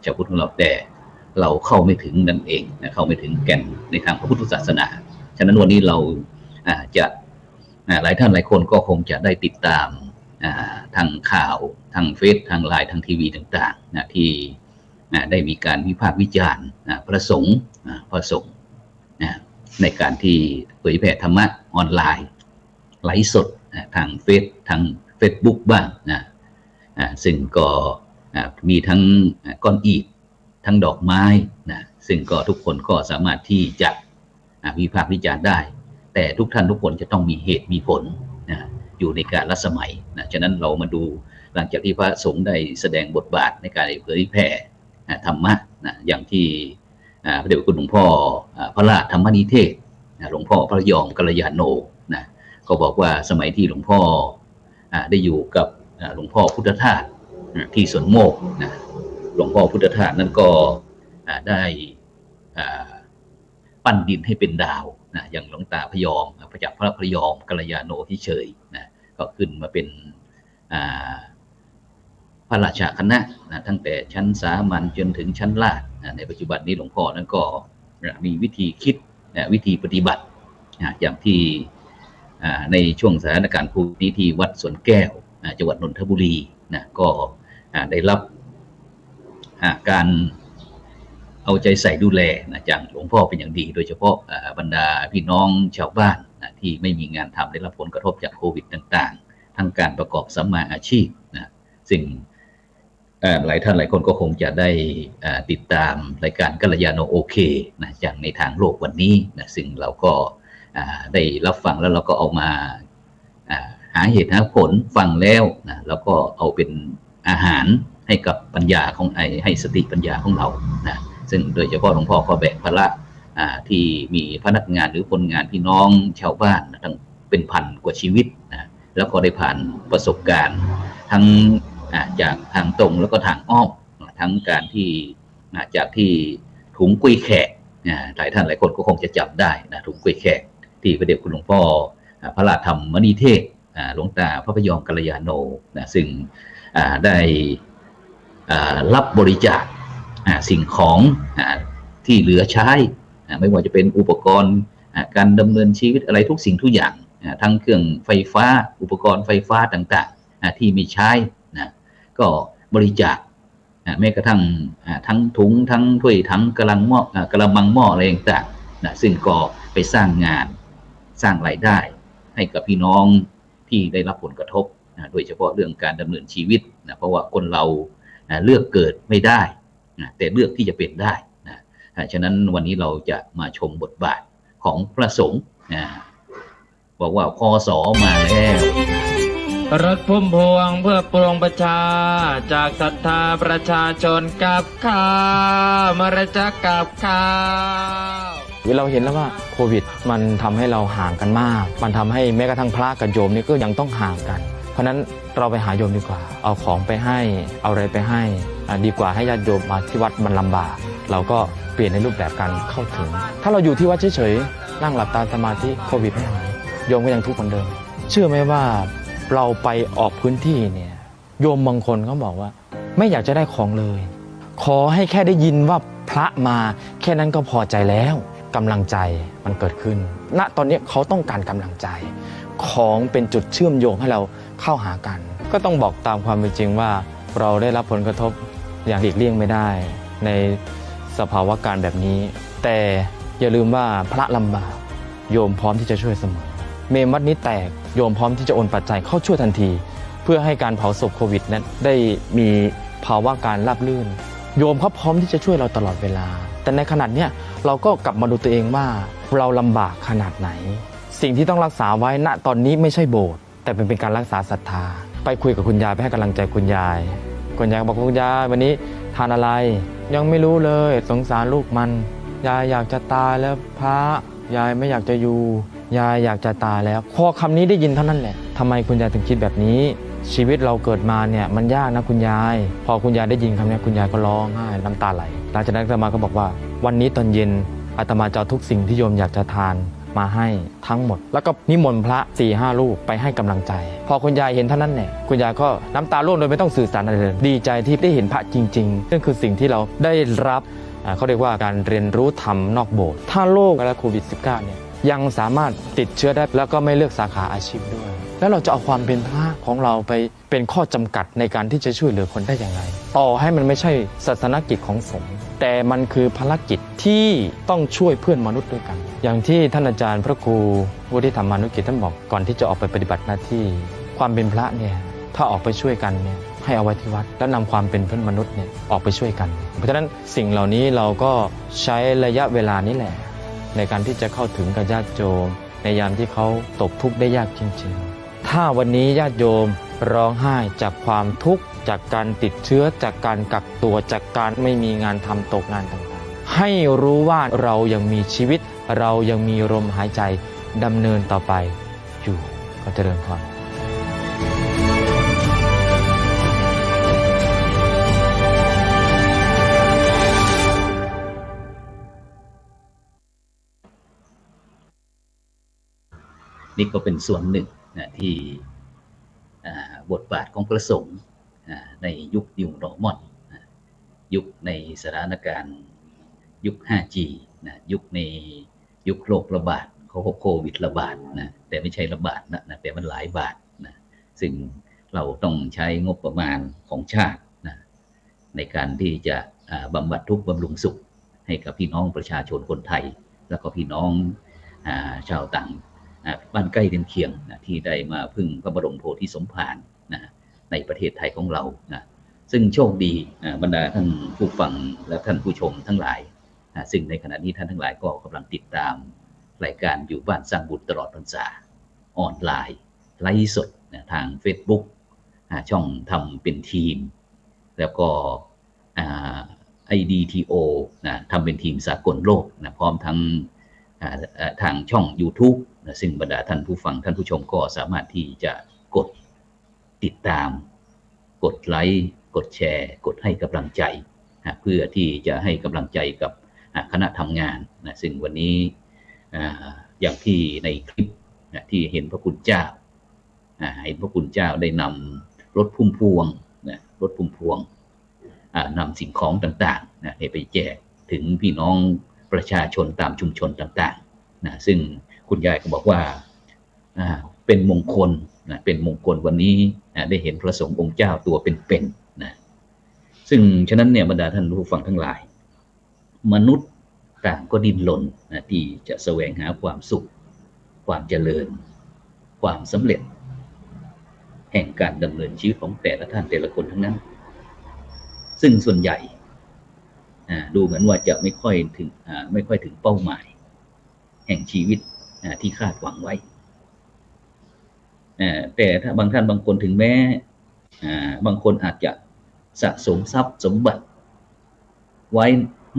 ชาวพุทธของเราแต่เราเข้าไม่ถึงนั่นเองเข้าไม่ถึงแก่นในทางพระพุทธศาสนาฉะนั้นวันนี้เราจะหลายท่านหลายคนก็คงจะได้ติดตามทางข่าวทางเฟซทางไลน์ทางทีวีต่างๆที่ได้มีการวิพากษ์วิจารณ์พระสงฆ์ในการที่เผยแผ่ธรรมะออนไลน์ไลฟ์สดทางเฟซบุ๊กบ้างซึ่งก็มีทั้งก้อนอิฐทั้งดอกไม้ซึ่งก็ทุกคนก็สามารถที่จะวิพากษ์วิจารณ์ได้แต่ทุกท่านทุกคนจะต้องมีเหตุมีผลอยู่ในการละสมัยฉะนั้นเรามาดูหลังจากที่พระสงฆ์ได้แสดงบทบาทในการเผยแผ่ธรรมะอย่างที่พระเดชพระคุณหลวงพ่อพระราชธรรมนิเทศหลวงพ่อพระยอมกัลยาโนก็บอกว่าสมัยที่หลวงพ่อได้อยู่กับหลวงพ่อพุทธทาส ที่สวนโมกนะหลวงพ่อพุทธทาสนั้นก็ได้ปั้นดินให้เป็นดาวนะอย่างหลวงตาพยอมพระจักรพระพยอมกัลยาโนที่เฉยนะก็ขึ้นมาเป็นพระราชาคณะนะตั้งแต่ชั้นสามัญจนถึงชั้นลาดนะในปัจจุบันนี้หลวงพ่อนั้นก็มีวิธีคิดวิธีปฏิบัติอย่างที่ในช่วงสถานการณ์โควิดนี้ที่วัดสวนแก้วจังหวัดนนทบุรีนะก็ได้รับการเอาใจใส่ดูแลนะจากหลวงพ่อเป็นอย่างดีโดยเฉพาะบรรดาพี่น้องชาวบ้านนะที่ไม่มีงานทำได้รับผลกระทบจากโควิดต่างๆทั้งการประกอบสัมมาอาชีพนะซึ่งหลายท่านหลายคนก็คงจะได้ติดตามรายการกัลยาโนโอเคนะจากในทางโลกวันนี้นะซึ่งเราก็ได้รับฟังแล้วเราก็เอามาหาเหตุหาผลฟังแล้วนะแล้วก็เอาเป็นอาหารให้กับปัญญาของให้สติปัญญาของเรานะซึ่งโดยเฉพาะหลวงพ่อก็แบกภาระที่มีพนักงานหรือคนงานพี่น้องชาวบ้านนะทั้งเป็นพันกว่าชีวิตนะแล้วก็ได้ผ่านประสบการณ์ทั้งจากทางตรงแล้วก็ทางอ้อมทั้งการที่จากที่ถุงกุ้ยแขกหลายท่านหลายคนก็คงจะจำได้นะถุงกุ้ยแขกที่พระเดชคุณหลวงพ่อพระราชธรรมนิเทศหลวงตาพระพยอมกัลยาโนนะซึ่งได้รับบริจาคสิ่งของที่เหลือใช้ไม่ว่าจะเป็นอุปกรณ์การดำเนินชีวิตอะไรทุกสิ่งทุกอย่างทั้งเครื่องไฟฟ้าอุปกรณ์ไฟฟ้าต่างๆที่มีใช้นะก็บริจาคแม้กระทั่งทั้งถุงทั้งถ้วยทั้งกระมังหม้ออะไรต่างๆนะซึ่งก็ไปสร้างงานสร้างรายได้ให้กับพี่น้องที่ได้รับผลกระทบโดยเฉพาะเรื่องการดำเนินชีวิตนะเพราะว่าคนเราเลือกเกิดไม่ได้แต่เลือกที่จะเป็นได้นะฉะนั้นวันนี้เราจะมาชมบทบาทของพระสงฆ์บอกว่าคสมาแล้วรถพุ่มพวงเพื่อปวงประชาจากศรัทธาประชาชนกับข้าวมรจักกับข้าวเราเห็นแล้วว่าโควิดมันทำให้เราห่างกันมากมันทำให้แม้กระทั่งพระกับโยมนี่ก็ยังต้องห่างกันเพราะนั้นเราไปหาโยมดีกว่าเอาของไปให้เอาอะไรไปให้ดีกว่าให้ญาติโยมมาที่วัดมันลำบากเราก็เปลี่ยนในรูปแบบการเข้าถึงถ้าเราอยู่ที่วัดเฉยๆนั่งหลับตาสมาธิโควิดไม่หายโยมก็ยังทุกข์เหมือนเดิมเชื่อไหมว่าเราไปออกพื้นที่เนี่ยโยมบางคนเขาบอกว่าไม่อยากจะได้ของเลยขอให้แค่ได้ยินว่าพระมาแค่นั้นก็พอใจแล้วกำลังใจมันเกิดขึ้นณตอนนี้เขาต้องการกำลังใจของเป็นจุดเชื่อมโยงให้เราเข้าหากันก็ต้องบอกตามความเป็นจริงว่าเราได้รับผลกระทบอย่างหลีกเลี่ยงไม่ได้ในสภาวะการแบบนี้แต่อย่าลืมว่าพระลำบากโยมพร้อมที่จะช่วยเสมอเมนวัดนี้แตกโยมพร้อมที่จะโอนปัจจัยเข้าช่วยทันทีเพื่อให้การเผาศพโควิดนั้นได้มีภาวะการราบรื่นโยมเขาพร้อมที่จะช่วยเราตลอดเวลาแต่ในขณะนี้เราก็กลับมาดูตัวเองว่าเราลำบากขนาดไหนสิ่งที่ต้องรักษาไว้ณตอนนี้ไม่ใช่โบสถ์แต่เป็นการรักษาศรัทธาไปคุยกับคุณยายไปให้กำลังใจคุณยายบอกคุณยายวันนี้ทานอะไรยังไม่รู้เลยสงสารลูกมันยายอยากจะตายแล้วพระยายไม่อยากจะอยู่ยายอยากจะตายแล้วพอคำนี้ได้ยินเท่านั้นแหละทำไมคุณยายถึงคิดแบบนี้ชีวิตเราเกิดมาเนี่ยมันยากนะคุณยายพอคุณยายได้ยินคำนี้คุณยายก็ร้องไห้น้ำตาไหลหลังจากนั้นอาตมาก็บอกว่าวันนี้ตอนเย็นอาตมาจะเอาทุกสิ่งที่โยมอยากจะทานมาให้ทั้งหมดแล้วก็นิมนต์พระ 4-5 รูปไปให้กำลังใจพอคุณยายเห็นเท่านั้นแหละคุณยายก็น้ำตาร่วงโดยไม่ต้องสื่อสารอะไรเลยดีใจที่ได้เห็นพระจริงๆนั่นคือสิ่งที่เราได้รับเขาเรียกว่าการเรียนรู้ธรรมนอกโบสถ์ถ้าโรคและโควิด -19 เนี่ยยังสามารถติดเชื้อได้แล้วก็ไม่เลือกสาขาอาชีพด้วยแล้วเราจะเอาความเป็นพระของเราไปเป็นข้อจำกัดในการที่จะช่วยเหลือคนได้อย่างไรต่อให้มันไม่ใช่ศาสนกิจของสงฆ์แต่มันคือภารกิจที่ต้องช่วยเพื่อนมนุษย์ด้วยกันอย่างที่ท่านอาจารย์พระครูวุฒิธรรมานุกิจท่านบอกก่อนที่จะออกไปปฏิบัติหน้าที่ความเป็นพระเนี่ยถ้าออกไปช่วยกันเนี่ยให้เอาไว้ที่วัดแล้วนำความเป็นเพื่อนมนุษย์เนี่ยออกไปช่วยกันเพราะฉะนั้นสิ่งเหล่านี้เราก็ใช้ระยะเวลานี้แหละในการที่จะเข้าถึงกับญาติโยมในยามที่เขาตกทุกข์ได้ยากจริงๆถ้าวันนี้ญาติโยมร้องไห้จากความทุกข์จากการติดเชื้อจากการกักตัวจากการไม่มีงานทำตกงานต่างๆให้รู้ว่าเรายังมีชีวิตเรายังมีลมหายใจดำเนินต่อไปอยู่ขอเจริญพร นี่ก็เป็นส่วนหนึ่งนะที่บทบาทของพระสงฆ์ในยุคNew Normalยุคในสถานการณ์ยุค 5G นะยุคในยุคโรคระบาดโควิดระบาดนะแต่ไม่ใช่ระบาดนะแต่มันหลายบาทนะซึ่งเราต้องใช้งบประมาณของชาตินะในการที่จะบำบัดทุกข์บำรุงสุขให้กับพี่น้องประชาชนคนไทยแล้วก็พี่น้องชาวต่างบ้านใกล้เรือนเคียงนะที่ได้มาพึ่งพระบรมโพธิสมภารนะในประเทศไทยของเรานะซึ่งโชคดีบรรดาท่านผู้ฟังและท่านผู้ชมทั้งหลายซึ่งในขณะนี้ท่านทั้งหลายก็กำลังติดตามรายการอยู่บ้านสร้างบุญตลอดพรรษาออนไลน์ไลฟ์สดทาง Facebook ช่องทำเป็นทีมแล้วก็IDTO ทำเป็นทีมสากลโลกนะพร้อมทั้งทางช่อง YouTube นะซึ่งบรรดาท่านผู้ฟังท่านผู้ชมก็สามารถที่จะกดติดตามกดไลค์กดแชร์กดให้กำลังใจเพื่อที่จะให้กำลังใจกับคณะทำงานนะซึ่งวันนี้อย่างที่ในคลิปที่เห็นพระคุณเจ้าเห็นพระคุณเจ้าได้นำรถพุ่มพวงนะรถพุ่มพวงนำสิ่งของต่างๆนะไปแจกถึงพี่น้องประชาชนตามชุมชนต่างๆนะซึ่งคุณยายก็บอกว่าเป็นมงคลนะเป็นมงคลวันนี้ได้เห็นพระสงฆ์องค์เจ้าตัวเป็นๆนะซึ่งฉะนั้นเนี่ยบรรดาท่านผู้ฟังทั้งหลายมนุษย์ต่างก็ดิ้นรนนะที่จะแสวงหาความสุขความเจริญความสำเร็จแห่งการดำเนินชีวิตของแต่ละท่านแต่ละคนทั้งนั้นซึ่งส่วนใหญ่ดูเหมือนว่าจะไม่ค่อยถึงเป้าหมายแห่งชีวิตที่คาดหวังไว้แต่ถ้าบางท่านบางคนถึงแม้บางคนอาจจะสะสมทรัพย์สมบัติไว้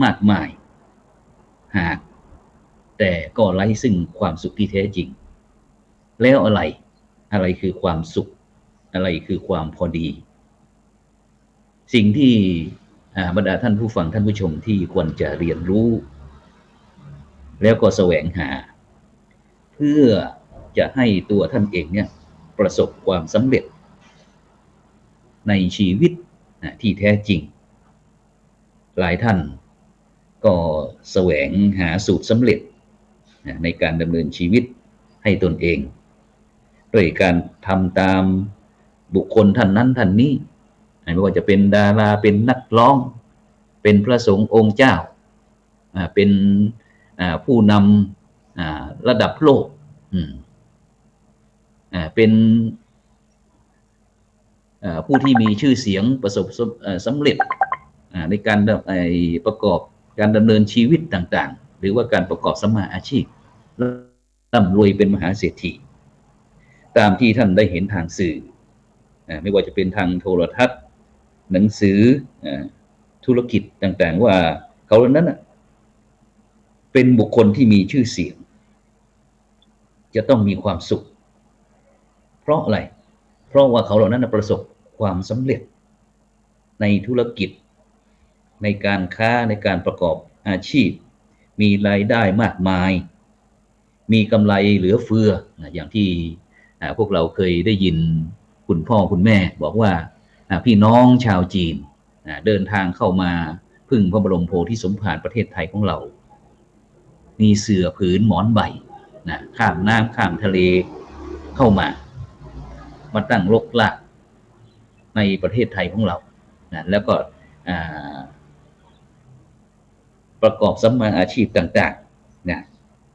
มากมายหากแต่ก็ไร้ซึ่งความสุขที่แท้จริงแล้วอะไรคือความสุขอะไรคือความพอดีสิ่งที่บรรดาท่านผู้ฟังท่านผู้ชมที่ควรจะเรียนรู้แล้วก็แสวงหาเพื่อจะให้ตัวท่านเองเนี่ยประสบความสำเร็จในชีวิตที่แท้จริงหลายท่านก็แสวงหาสูตรสำเร็จในการดำเนินชีวิตให้ตนเองโดยการทำตามบุคคลท่านนั้นท่านนี้ไม่ว่าจะเป็นดาราเป็นนักร้องเป็นพระสงฆ์องค์เจ้าเป็นผู้นำระดับโลกเป็นผู้ที่มีชื่อเสียงประสบสำเร็จในการประกอบการดำเนินชีวิตต่างๆหรือว่าการประกอบสัมมาอาชีพร่ำรวยเป็นมหาเศรษฐีตามที่ท่านได้เห็นทางสื่อไม่ว่าจะเป็นทางโทรทัศน์หนังสือธุรกิจต่างๆว่าเขาเหล่านั้นเป็นบุคคลที่มีชื่อเสียงจะต้องมีความสุขเพราะอะไรเพราะว่าเขาเหล่านั้นประสบความสำเร็จในธุรกิจในการค้าในการประกอบอาชีพมีรายได้มากมายมีกำไรเหลือเฟืออย่างที่พวกเราเคยได้ยินคุณพ่อคุณแม่บอกว่าพี่น้องชาวจีนเดินทางเข้ามาพึ่งพระบรมโพธิสมภารประเทศไทยของเรามีเสื่อผืนหมอนใบข้ามน้ำข้ามทะเลเข้ามาตั้งรกรากในประเทศไทยของเราแล้วก็ประกอบสัมมาอาชีพต่าง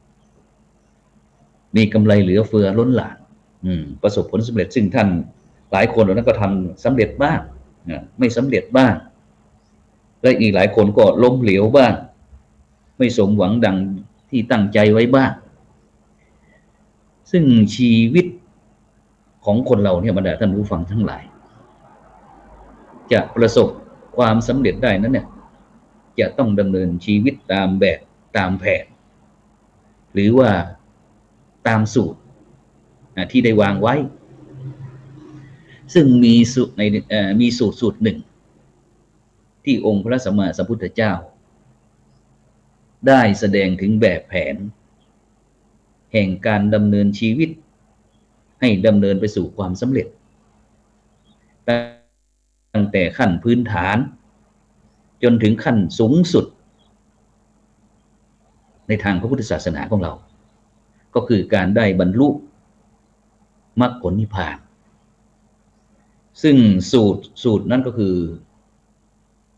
ๆมีกำไรเหลือเฟือล้นหลามประสบผลสำเร็จซึ่งท่านหลายคนเหล่านั้นก็ทำสำเร็จบ้างไม่สำเร็จบ้างและอีกหลายคนก็ล้มเหลวบ้างไม่สมหวังดังที่ตั้งใจไว้บ้างซึ่งชีวิตของคนเราเนี่ยบรรดาท่านผู้ฟังทั้งหลายจะประสบความสำเร็จได้นั้นเนี่ยจะต้องดำเนินชีวิตตามแบบตามแผนหรือว่าตามสูตรที่ได้วางไว้ซึ่งมีสูตรหนึ่งที่องค์พระสัมมาสัมพุทธเจ้าได้แสดงถึงแบบแผนแห่งการดำเนินชีวิต ให้ดำเนินไปสู่ความสำเร็จตั้งแต่ขั้นพื้นฐานจนถึงขั้นสูงสุดในทางพระพุทธศาสนาของเราก็คือการได้บรรลุมรรคผลนิพพานซึ่งสูตรนั้นก็คือ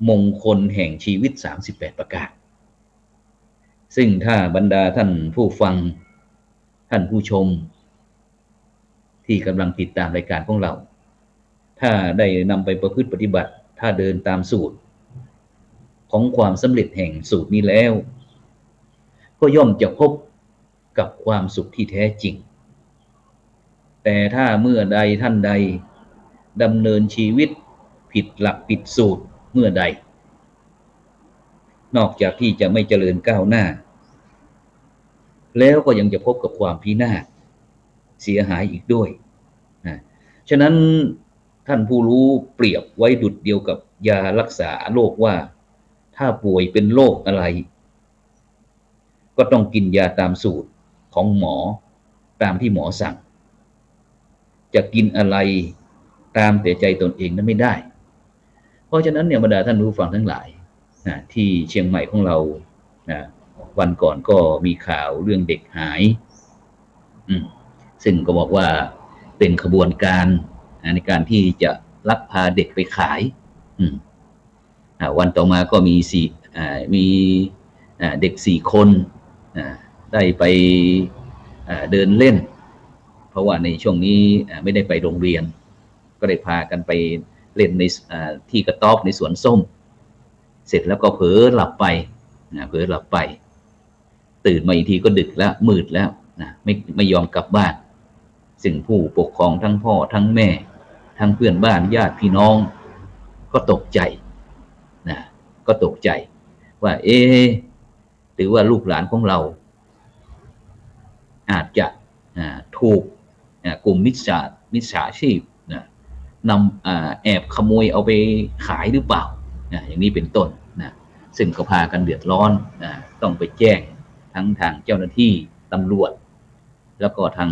มงคลแห่งชีวิต38ประการซึ่งถ้าบรรดาท่านผู้ฟังท่านผู้ชมที่กำลังติดตามรายการของเราถ้าได้นำไปประพฤติปฏิบัติถ้าเดินตามสูตรของความสำเร็จแห่งสูตรนี้แล้วก็ย่อมจะพบกับความสุขที่แท้จริงแต่ถ้าเมื่อใดท่านใดดำเนินชีวิตผิดหลักผิดสูตรเมื่อใดนอกจากที่จะไม่เจริญก้าวหน้าแล้วก็ยังจะพบกับความพินาศเสียหายอีกด้วยนะฉะนั้นท่านผู้รู้เปรียบไว้ดุจเดียวกับยารักษาโรคว่าถ้าป่วยเป็นโรคอะไรก็ต้องกินยาตามสูตรของหมอตามที่หมอสั่งจะกินอะไรตามแต่ใจตนเองนั้นไม่ได้เพราะฉะนั้นเนี่ยบรรดาท่านผู้ฟังทั้งหลายที่เชียงใหม่ของเราวันก่อนก็มีข่าวเรื่องเด็กหายซึ่งก็บอกว่าเป็นขบวนการในการที่จะลักพาเด็กไปขายวันต่อมาก็มีเด็ก4 คนได้ไปเดินเล่นเพราะว่าในช่วงนี้ไม่ได้ไปโรงเรียนก็ได้พากันไปเล่นในที่กระต๊อบในสวนส้มเสร็จแล้วก็เผลอหลับไปตื่นมาอีกทีก็ดึกแล้วมืดแล้วไม่ยอมกลับบ้านซึ่งผู้ปกครองทั้งพ่อทั้งแม่ทั้งเพื่อนบ้านญาติพี่น้องก็ตกใจว่าหรือว่าลูกหลานของเราอาจจะถูกกลุ่มมิจฉาชีพนำแอบขโมยเอาไปขายหรือเปล่าอย่างนี้เป็นต้นซึ่งก็พากันเดือดร้อนต้องไปแจ้งทั้งทางเจ้าหน้าที่ตำรวจแล้วก็ทาง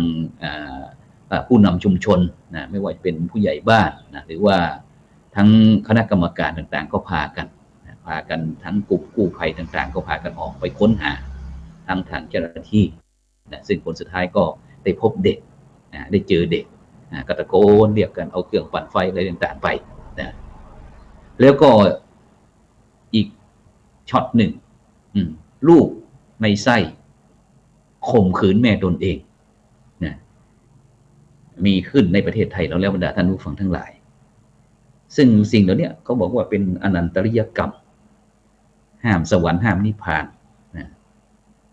ผู้นำชุมชนไม่ว่าจะเป็นผู้ใหญ่บ้านหรือว่าทั้งคณะกรรมการต่างๆก็พากันทั้งกลุ่มกู้ภัยต่างๆก็พากันออกไปค้นหาทั้งทางเจ้าหน้าที่ซึ่งผลสุดท้ายก็ได้พบเด็กได้เจอเด็กก็ตะโกนเรียกกันเอาเครื่องปั่นไฟอะไรต่างๆไปแล้วก็อีกช็อตหนึ่งลูกในไส้ข่มขืนแม่ตนเองมีขึ้นในประเทศไทยแล้วบรรดาท่านผู้ฟังทั้งหลายซึ่งสิ่งเหล่านี้เขาบอกว่าเป็นอนันตริยกรรมห้ามสวรรค์ห้ามนิพพาน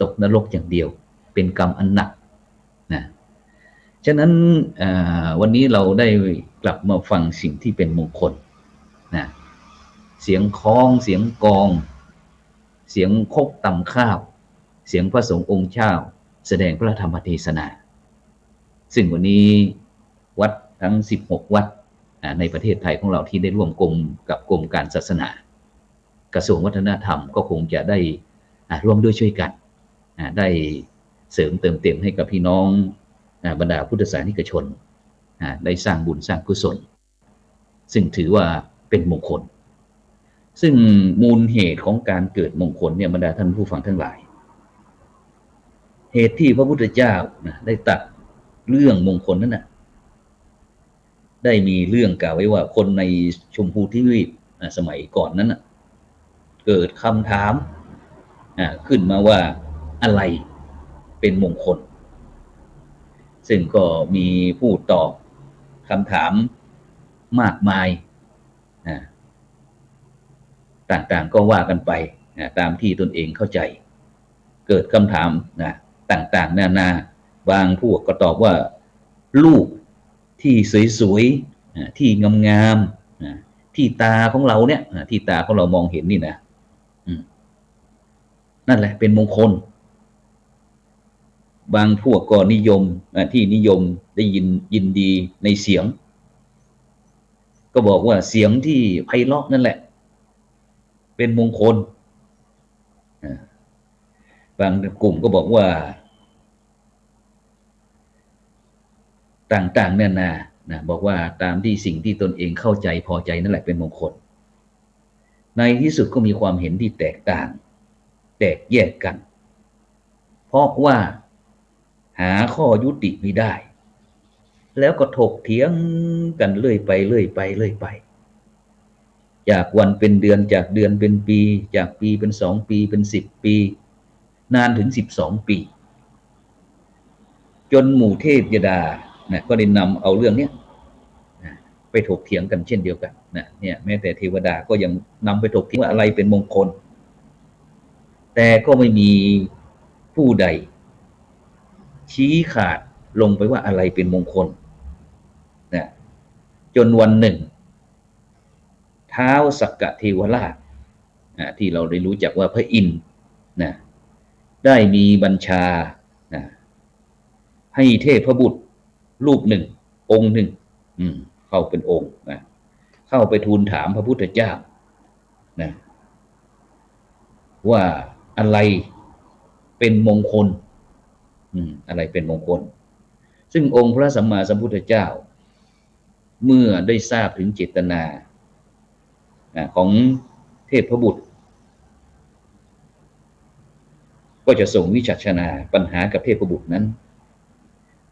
ตกนรกอย่างเดียวเป็นกรรมอันหนักฉะนั้นวันนี้เราได้กลับมาฟังสิ่งที่เป็นมงคลเสียงคล้องเสียงกลองเสียงคกตำข้าวเสียงพระสงฆ์องค์เจ้าแสดงพระธรรมเทศนาซึ่งวันนี้วัดทั้ง16 วัดในประเทศไทยของเราที่ได้ร่วมกับกรมการศาสนากระทรวงวัฒนธรรมก็คงจะได้ร่วมด้วยช่วยกันได้เสริมเติมเต็มให้กับพี่น้องบรรดาพุทธศาสนิกชนได้สร้างบุญสร้างกุศลซึ่งถือว่าเป็นมงคลซึ่งมูลเหตุของการเกิดมงคลเนี่ยบรรดาท่านผู้ฟังทั้งหลายเหตุที่พระพุทธเจ้าได้ตรัสเรื่องมงคลนั้นได้มีเรื่องกล่าวไว้ว่าคนในชมพูทวีปสมัยก่อนนั้นเกิดคำถามขึ้นมาว่าอะไรเป็นมงคลซึ่งก็มีผู้ตอบคำถามมากมายต่างๆก็ว่ากันไปตามที่ตนเองเข้าใจเกิดคำถามต่างๆนานาบางพวกก็ตอบว่าลูกที่สวยๆที่งามๆที่ตาของเราเนี่ยที่ตาของเรามองเห็นนี่นะนั่นแหละเป็นมงคลบางพวกก็นิยมที่นิยมได้ยินดีในเสียงก็บอกว่าเสียงที่ไพเราะนั่นแหละเป็นมงคลบางกลุ่มก็บอกว่า ต่างๆนานานะบอกว่าตามที่สิ่งที่ตนเองเข้าใจพอใจนั่นแหละเป็นมงคลในที่สุดก็มีความเห็นที่แตกต่างแตกแยกกันเพราะว่าหาข้อยุติไม่ได้แล้วก็ถกเถียงกันเรื่อยไปจากวันเป็นเดือนจากเดือนเป็นปีจากปีเป็น2 ปีเป็น10 ปีนานถึง12 ปีจนหมู่เทพยดานะก็ได้นำเอาเรื่องนี้ไปถกเถียงกันเช่นเดียวกันนะเนี่ยแม้แต่เทวดาก็ยังนำไปถกเถียงว่าอะไรเป็นมงคลแต่ก็ไม่มีผู้ใดชี้ขาดลงไปว่าอะไรเป็นมงคลนะจนวันหนึ่งท้าวสักกะเทวราชที่เราได้รู้จักว่าพระอินทร์นะได้มีบัญชานะให้เทพบุตรรูปหนึ่งองค์หนึ่งเข้าเป็นองค์นะเข้าไปทูลถามพระพุทธเจ้านะว่าอะไรเป็นมงคลอะไรเป็นมงคลซึ่งองค์พระสัมมาสัมพุทธเจ้าเมื่อได้ทราบถึงเจตนาของเทพบุตรก็จะส่งวิจักษณาปัญหากับเทพบุตรนั้น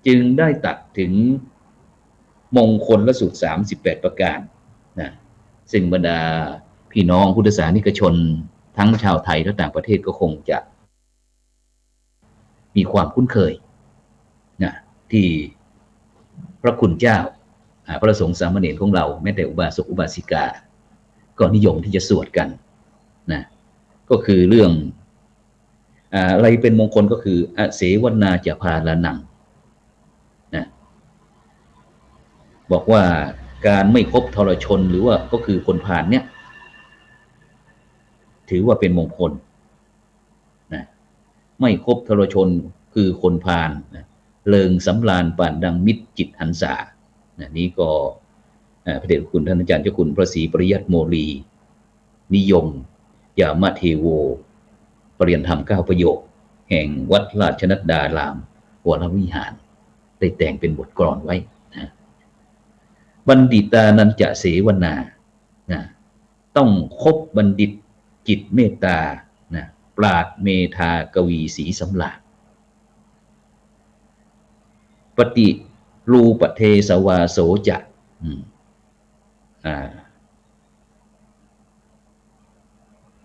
จึงได้ตรัสถึงมงคลละสูตร38 ประการนะซึ่งบรรดาพี่น้องพุทธศาสนิกชนทั้งชาวไทยและต่างประเทศก็คงจะมีความคุ้นเคยนะที่พระคุณเจ้าพระสงฆ์สามเณรของเราแม้แต่อุบาสกอุบาสิกาก็นิยมที่จะสวดกันนะก็คือเรื่องอะไรเป็นมงคลก็คืออเสวนาจะพาลานังนะบอกว่าการไม่คบทรชนหรือว่าก็คือคนพาลเนี่ยถือว่าเป็นมงคลนะไม่คบทรชนคือคนพาลนะเลิงสำราญป่านดังมิตรจิตหันษานะนี้ก็พระเดชคุณท่านอาจารย์เจ้าคุณพระศรีปริยัติโมลีนิยมยามเทโวปริยนธรรม9 ประโยคแห่งวัดราชนัดดารามวรวิหารได้แต่งเป็นบทกลอนไว้นะบัณฑิตานันจะเสวนานะต้องคบบัณฑิตจิตเมตตานะปราดเมธากวีสีสำราญปฏิรูปเทสวาโสจะ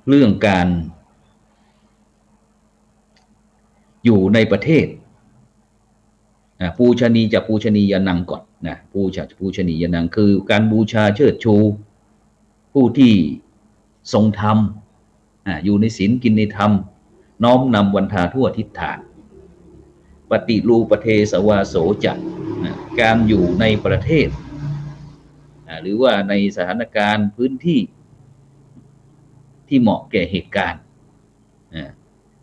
เรื่องการอยู่ในประเทศปูชนีจะปูชนียนังก่อนนะปูชนียนังคือการบูชาเชิดชูผู้ที่ทรงธรรมอยู่ในศีลกินในธรรมน้อมนำวันทาทั่วทิศทางปฏิรูปเทสวาโสจะการอยู่ในประเทศหรือว่าในสถานการณ์พื้นที่ที่เหมาะแก่เหตุการณ์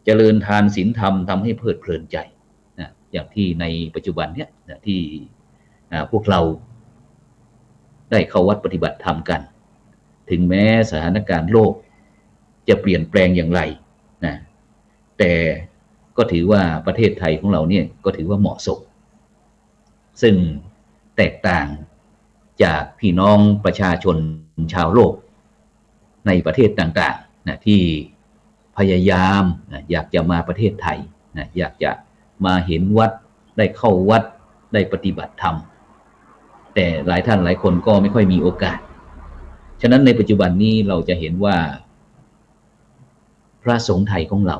เจริญทานศีลธรรมทำให้เพลิดเพลินใจอย่างที่ในปัจจุบันเนี่ยที่พวกเราได้เข้าวัดปฏิบัติธรรมกันถึงแม้สถานการณ์โลกจะเปลี่ยนแปลงอย่างไรนะแต่ก็ถือว่าประเทศไทยของเราเนี่ยก็ถือว่าเหมาะสมซึ่งแตกต่างจากพี่น้องประชาชนชาวโลกในประเทศต่างๆนะที่พยายามอยากจะมาประเทศไทยนะอยากจะมาเห็นวัดได้เข้าวัดได้ปฏิบัติธรรมแต่หลายท่านหลายคนก็ไม่ค่อยมีโอกาสฉะนั้นในปัจจุบันนี้เราจะเห็นว่าพระสงฆ์ไทยของเรา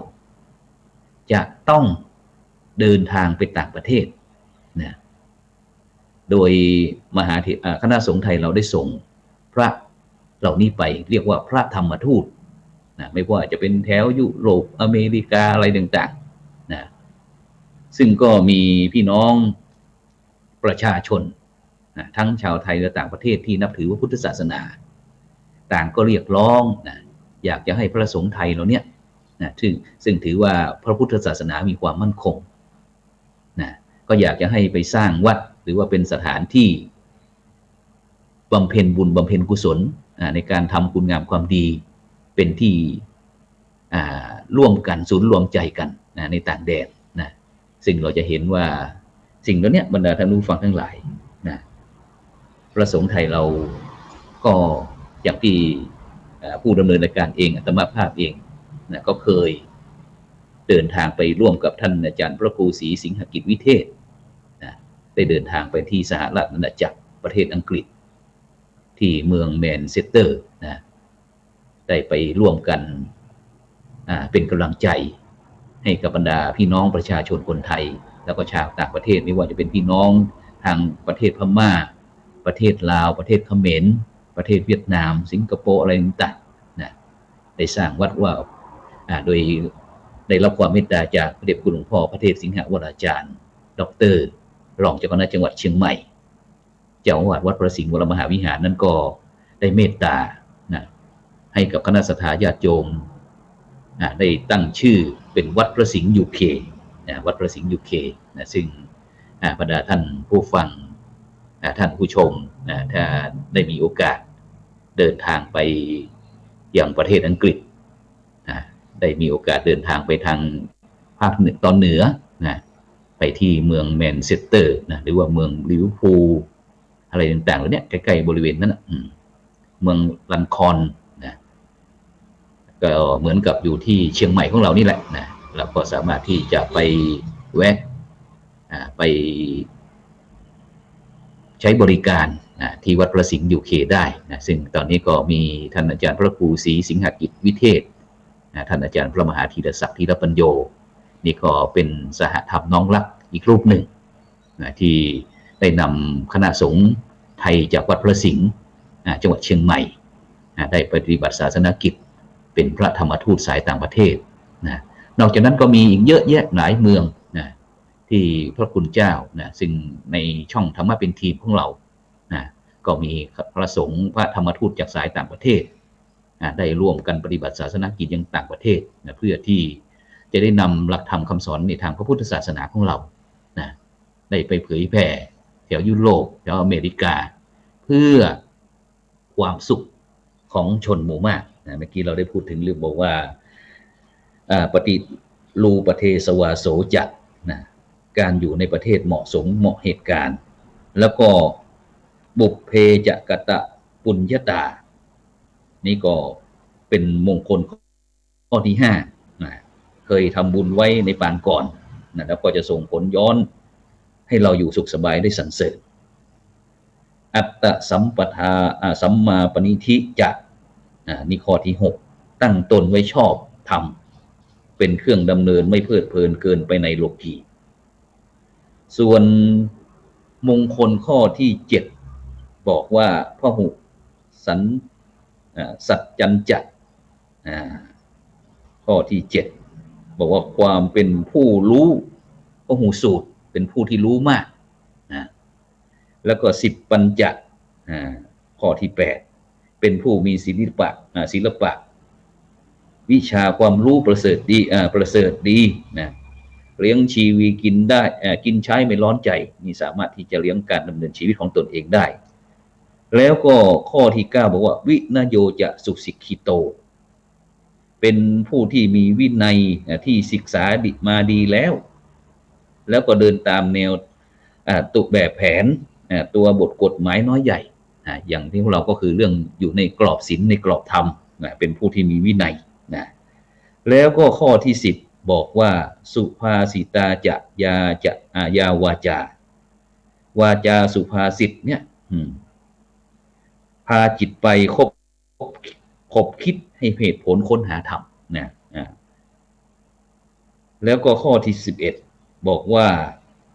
จะต้องเดินทางไปต่างประเทศนะโดยคณะสงฆ์ไทยเราได้ส่งพระเหล่านี้ไปเรียกว่าพระธรรมทูตนะไม่ว่าจะเป็นแถวยุโรปอเมริกาอะไรต่างๆนะซึ่งก็มีพี่น้องประชาชนนะทั้งชาวไทยและต่างประเทศที่นับถือพระพุทธศาสนาต่างก็เรียกร้องนะอยากจะให้พระสงฆ์ไทยเราเนี่ยนะซึ่งถือว่าพระพุทธศาสนามีความมั่นคงนะก็อยากจะให้ไปสร้างวัดหรือว่าเป็นสถานที่บำเพ็ญบุญบำเพ็ญกุศลในการทำคุณงามความดีเป็นที่ร่วมกันศูนย์รวมใจกันในต่างแดนนะซึ่งเราจะเห็นว่า สิ่งเหล่านี้บรรดาท่านผู้ฟังทั้งหลายนะพระสงฆ์ไทยเราก็อย่างที่ผู้ดำเนินรายการเองอาตมาภาพเองนะก็เคยเดินทางไปร่วมกับท่านอาจารย์พระครูศรีสิงหกิจวิเทศนะได้เดินทางไปที่สหราชอาณาจักรประเทศอังกฤษที่เมืองแมนเชสเตอร์นะได้ไปร่วมกันเป็นกำลังใจให้กับบรรดาพี่น้องประชาชนคนไทยแล้วก็ชาวต่างประเทศไม่ว่าจะเป็นพี่น้องทางประเทศพม่าประเทศลาวประเทศเขมรประเทศเวียดนามสิงคโปร์อะไรต่างๆนะได้สร้างวัดว่าโดยได้รับความเมตตาจากพระเดชคุณหลวงพ่อพระเทพสิงหวราจารย์ดร.รองเจ้าคณะจังหวัดเชียงใหม่เจ้าอาวาสวัดพระสิงห์วรมหาวิหารนั้นก็ได้เมตตานะให้กับคณะศรัทธาญาติโยมได้ตั้งชื่อเป็นวัดพระสิงห์ UK วัดพระสิงห์ UK นะซึ่งบรรดาท่านผู้ฟังท่านผู้ชมถ้าได้มีโอกาสเดินทางไปยังประเทศอังกฤษได้มีโอกาสเดินทางไปทางภาคเหนือตอนเหนือนะไปที่เมืองแมนเชสเตอร์นะหรือว่าเมืองลิเวอร์พูลอะไรต่างๆเหล่านี้ใกล้ๆบริเวณนั้นเมืองลันคอนนะก็เหมือนกับอยู่ที่เชียงใหม่ของเรานี่แหละนะเราก็สามารถที่จะไปแวะไปใช้บริการที่วัดพระสิงห์ UK ได้นะซึ่งตอนนี้ก็มีท่านอาจารย์พระครูศรีสิงหกิจวิเทศท่านอาจารย์พระมหาธีรศักดิ์ธีรปัญโยนี่ก็เป็นสหธรรมน้องรักอีกรูปหนึ่งที่ได้นำคณะสงฆ์ไทยจากวัดพระสิงห์จังหวัดเชียงใหม่ได้ปฏิบัติศาสนกิจเป็นพระธรรมทูตสายต่างประเทศนะนอกจากนั้นก็มีอีกเยอะแยะหลายเมืองนะที่พระคุณเจ้านะซึ่งในช่องธรรมะเป็นทีมของเรานะก็มีพระสงฆ์พระธรรมทูตจากสายต่างประเทศได้ร่วมกันปฏิบัติศาสนกิจยังต่างประเทศนะเพื่อที่จะได้นำหลักธรรมคำสอนในทางพระพุทธศาสนาของเรานะได้ไปเผยแผ่แถวยุโรปแถวอเมริกาเพื่อความสุขของชนหมู่มากนะเมื่อกี้เราได้พูดถึงเรื่องบอกว่าปฏิรูประเทศวาโสจักนะการอยู่ในประเทศเหมาะสมเหมาะเหตุการณ์แล้วก็บุพเพจะกตะปุญญาตานี่ก็เป็นมงคลข้อที่5นะเคยทำบุญไว้ในปางก่อนนะแล้วก็จะส่งผลย้อนให้เราอยู่สุขสบายได้สรรเสริญอัตตสัมปทาสัมมาปณิธิจะนี่ข้อที่6ตั้งตนไว้ชอบธรรมเป็นเครื่องดำเนินไม่เพลิดเพลินเกินไปในโลกีส่วนมงคลข้อที่7บอกว่าพหุสัจจัญจะข้อที่7บอกว่าความเป็นผู้รู้พหุสูตรเป็นผู้ที่รู้มากแล้วก็10ปัญจะข้อที่8เป็นผู้มีศิลปะวิชาความรู้ประเสริฐดีนะเลี้ยงชีวิตกินได้กินใช้ไม่ร้อนใจนี่สามารถที่จะเลี้ยงการดำเนินชีวิตของตนเองได้แล้วก็ข้อที่9บอกว่าวินโยจะสุสิกขิโตเป็นผู้ที่มีวินัยที่ศึกษามาดีแล้วก็เดินตามแนวตุแบบแผนตัวบทกฎหมายน้อยใหญ่อย่างที่พวกเราก็คือเรื่องอยู่ในกรอบศีลในกรอบธรรมเป็นผู้ที่มีวินัยนะแล้วก็ข้อที่10บอกว่าสุภาษิตาจะยาวาจสุภาษิตเนี่ยพาจิตไปคบคิดให้เหตุผลค้นหาธรรมนะแล้วก็ข้อที่11บอกว่า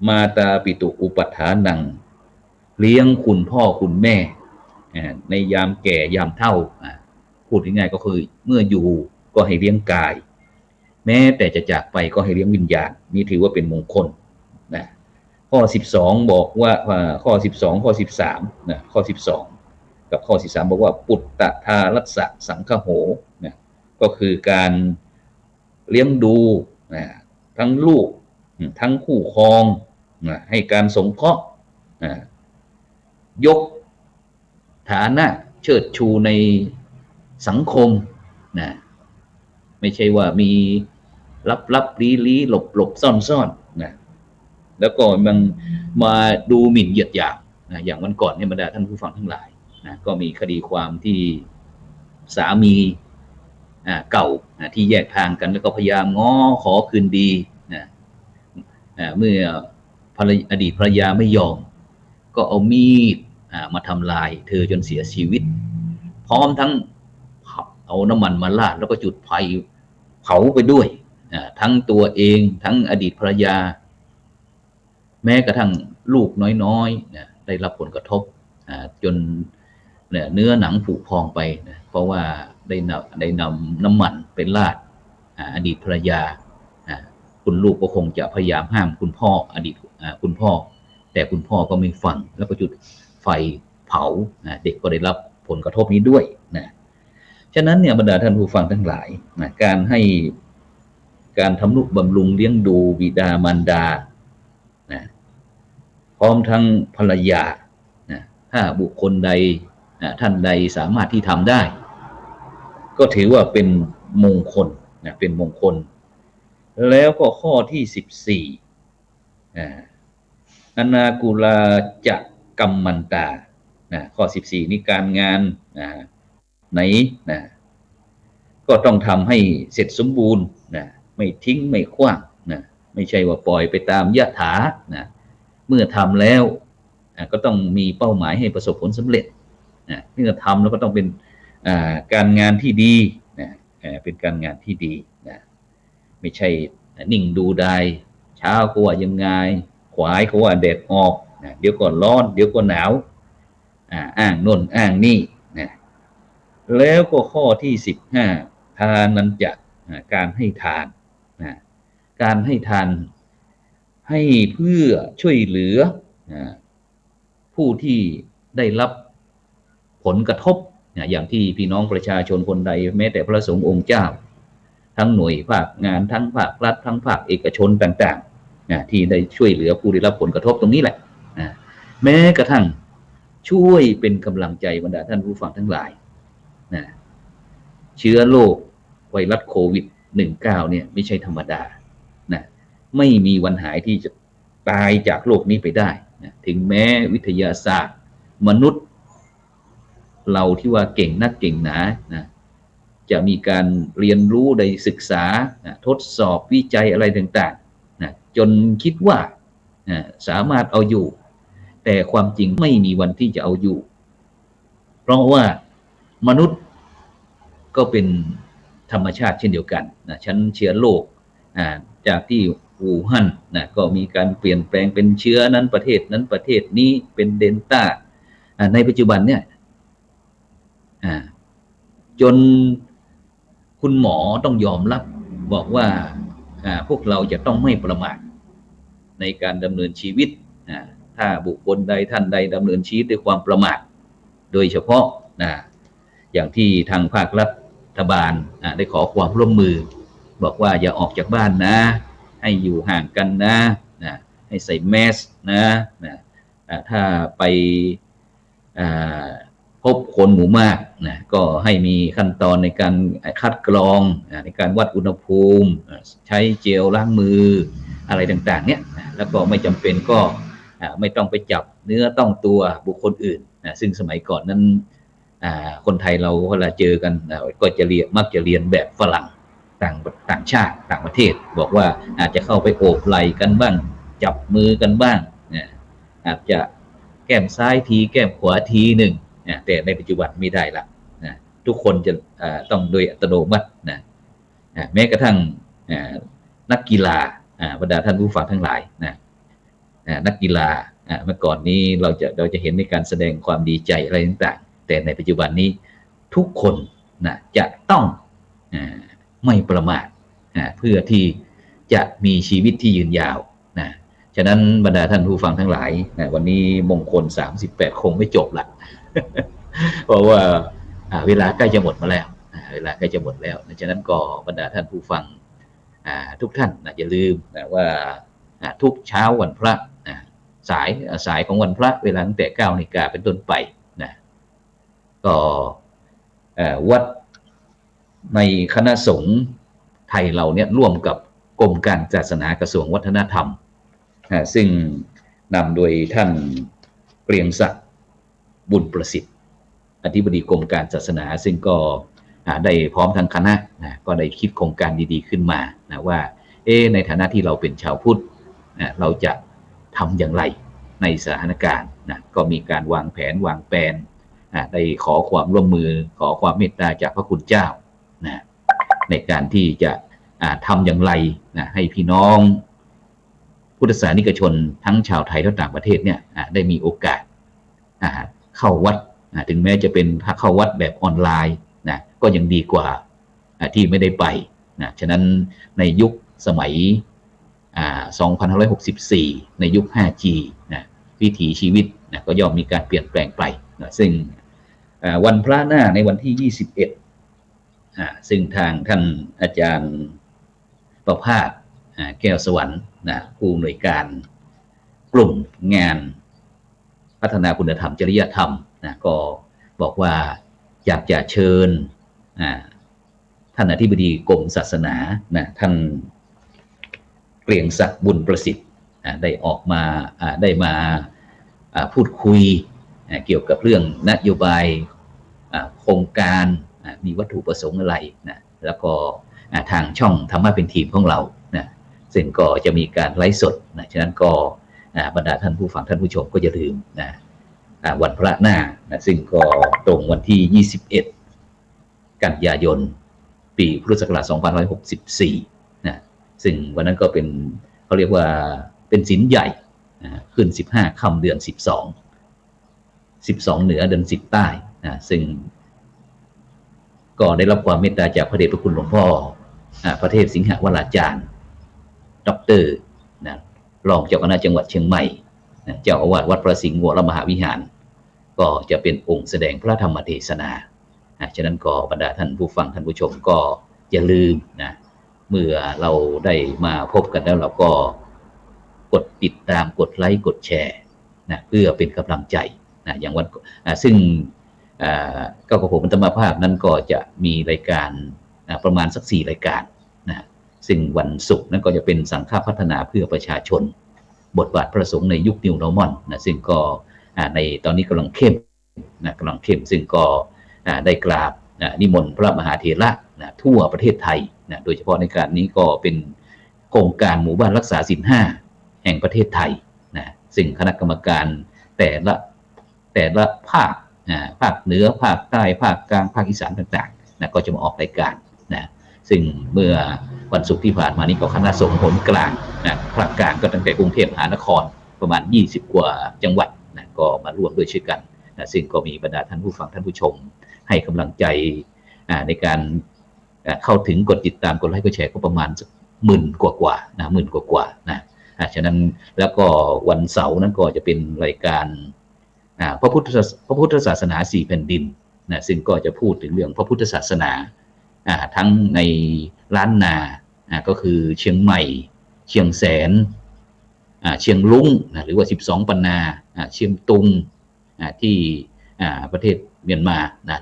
มาตาปิตุอุปัฏฐานังเลี้ยงคุณพ่อคุณแม่ในยามแก่ยามเฒ่าพูดง่ายๆก็คือเมื่ออยู่ก็ให้เลี้ยงกายแม้แต่จะจากไปก็ให้เลี้ยงวิญญาณนี่ถือว่าเป็นมงคลนะข้อ12บอกว่าข้อ12ข้อ13นะข้อ12กับข้อ13บอกว่าปุตตทารัสสะสังฆโหนะก็คือการเลี้ยงดูทั้งลูกทั้งคู่ครองให้การสงเคราะห์ยกฐานะเชิดชูในสังคมนะไม่ใช่ว่ามีลับลี้หลบซ่อนนะ แล้วก็มันมาดูหมิ่นเหยียดหยามนะอย่างวันก่อนเนี่ยบรรดาท่านผู้ฟังทั้งหลายนะก็มีคดีความที่สามีเก่าที่แยกทางกันแล้วก็พยายามง้อขอคืนดีนะเมื่ออดีตภรรยาไม่ยอมก็เอามีดมาทำลายเธอจนเสียชีวิตพร้อมทั้งเอาน้ำมันมาราดแล้วก็จุดไฟเผาไปด้วยทั้งตัวเองทั้งอดีตภรรยาแม้กระทั่งลูกน้อยๆได้รับผลกระทบจนเนื้อหนังผุพองไปเพราะว่าได้นำน้ำมันไปราดอดีตภรรยาคุณลูกก็คงจะพยายามห้ามคุณพ่อคุณพ่อแต่คุณพ่อก็ไม่ฟังแล้วก็จุดไฟเผาเด็กก็ได้รับผลกระทบนี้ด้วยฉะนั้นเนี่ยบรรดาท่านผู้ฟังทั้งหลายการทำนุบำรุงเลี้ยงดูบิดามารดาพร้อมทั้งภรรยาถ้าบุคคลใดท่านใดสามารถที่ทำได้ก็ถือว่าเป็นมงคลเป็นมงคลแล้วก็ข้อที่14อนากุลาจะกัมมันตาข้อ14นี้การงานไหนก็ต้องทำให้เสร็จสมบูรณ์ไม่ทิ้งไม่ขว้างไม่ใช่ว่าปล่อยไปตามยถาเมื่อทำแล้วก็ต้องมีเป้าหมายให้ประสบผลสำเร็จเมื่อทำแล้วก็ต้องเป็นการงานที่ดีเป็นการงานที่ดีไม่ใช่นิ่งดูได้เช้าก็ว่ายังไงขวายก็ว่าแดดออกเดี๋ยวก็ร้อนเดี๋ยวก็หนาวอ้างโน่นอ้างนี่แล้วก็ข้อที่15ทานันจะการให้ทานการให้ทานให้เพื่อช่วยเหลือผู้ที่ได้รับผลกระทบอย่างที่พี่น้องประชาชนคนใดแม้แต่พระสงฆ์องค์เจ้าทั้งหน่วยภาคงานทั้งภาครัฐทั้งภาคเอกชนต่างๆที่ได้ช่วยเหลือผู้ได้รับผลกระทบตรงนี้แหละแม้กระทั่งช่วยเป็นกำลังใจบรรดาท่านผู้ฟังทั้งหลายเชื้อโรคไวรัสโควิด-19เนี่ยไม่ใช่ธรรมดาไม่มีวันหายที่จะตายจากโรคนี้ไปได้ถึงแม้วิทยาศาสตร์มนุษย์เราที่ว่าเก่งนักเก่งหนาจะมีการเรียนรู้ได้ศึกษาทดสอบวิจัยอะไรต่างๆจนคิดว่าสามารถเอาอยู่แต่ความจริงไม่มีวันที่จะเอาอยู่เพราะว่ามนุษย์ก็เป็นธรรมชาติเช่นเดียวกันชั้นเชื้อโรคจากที่อู่ฮั่นก็มีการเปลี่ยนแปลงเป็นเชื้อนั้นประเทศนั้นประเทศนี้เป็นเดลต้าในปัจจุบันเนี่ยจนคุณหมอต้องยอมรับบอกว่าพวกเราจะต้องไม่ประมาทในการดำเนินชีวิตถ้าบุคคลใดท่านใดดำเนินชีวิตด้วยความประมาทโดยเฉพาะอย่างที่ทางภาครัฐบาลได้ขอความร่วมมือบอกว่าอย่าออกจากบ้านนะให้อยู่ห่างกันนะให้ใส่แมสถ้าไปพบคนหมู่มากก็ให้มีขั้นตอนในการคัดกรองในการวัดอุณหภูมิใช้เจลล้างมืออะไรต่างๆเนี่ยแล้วก็ไม่จำเป็นก็ไม่ต้องไปจับเนื้อต้องตัวบุคคลอื่นซึ่งสมัยก่อนนั้นคนไทยเราเวลาเจอกันก็จะมักจะเรียนแบบฝรั่งต่างชาติต่างประเทศบอกว่าอาจจะเข้าไปโอบไหล่กันบ้างจับมือกันบ้างอาจจะแก้มซ้ายทีแก้มขวาทีหนึ่งแต่ในปัจจุบันไม่ได้ละทุกคนจะต้องโดยอัตโนมัติแม้กระทั่งนักกีฬาบรรดาท่านผู้ฟังทั้งหลายนักกีฬาเมื่อก่อนนี้เราจะเห็นในการแสดงความดีใจอะไรต่างๆแต่ในปัจจุบันนี้ทุกคนจะต้องไม่ประมาทเพื่อที่จะมีชีวิตที่ยืนยาวฉะนั้นบรรดาท่านผู้ฟังทั้งหลายวันนี้มงคล38คงไม่จบละ เพราะว่าเวลาใกล้จะหมดมาแล้วฉะนั้นก็บรรดาท่านผู้ฟังทุกท่านอย่าลืมว่าทุกเช้าวันพระสายของวันพระเวลาตั้งแต่ 9 นาฬิกาเป็นต้นไปก็วัดในคณะสงฆ์ไทยเราเนี่ยร่วมกับกรมการศาสนากระทรวงวัฒนธรรม ซึ่งนำโดยท่านเกรียงศักดิ์บุญประสิทธิ์อธิบดีกรมการศาสนาซึ่งก็ได้พร้อมทั้งคณะก็ได้คิดโครงการดีๆขึ้นมาว่าในฐานะที่เราเป็นชาวพุทธเราจะทำอย่างไรในสถานการณ์ก็มีการวางแผนวางแผนได้ขอความร่วมมือขอความเมตตาจากพระคุณเจ้าในการที่จะทำอย่างไรให้พี่น้องพุทธศาสนิกชนทั้งชาวไทยและต่างประเทศเนี่ยได้มีโอกาสเข้าวัดถึงแม้จะเป็นเข้าวัดแบบออนไลน์ก็ยังดีกว่าที่ไม่ได้ไปฉะนั้นในยุคสมัย2564ในยุค 5G วิถีชีวิตก็ย่อมมีการเปลี่ยนแปลงไปซึ่งวันพระหน้าในวันที่21ซึ่งทางท่านอาจารย์ประภาสแก้วสวรรค์ผู้อำนวยการกลุ่มงานพัฒนาคุณธรรมจริยธรรมก็บอกว่าอยากจะเชิญท่านอธิบดีกรมศาสนาท่านเกรียงศักดิ์บุญประสิทธิ์ได้ออกมาได้มาพูดคุยเกี่ยวกับเรื่องนโยบายโครงการมีวัตถุประสงค์อะไรแล้วก็ทางช่องธรรมะเป็นทีมของเราซึ่งก็จะมีการไลฟ์สดฉะนั้นก็บรรดาท่านผู้ฟังท่านผู้ชมก็อย่าลืมวันพระหน้าซึ่งก็ตรงวันที่21กันยายนปีพุทธศักราช2564ซึ่งวันนั้นก็เป็นเขาเรียกว่าเป็นศีลใหญ่ขึ้น15ค่ำเดือน12เหนือเดือน10ใต้ซึ่งก็ได้รับความเมตตาจากพระเดชพระคุณหลวงพ่อพระเทพสิงหวราจารย์ดร.รองเจ้าคณะจังหวัดเชียงใหม่เจ้าอาวาสวัดพระสิงห์วรมหาวิหารก็จะเป็นองค์แสดงพระธรรมเทศนาฉะนั้นก็บรรดาท่านผู้ฟังท่านผู้ชมก็อย่าลืมเมื่อเราได้มาพบกันแล้วเราก็กดติดตามกดไลค์กดแชร์เพื่อเป็นกำลังใจอย่างวันซึ่งก็กระผมธรรมภาพนั้นก็จะมีรายการประมาณสัก4รายการซึ่งวันศุกร์นั้นก็จะเป็นสังฆพัฒนาเพื่อประชาชนบทบาทพระสงฆ์ในยุคนิวนอร์มอนซึ่งก็ในตอนนี้กำลังเข้มซึ่งก็ได้กราบนิมนต์พระมหาเถระทั่วประเทศไทยโดยเฉพาะในการนี้ก็เป็นโครงการหมู่บ้านรักษาศีล5แห่งประเทศไทยซึ่งคณะกรรมการแต่ละภาคเหนือภาคใต้ภาคกลางภาคอีสานต่างๆก็จะมาออกรายการซึ่งเมื่อวันศุกร์ที่ผ่านมานี้ก็คณะสงฆ์หนกลางภาคกลางก็ตั้งแต่กรุงเทพมหานครประมาณ20กว่าจังหวัดก็มาร่วมด้วยช่วยกันซึ่งก็มีบรรดาท่านผู้ฟังท่านผู้ชมให้กำลังใจในการเข้าถึงกดติดตามกดไลค์กดแชร์ก็ประมาณ10,000 กว่าฉะนั้นแล้วก็วันเสาร์นั้นก็จะเป็นรายการพระพุทธศาสนา4แผ่นดินซึ่งก็จะพูดถึงเรื่องพระพุทธศาสนาทั้งในล้านนาก็คือเชียงใหม่เชียงแสนเชียงรุ้งหรือว่า12ปันนาเชียงตุงที่ประเทศเมียนมา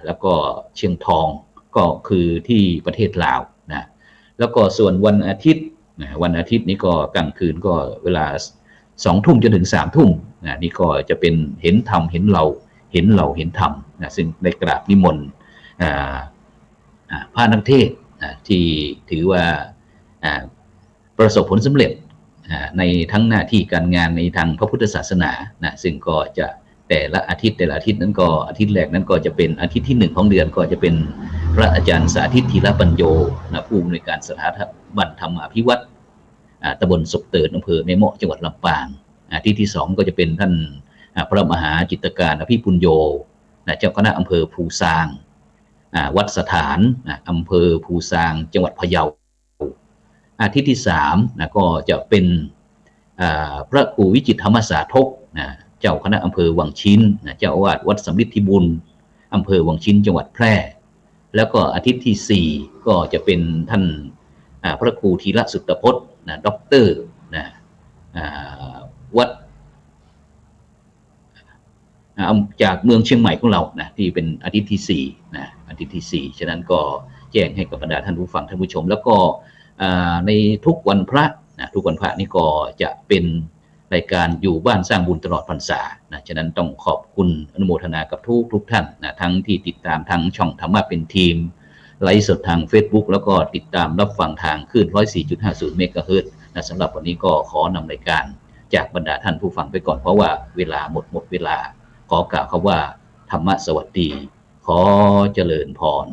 แล้วก็เชียงทองก็คือที่ประเทศลาวแล้วก็ส่วนวันอาทิตย์นี้ก็กลางคืนก็เวลา20:00 นจนถึง21:00 นนี่ก็จะเป็นเห็นธรรมเห็นเราเห็นธรรมซึ่งได้กราบนิมนต์พระนักเทศน์ที่ถือว่าประสบผลสำเร็จในทั้งหน้าที่การงานในทางพระพุทธศาสนาซึ่งก็จะแต่ละอาทิตย์นั้นก็อาทิตย์แรกนั้นก็จะเป็นอาทิตย์ที่1ของเดือนก็จะเป็นพระอาจารย์สาธิตธีรปัญโยผู้อำนวยการสถาบันธรรมอภิวัตรตำบลศพเติร์ดอำเภอแม่เมาะจังหวัดลำปางอาทิตย์ที่2ก็จะเป็นท่านพระมหาจิตรการอภิปุญโญเจ้าคณะอำเภอภูซางวัดสถานอำเภอภูซางจังหวัดพะเยาอาทิตย์ที่3ก็จะเป็นพระครูวิจิตรธรรมสาธกเจ้าคณะอำเภอวังชิ้นเจ้าอาวาสวัดสำริดทิบุญอำเภอวังชิ้นจังหวัดแพร่แล้วก็อาทิตย์ที่4ก็จะเป็นท่านพระครูธีระสุตตพจน์ด็อกเตอร์วัดจากเมืองเชียงใหม่ของเราที่เป็นอาทิตย์ที่4ฉะนั้นก็แจ้งให้กับบรรดาท่านผู้ฟังท่านผู้ชมแล้วก็ในทุกวันพระนี่ก็จะเป็น รายการอยู่บ้านสร้างบุญตลอดพรรษานะฉะนั้นต้องขอบคุณอนุโมทนากับทุกท่านนะทั้งที่ติดตามทางช่องธรรมะเป็นทีมไลฟ์สดทาง Facebook แล้วก็ติดตามรับฟังทางคลื่น 104.50 เมกะเฮิรตซ์นะสำหรับวันนี้ก็ขอนำรายการจากบรรดาท่านผู้ฟังไปก่อนเพราะว่าเวลาหมดเวลาขอกล่าวคำว่าธรรมะสวัสดีขอเจริญพร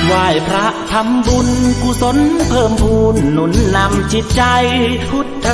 ไหว้พระทำบุญกุศลเพิ่มพูนหนุนนำจิตใจพุทธ